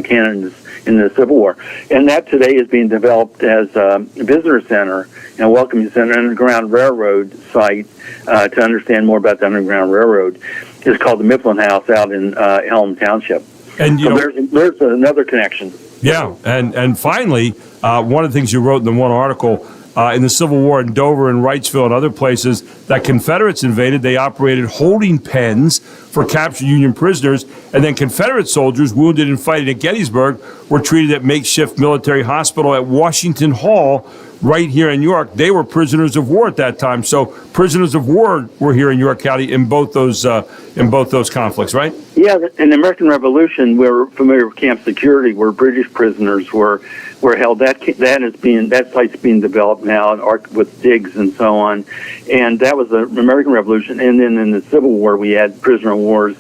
cannons in the Civil War. And that today is being developed as a visitor center and welcoming center, Underground Railroad site to understand more about the Underground Railroad. It's called the Mifflin House out in Elm Township. And there's another connection. Yeah, and finally, one of the things you wrote in the one article, in the Civil War in Dover and Wrightsville and other places that Confederates invaded, they operated holding pens for captured Union prisoners, and then Confederate soldiers wounded in fighting at Gettysburg were treated at makeshift military hospital at Washington Hall right here in York. They were prisoners of war at that time. So prisoners of war were here in York County in both those conflicts, right? Yeah, in the American Revolution, we're familiar with Camp Security, where British prisoners were held. That site's being developed now with digs and so on, and that was the American Revolution. And then in the Civil War, we had prisoner of wars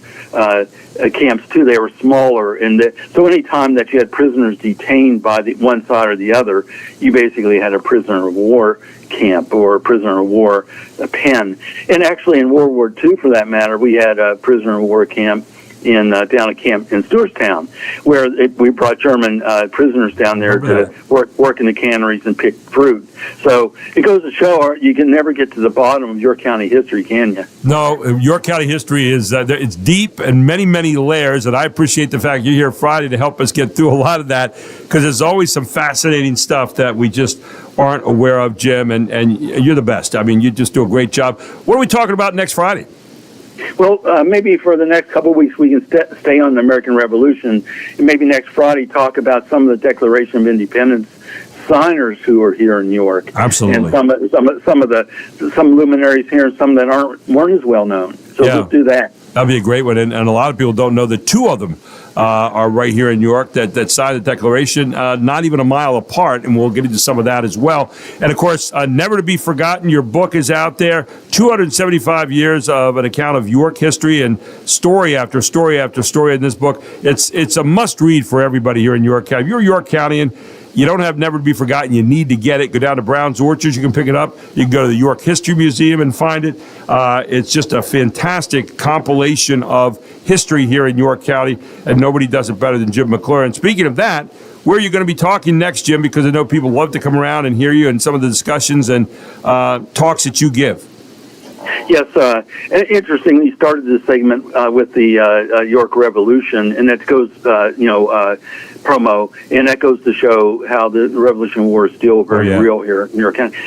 camps too. They were smaller, and so any time that you had prisoners detained by the one side or the other, you basically had a prisoner of war camp or a prisoner of war pen. And actually, in World War II, for that matter, we had a prisoner of war camp down at camp in Stewartstown, where we brought German prisoners down there to work in the canneries and pick fruit. So it goes to show you can never get to the bottom of York County history, can you? No, York County history is it's deep and many, many layers, and I appreciate the fact you're here Friday to help us get through a lot of that, because there's always some fascinating stuff that we just aren't aware of, Jim, and you're the best. I mean, you just do a great job. What are we talking about next Friday? Well, maybe for the next couple of weeks we can stay on the American Revolution, and maybe next Friday talk about some of the Declaration of Independence signers who are here in New York. Absolutely. And some luminaries here, and some that weren't as well known. So let's do that. That'd be a great one, and a lot of people don't know that two of them are right here in New York that signed the Declaration, not even a mile apart, and we'll get into some of that as well. And, of course, never to be forgotten, your book is out there, 275 years of an account of York history and story after story after story in this book. It's a must-read for everybody here in York County. If you're a York Countyan, you don't have Never to Be Forgotten. You need to get it. Go down to Brown's Orchards. You can pick it up. You can go to the York History Museum and find it. It's just a fantastic compilation of history here in York County, and nobody does it better than Jim McClure. And speaking of that, where are you going to be talking next, Jim? Because I know people love to come around and hear you and some of the discussions and talks that you give. Yes, interesting. You started this segment with the York Revolution, and that goes, promo, and that goes to show how the Revolutionary War is still very real here in New York County.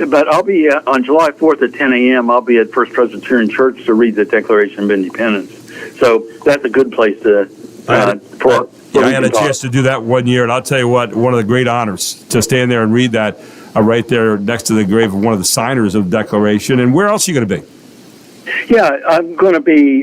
But I'll be on July 4th at 10 a.m. I'll be at First Presbyterian Church to read the Declaration of Independence. So that's a good place to I had a chance to do that one year, and I'll tell you what, one of the great honors to stand there and read that right there next to the grave of one of the signers of the Declaration. And where else are you going to be? Yeah, I'm going to be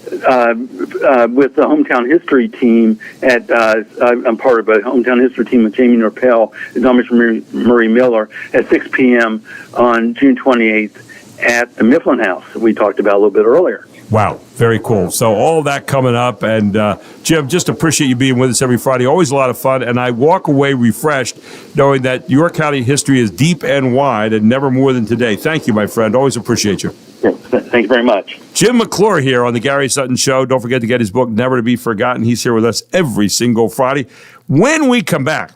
with the Hometown History team I'm part of a Hometown History team with Jamie Norpel and Thomas Murray Miller at 6 p.m. on June 28th at the Mifflin House we talked about a little bit earlier. Wow, very cool. So all that coming up, and Jim, just appreciate you being with us every Friday. Always a lot of fun, and I walk away refreshed knowing that York County history is deep and wide and never more than today. Thank you, my friend. Always appreciate you. Yeah, thank you very much. Jim McClure here on the Gary Sutton Show. Don't forget to get his book, Never to Be Forgotten. He's here with us every single Friday. When we come back,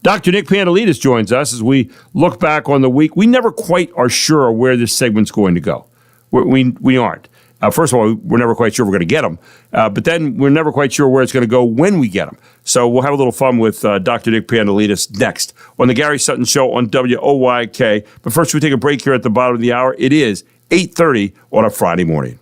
Dr. Nick Pandalidis joins us as we look back on the week. We never quite are sure where this segment's going to go. We aren't. First of all, we're never quite sure we're going to get them. But then we're never quite sure where it's going to go when we get them. So we'll have a little fun with Dr. Nick Pandalidis next on the Gary Sutton Show on WOYK. But first, we take a break here at the bottom of the hour. It is 8:30 on a Friday morning.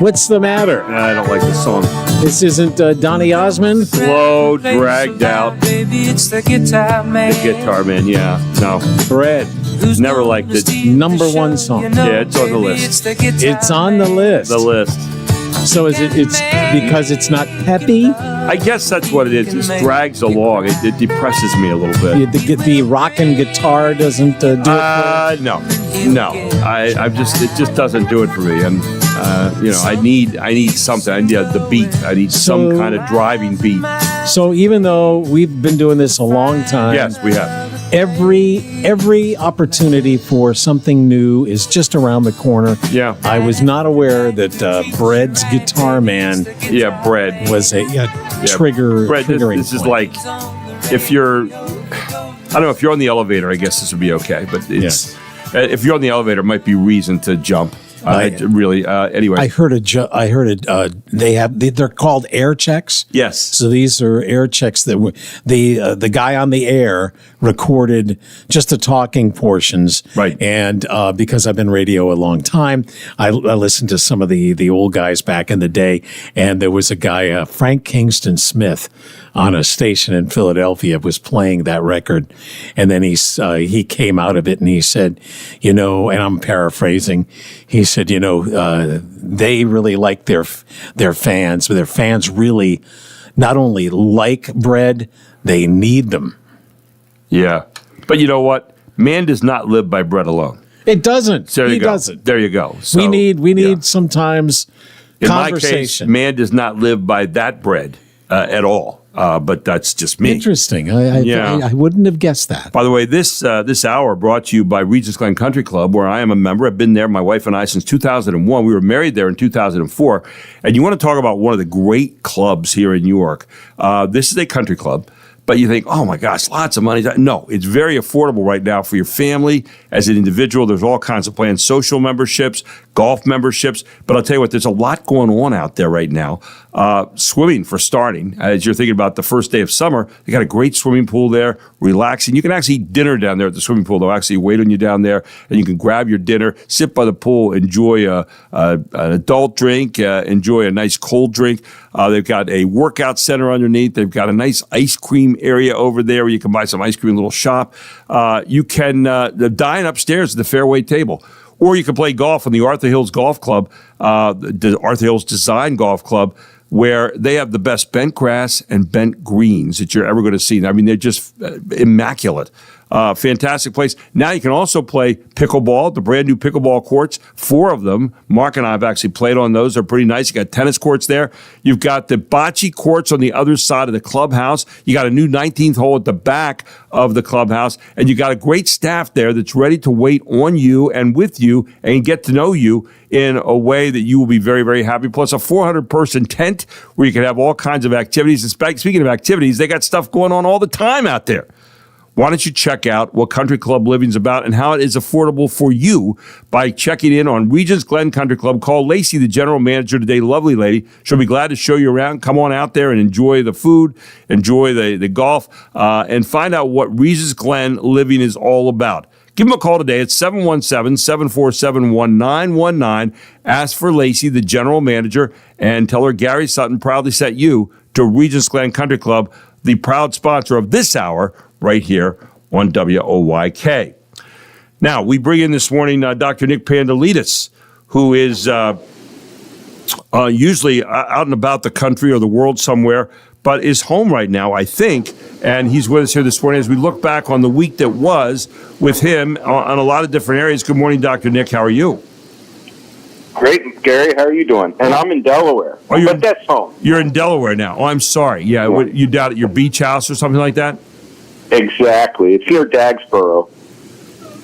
What's the matter? I don't like this song. This isn't Donny Osmond? Slow, dragged out. Baby, it's the guitar man. The Guitar Man, yeah. No. Bread. Never liked it. Number one song. Yeah, it's on the list. It's on the list. The list. So it's because it's not peppy? I guess that's what it is. It just drags along. It depresses me a little bit. The rockin' guitar doesn't do it for you? No. I just it just doesn't do it for me. And I need something. I need the beat. I need some kind of driving beat. So even though we've been doing this a long time, yes, we have. Every opportunity for something new is just around the corner. Yeah, I was not aware that Bread's Guitar Man. Yeah, Bread was a trigger. Bread. Triggering This is like if you're. I don't know if you're on the elevator. I guess this would be okay, but it's if you're on the elevator, it might be reason to jump. Anyway, I heard they're called air checks. Yes. So these are air checks that the guy on the air recorded just the talking portions. Right. And because I've been radio a long time, I listened to some of the old guys back in the day, and there was a guy, Frank Kingston Smith, on a station in Philadelphia was playing that record, and then he came out of it and he said, and I'm paraphrasing, he said, they really like their fans, but their fans really not only like Bread, they need them. Yeah, but you know what? Man does not live by bread alone. It doesn't. So he doesn't. There you go. So, we need sometimes in conversation. My case, man does not live by that bread at all. But that's just me. Interesting. I wouldn't have guessed that. By the way, this hour brought to you by Regents Glen Country Club, where I am a member. I've been there, my wife and I, since 2001. We were married there in 2004. And you want to talk about one of the great clubs here in New York. This is a country club. But you think, oh my gosh, lots of money. No, it's very affordable right now for your family. As an individual, there's all kinds of plans, social memberships, golf memberships. But I'll tell you what, there's a lot going on out there right now. Swimming, for starting. As you're thinking about the first day of summer, they got a great swimming pool there, relaxing. You can actually eat dinner down there at the swimming pool. They'll actually wait on you down there, and you can grab your dinner, sit by the pool, enjoy an adult drink, enjoy a nice cold drink. They've got a workout center underneath. They've got a nice ice cream area over there where you can buy some ice cream in a little shop. You can dine upstairs at the fairway table. Or you can play golf in the Arthur Hills Golf Club, the Arthur Hills Design Golf Club, where they have the best bent grass and bent greens that you're ever going to see. I mean, they're just immaculate. Fantastic place. Now you can also play pickleball, the brand new pickleball courts, 4 of them. Mark and I have actually played on those. They're pretty nice. You got tennis courts there. You've got the bocce courts on the other side of the clubhouse. You got a new 19th hole at the back of the clubhouse, and you got a great staff there that's ready to wait on you and with you and get to know you in a way that you will be very, very happy. Plus a 400-person tent where you can have all kinds of activities. And speaking of activities, they got stuff going on all the time out there. Why don't you check out what Country Club Living is about and how it is affordable for you by checking in on Regents Glen Country Club. Call Lacey, the general manager today, lovely lady. She'll be glad to show you around. Come on out there and enjoy the food, enjoy the golf, and find out what Regents Glen Living is all about. Give them a call today at 717-747-1919. Ask for Lacey, the general manager, and tell her Gary Sutton proudly sent you to Regents Glen Country Club, the proud sponsor of this hour right here on WOYK. Now, we bring in this morning Dr. Nick Pandalidis, who is usually out and about the country or the world somewhere, but is home right now, I think, and he's with us here this morning as we look back on the week that was with him on a lot of different areas. Good morning, Dr. Nick. How are you? Great, Gary. How are you doing? And I'm in Delaware, but that's home. You're in Delaware now. Oh, I'm sorry. Yeah, you down at your beach house or something like that? Exactly. It's near Dagsboro.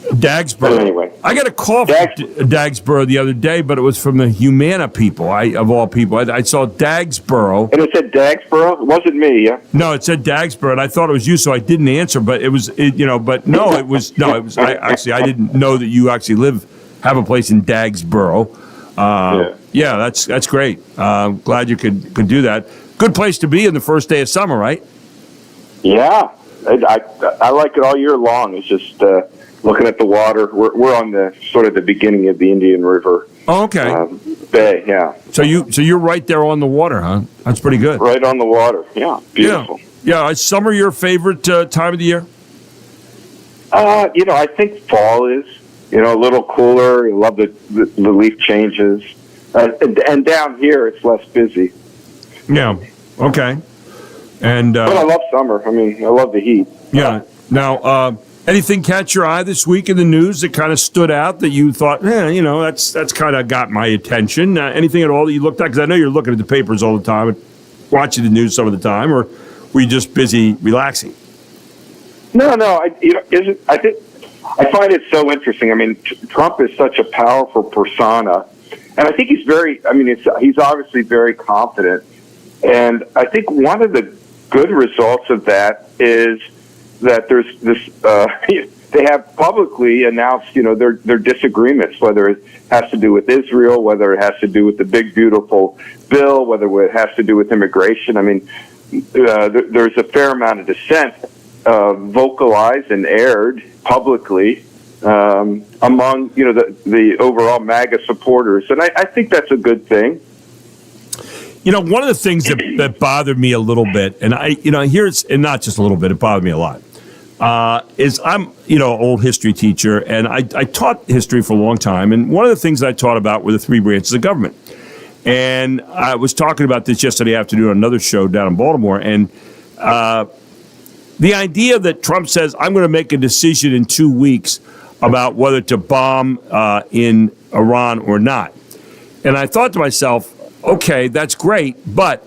Dagsboro. But anyway, I got a call from Dagsboro the other day, but it was from the Humana people. Of all people, I saw Dagsboro, and it said Dagsboro. It wasn't me. Yeah. No, it said Dagsboro, and I thought it was you, so I didn't answer. But it was, But no, it was no. It was. I didn't know that you actually have a place in Dagsboro. Yeah, that's great. Glad you could do that. Good place to be in the first day of summer, right? Yeah. I like it all year long. It's just looking at the water. We're on the sort of the beginning of the Indian River. Oh, okay. Bay, yeah. So you're right there on the water, huh? That's pretty good. Right on the water, yeah. Beautiful. Yeah. Is summer your favorite time of the year? I think fall is, a little cooler. You love the leaf changes. And down here, it's less busy. Yeah. Okay. And but I love summer. I mean, I love the heat. Yeah. Now, anything catch your eye this week in the news that kind of stood out that you thought, that's kind of got my attention? Anything at all that you looked at? Because I know you're looking at the papers all the time and watching the news some of the time, or were you just busy relaxing? No. I find it so interesting. I mean, Trump is such a powerful persona, and I think he's he's obviously very confident. And I think one of the good results of that is that there's this. They have publicly announced, their disagreements, whether it has to do with Israel, whether it has to do with the big beautiful bill, whether it has to do with immigration. I mean, there's a fair amount of dissent vocalized and aired publicly among the overall MAGA supporters, and I think that's a good thing. One of the things that bothered me a little bit, and and not just a little bit, it bothered me a lot, is I'm an old history teacher, and I taught history for a long time, and one of the things I taught about were the three branches of government. And I was talking about this yesterday afternoon on another show down in Baltimore, and the idea that Trump says, I'm going to make a decision in 2 weeks about whether to bomb in Iran or not. And I thought to myself, okay, that's great, but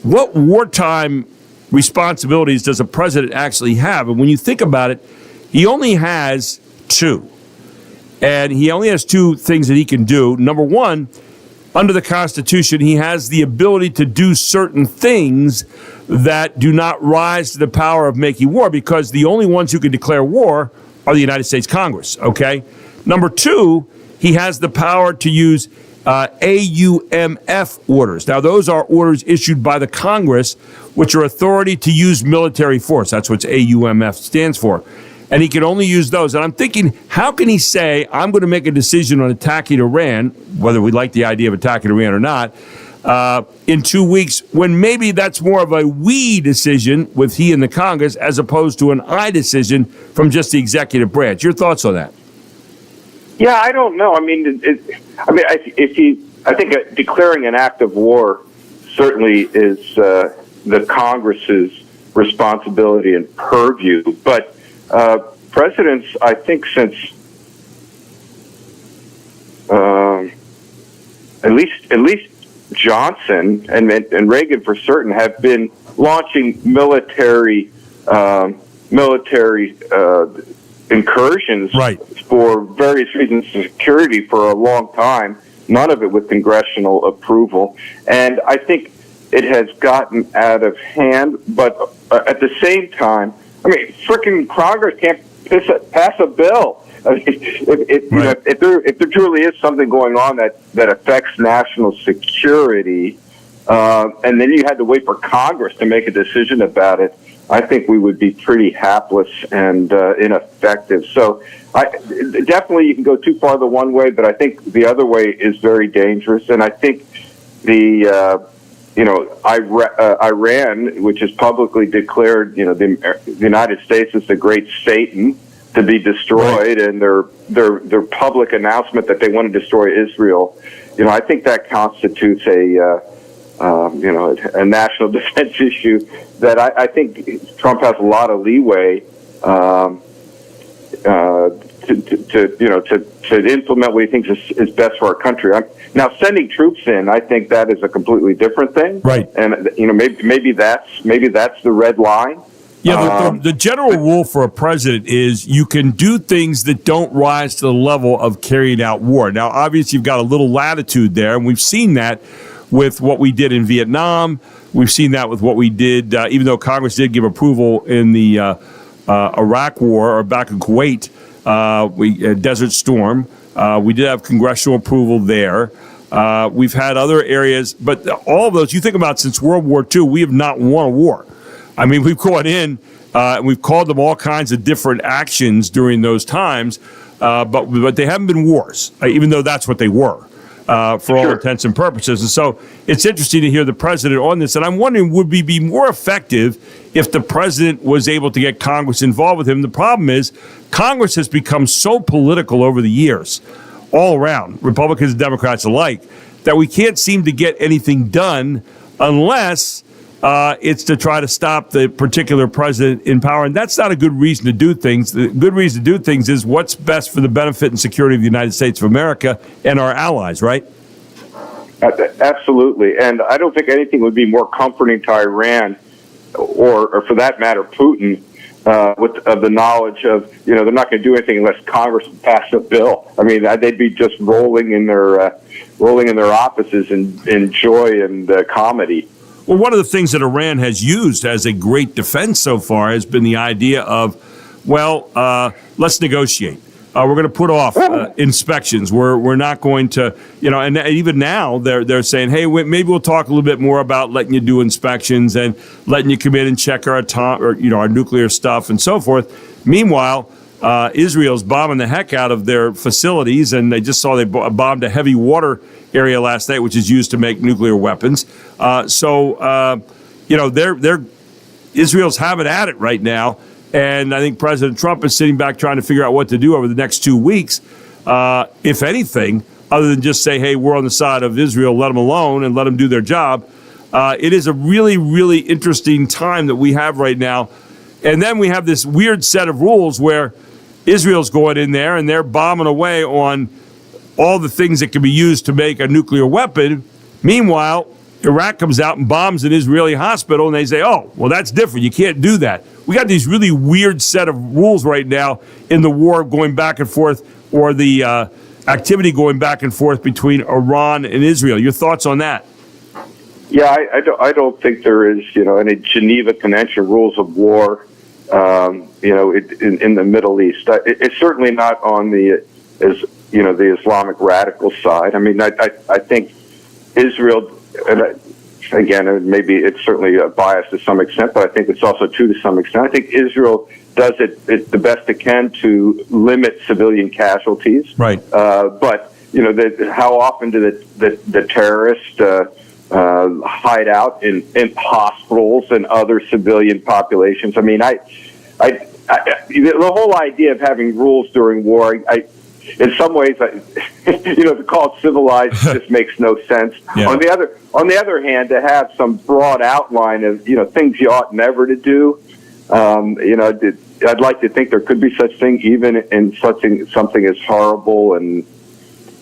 what wartime responsibilities does a president actually have? And when you think about it, he only has two. And he only has two things that he can do. Number one, under the Constitution, he has the ability to do certain things that do not rise to the power of making war, because the only ones who can declare war are the United States Congress, okay? Number two, he has the power to use AUMF orders. Now, those are orders issued by the Congress, which are authority to use military force. That's what AUMF stands for. And he can only use those. And I'm thinking, how can he say, I'm going to make a decision on attacking Iran, whether we like the idea of attacking Iran or not, in 2 weeks, when maybe that's more of a we decision with he and the Congress as opposed to an I decision from just the executive branch? Your thoughts on that? Yeah, I don't know. I mean, I think declaring an act of war certainly is the Congress's responsibility and purview. But presidents, I think, since at least Johnson and Reagan for certain have been launching military incursions for various reasons of security for a long time, none of it with congressional approval. And I think it has gotten out of hand, but at the same time, I mean, frickin' Congress can't pass a bill. I mean, if there truly is something going on that affects national security, and then you had to wait for Congress to make a decision about it, I think we would be pretty hapless and ineffective. So definitely you can go too far the one way, but I think the other way is very dangerous. And I think the Iran, which has publicly declared, the United States is the great Satan to be destroyed, and their public announcement that they want to destroy Israel, I think that constitutes a national defense issue that I think Trump has a lot of leeway to implement what he thinks is best for our country. Now, sending troops in, I think that is a completely different thing. Right. And maybe that's the red line. Yeah, the general rule for a president is you can do things that don't rise to the level of carrying out war. Now, obviously, you've got a little latitude there, and we've seen that with what we did in Vietnam. We've seen that with what we did, even though Congress did give approval in the Iraq War or back in Kuwait, Desert Storm. We did have congressional approval there. We've had other areas, but all of those, you think about since World War II, we have not won a war. I mean, we've gone in We've called them all kinds of different actions during those times, but they haven't been wars, even though that's what they were. For all intents and purposes. And so it's interesting to hear the president on this. And I'm wondering, would we be more effective if the president was able to get Congress involved with him? The problem is Congress has become so political over the years, all around, Republicans and Democrats alike, that we can't seem to get anything done unless it's to try to stop the particular president in power. And that's not a good reason to do things. The good reason to do things is what's best for the benefit and security of the United States of America and our allies, right? Absolutely. And I don't think anything would be more comforting to Iran or for that matter, Putin, with the knowledge of, they're not going to do anything unless Congress passes a bill. I mean, they'd be just rolling in their offices in joy and comedy. Well, one of the things that Iran has used as a great defense so far has been the idea of, let's negotiate. We're going to put off inspections. We're not going to, and even now they're saying, hey, maybe we'll talk a little bit more about letting you do inspections and letting you come in and check our our nuclear stuff and so forth. Meanwhile, Israel's bombing the heck out of their facilities, and they just saw they bombed a heavy water area last night, which is used to make nuclear weapons. Israel's having at it right now, and I think President Trump is sitting back trying to figure out what to do over the next 2 weeks, if anything, other than just say, hey, we're on the side of Israel, let them alone and let them do their job. It is a really, really interesting time that we have right now. And then we have this weird set of rules where Israel's going in there and they're bombing away on all the things that can be used to make a nuclear weapon. Meanwhile, Iraq comes out and bombs an Israeli hospital, and they say, oh, well, that's different. You can't do that. We got these really weird set of rules right now in the war going back and forth, or the activity going back and forth between Iran and Israel. Your thoughts on that? Yeah, I don't think there is, any Geneva Convention rules of war, in the Middle East. It's certainly not on the Islamic radical side. I mean, I think Israel, and again, maybe it's certainly a bias to some extent, but I think it's also true to some extent. I think Israel does it the best it can to limit civilian casualties. Right. But how often do the terrorists hide out in hospitals and other civilian populations? I mean, the whole idea of having rules during war, in some ways, to call it civilized just makes no sense. Yeah. On the other hand, to have some broad outline of things you ought never to do, I'd like to think there could be such thing even in something as horrible and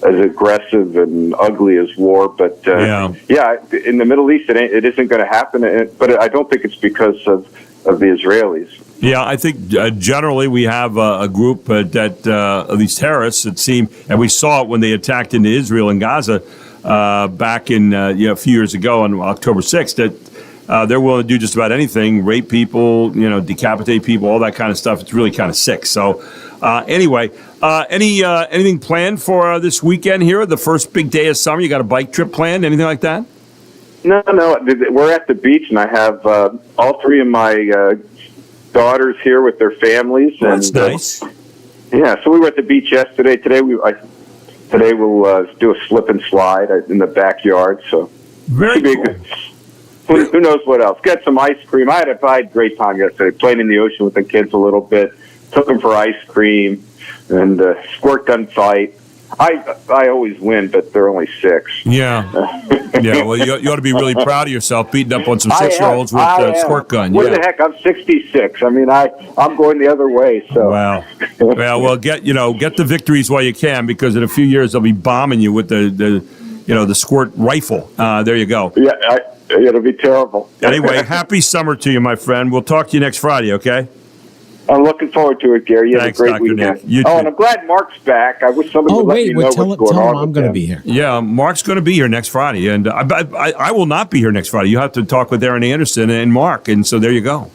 as aggressive and ugly as war. But in the Middle East, it isn't going to happen. But I don't think it's because of the Israelis. Yeah, I think generally we have a group that of these terrorists that seem, and we saw it when they attacked into Israel and Gaza back in a few years ago on October 6th, that they're willing to do just about anything, rape people, decapitate people, all that kind of stuff. It's really kind of sick. So anyway, anything planned for this weekend here, the first big day of summer? You got a bike trip planned, anything like that? No, we're at the beach, and I have all three of my daughters here with their families. Oh, that's nice. So we were at the beach yesterday. Today we'll do a slip and slide in the backyard. So very cool. Who knows what else? Get some ice cream. I had a great time yesterday. Played in the ocean with the kids a little bit. Took them for ice cream and squirt gun fight. I always win, but they're only 6. Yeah. Well, you ought to be really proud of yourself, beating up on some 6-year-olds with a squirt gun. What the heck? I'm 66. I mean, I'm going the other way. So. Wow. Well, get the victories while you can, because in a few years they'll be bombing you with the squirt rifle. There you go. Yeah, it'll be terrible. Anyway, happy summer to you, my friend. We'll talk to you next Friday. Okay. I'm looking forward to it, Gary. You have a great weekend. And I'm glad Mark's back. I wish somebody would let me know what's going on. Tell him I'm going to be here. Yeah, Mark's going to be here next Friday, and I will not be here next Friday. You have to talk with Aaron Anderson and Mark, and so there you go.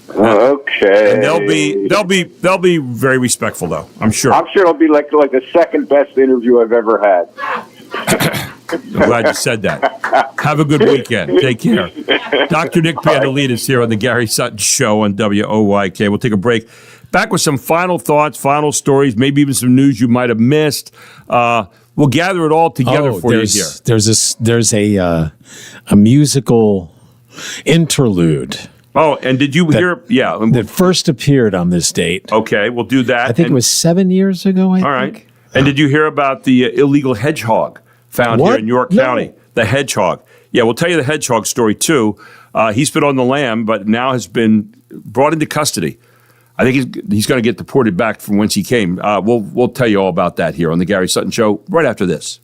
Okay. And they'll be very respectful, though. I'm sure. I'm sure it'll be like the second best interview I've ever had. I'm glad you said that. Have a good weekend. Take care. Dr. Nick Pandolidis here on the Gary Sutton Show on WOYK. We'll take a break. Back with some final thoughts, final stories, maybe even some news you might have missed. We'll gather it all together for you here. There's a musical interlude. Oh, and did you hear? Yeah. That first appeared on this date. Okay, we'll do that. I think it was 7 years ago, I think. All right. And did you hear about the illegal hedgehog found here in York County? The hedgehog. Yeah, we'll tell you the hedgehog story, too. He's been on the lam, but now has been brought into custody. I think he's going to get deported back from whence he came. We'll tell you all about that here on the Gary Sutton Show right after this.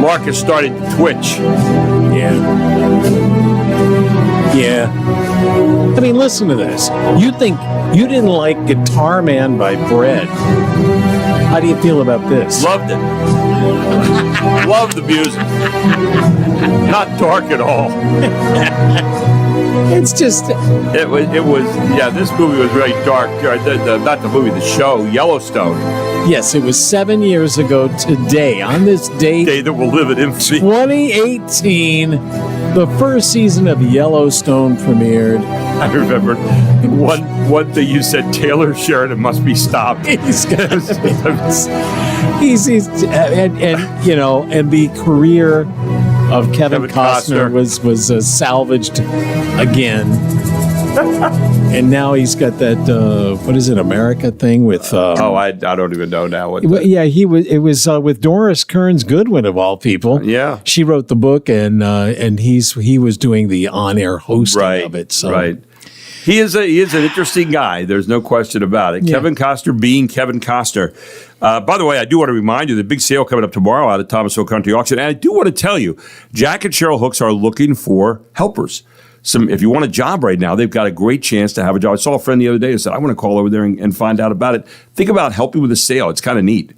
Marcus started to twitch. Yeah. I mean, listen to this. You think you didn't like Guitar Man by Bread. How do you feel about this? Loved it. Loved the music. Not dark at all. It's just... It was, yeah, this movie was very dark. Not the movie, the show, Yellowstone. Yes, it was 7 years ago today, on this date. Day that will live in infamy. 2018, the first season of Yellowstone premiered. I remember one thing you said, Taylor Sheridan must be stopped. He's and you know, and the career of Kevin Costner was salvaged again. And now he's got that what is it, America thing with I don't even know now. It was with Doris Kearns Goodwin of all people. Yeah, she wrote the book, and he was doing the on-air hosting of it. So. Right. He is an interesting guy. There's no question about it. Yeah. Kevin Costner being Kevin Costner. By the way, I do want to remind you the big sale coming up tomorrow out at Thomasville Country Auction. And I do want to tell you, Jack and Cheryl Hooks are looking for helpers. If you want a job right now, they've got a great chance to have a job. I saw a friend the other day who said, I want to call over there and find out about it. Think about helping with a sale. It's kind of neat.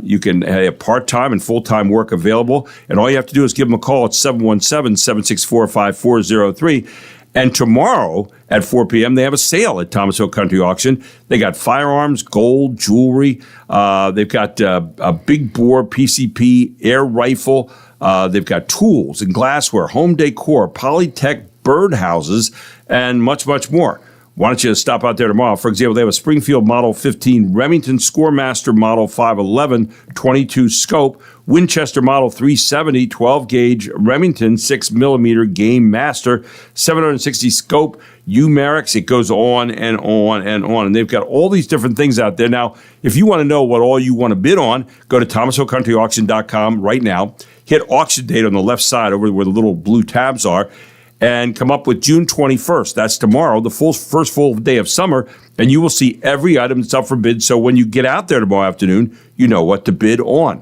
You can have part-time and full-time work available. And all you have to do is give them a call at 717-764-5403. And tomorrow at 4 p.m., they have a sale at Thomasville Country Auction. They got firearms, gold, jewelry. They've got a big bore PCP air rifle. They've got tools and glassware, home decor, Polytech birdhouses, and much, much more. Why don't you stop out there tomorrow? For example, they have a Springfield Model 15, Remington Scoremaster Model 511, 22 scope, Winchester Model 370, 12-gauge, Remington 6mm Game Master, 760 scope, Umerix. It goes on and on and on. And they've got all these different things out there. Now, if you want to know what all you want to bid on, go to thomasvilleCountryAuction.com right now. Hit auction date on the left side over where the little blue tabs are, and come up with June 21st. That's tomorrow, the first full day of summer, and you will see every item that's up for bid. So when you get out there tomorrow afternoon, you know what to bid on.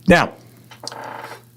Now,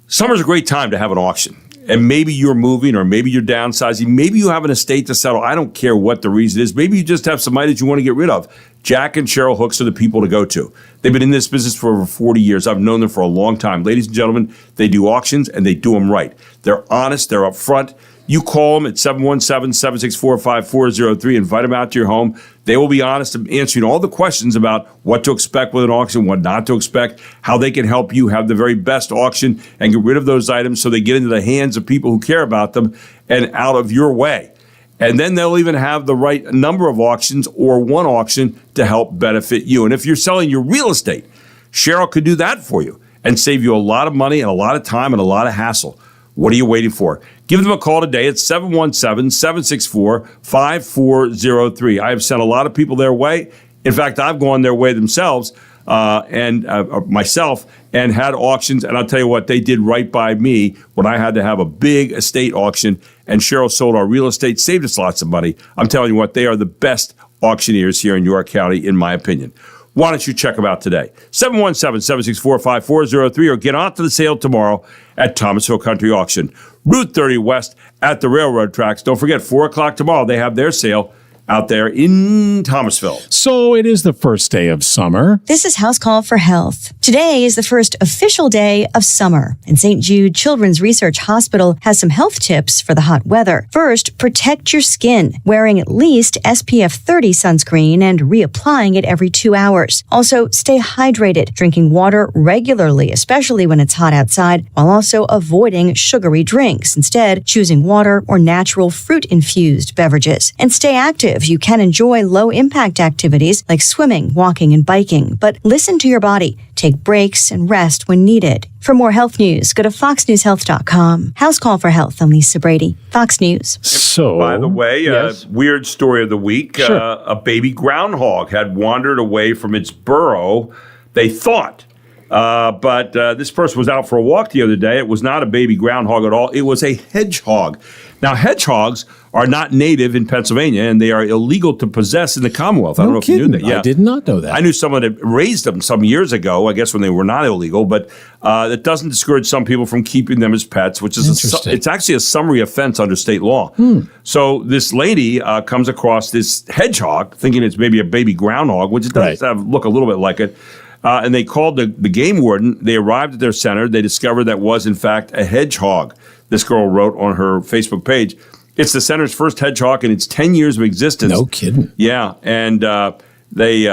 summer's a great time to have an auction. And maybe you're moving, or maybe you're downsizing. Maybe you have an estate to settle. I don't care what the reason is. Maybe you just have some items you want to get rid of. Jack and Cheryl Hooks are the people to go to. They've been in this business for over 40 years. I've known them for a long time. Ladies and gentlemen, they do auctions, and they do them right. They're honest. They're upfront. You call them at 717-764-5403. Invite them out to your home. They will be honest in answering all the questions about what to expect with an auction, what not to expect, how they can help you have the very best auction and get rid of those items so they get into the hands of people who care about them and out of your way. And then they'll even have the right number of auctions or one auction to help benefit you. And if you're selling your real estate, Cheryl could do that for you and save you a lot of money and a lot of time and a lot of hassle. What are you waiting for? Give them a call today at 717-764-5403. I have sent a lot of people their way. In fact, I've gone their way themselves and myself and had auctions. And I'll tell you what, they did right by me when I had to have a big estate auction. And Cheryl sold our real estate, saved us lots of money. I'm telling you what, they are the best auctioneers here in York County, in my opinion. Why don't you check them out today? 717-764-5403 or get onto the sale tomorrow at Thomasville Country Auction. Route 30 West at the railroad tracks. Don't forget, 4 o'clock tomorrow, they have their sale out there in Thomasville. So it is the first day of summer. This is House Call for Health. Today is the first official day of summer, and St. Jude Children's Research Hospital has some health tips for the hot weather. First, protect your skin, wearing at least SPF 30 sunscreen and reapplying it every 2 hours. Also, stay hydrated, drinking water regularly, especially when it's hot outside, while also avoiding sugary drinks, instead choosing water or natural fruit-infused beverages. And stay active. You can enjoy low-impact activities like swimming, walking, and biking, but listen to your body. Take breaks and rest when needed. For more health news, go to foxnewshealth.com. House Call for Health. I'm Lisa Brady, Fox News. So, by the way, weird story of the week. Sure. A baby groundhog had wandered away from its burrow, they thought. But this person was out for a walk the other day. It was not a baby groundhog at all. It was a hedgehog. Now, hedgehogs are not native in Pennsylvania, and they are illegal to possess in the Commonwealth. I don't know if you knew that. I did not know that. I knew someone that raised them some years ago, I guess when they were not illegal, but that doesn't discourage some people from keeping them as pets, which is it's actually a summary offense under state law. So this lady comes across this hedgehog, thinking it's maybe a baby groundhog, which it does look a little bit like it. And they called the game warden. They arrived at their center. They discovered that was, in fact, a hedgehog. This girl wrote on her Facebook page, it's the center's first hedgehog in its 10 years of existence. No kidding. Yeah, and they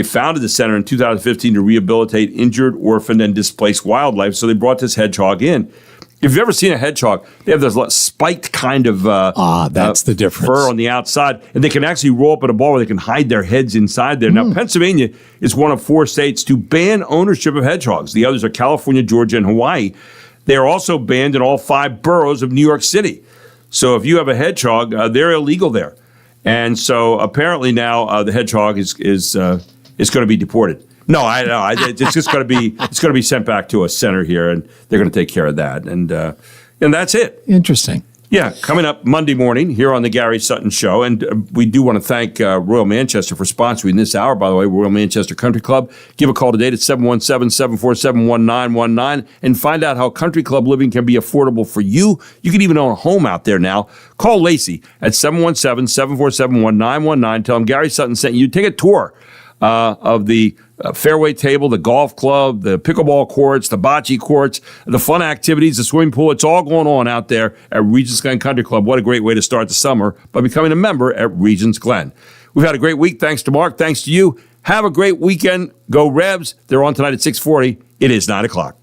founded the center in 2015 to rehabilitate injured, orphaned, and displaced wildlife. So they brought this hedgehog in. If you've ever seen a hedgehog, they have this spiked kind of that's the difference. Fur on the outside, and they can actually roll up in a ball where they can hide their heads inside there. Now, Pennsylvania is one of 4 states to ban ownership of hedgehogs. The others are California, Georgia, and Hawaii. They are also banned in all 5 boroughs of New York City. So if you have a hedgehog, they're illegal there. And so apparently now the hedgehog is going to be deported. No, I know. It's just going to be sent back to a center here, and they're going to take care of that. And that's it. Interesting. Yeah, coming up Monday morning here on the Gary Sutton Show. And we do want to thank Royal Manchester for sponsoring this hour. By the way, Royal Manchester Country Club. Give a call today at 717-747-1919 and find out how country club living can be affordable for you. You can even own a home out there now. Call Lacey at 717-747-1919. Tell them Gary Sutton sent you. Take a tour of the fairway table, the golf club, the pickleball courts, the bocce courts, the fun activities, the swimming pool. It's all going on out there at Regents Glen Country Club. What a great way to start the summer by becoming a member at Regents Glen. We've had a great week. Thanks to Mark. Thanks to you. Have a great weekend. Go Rebs. They're on tonight at 6:40. It is 9 o'clock.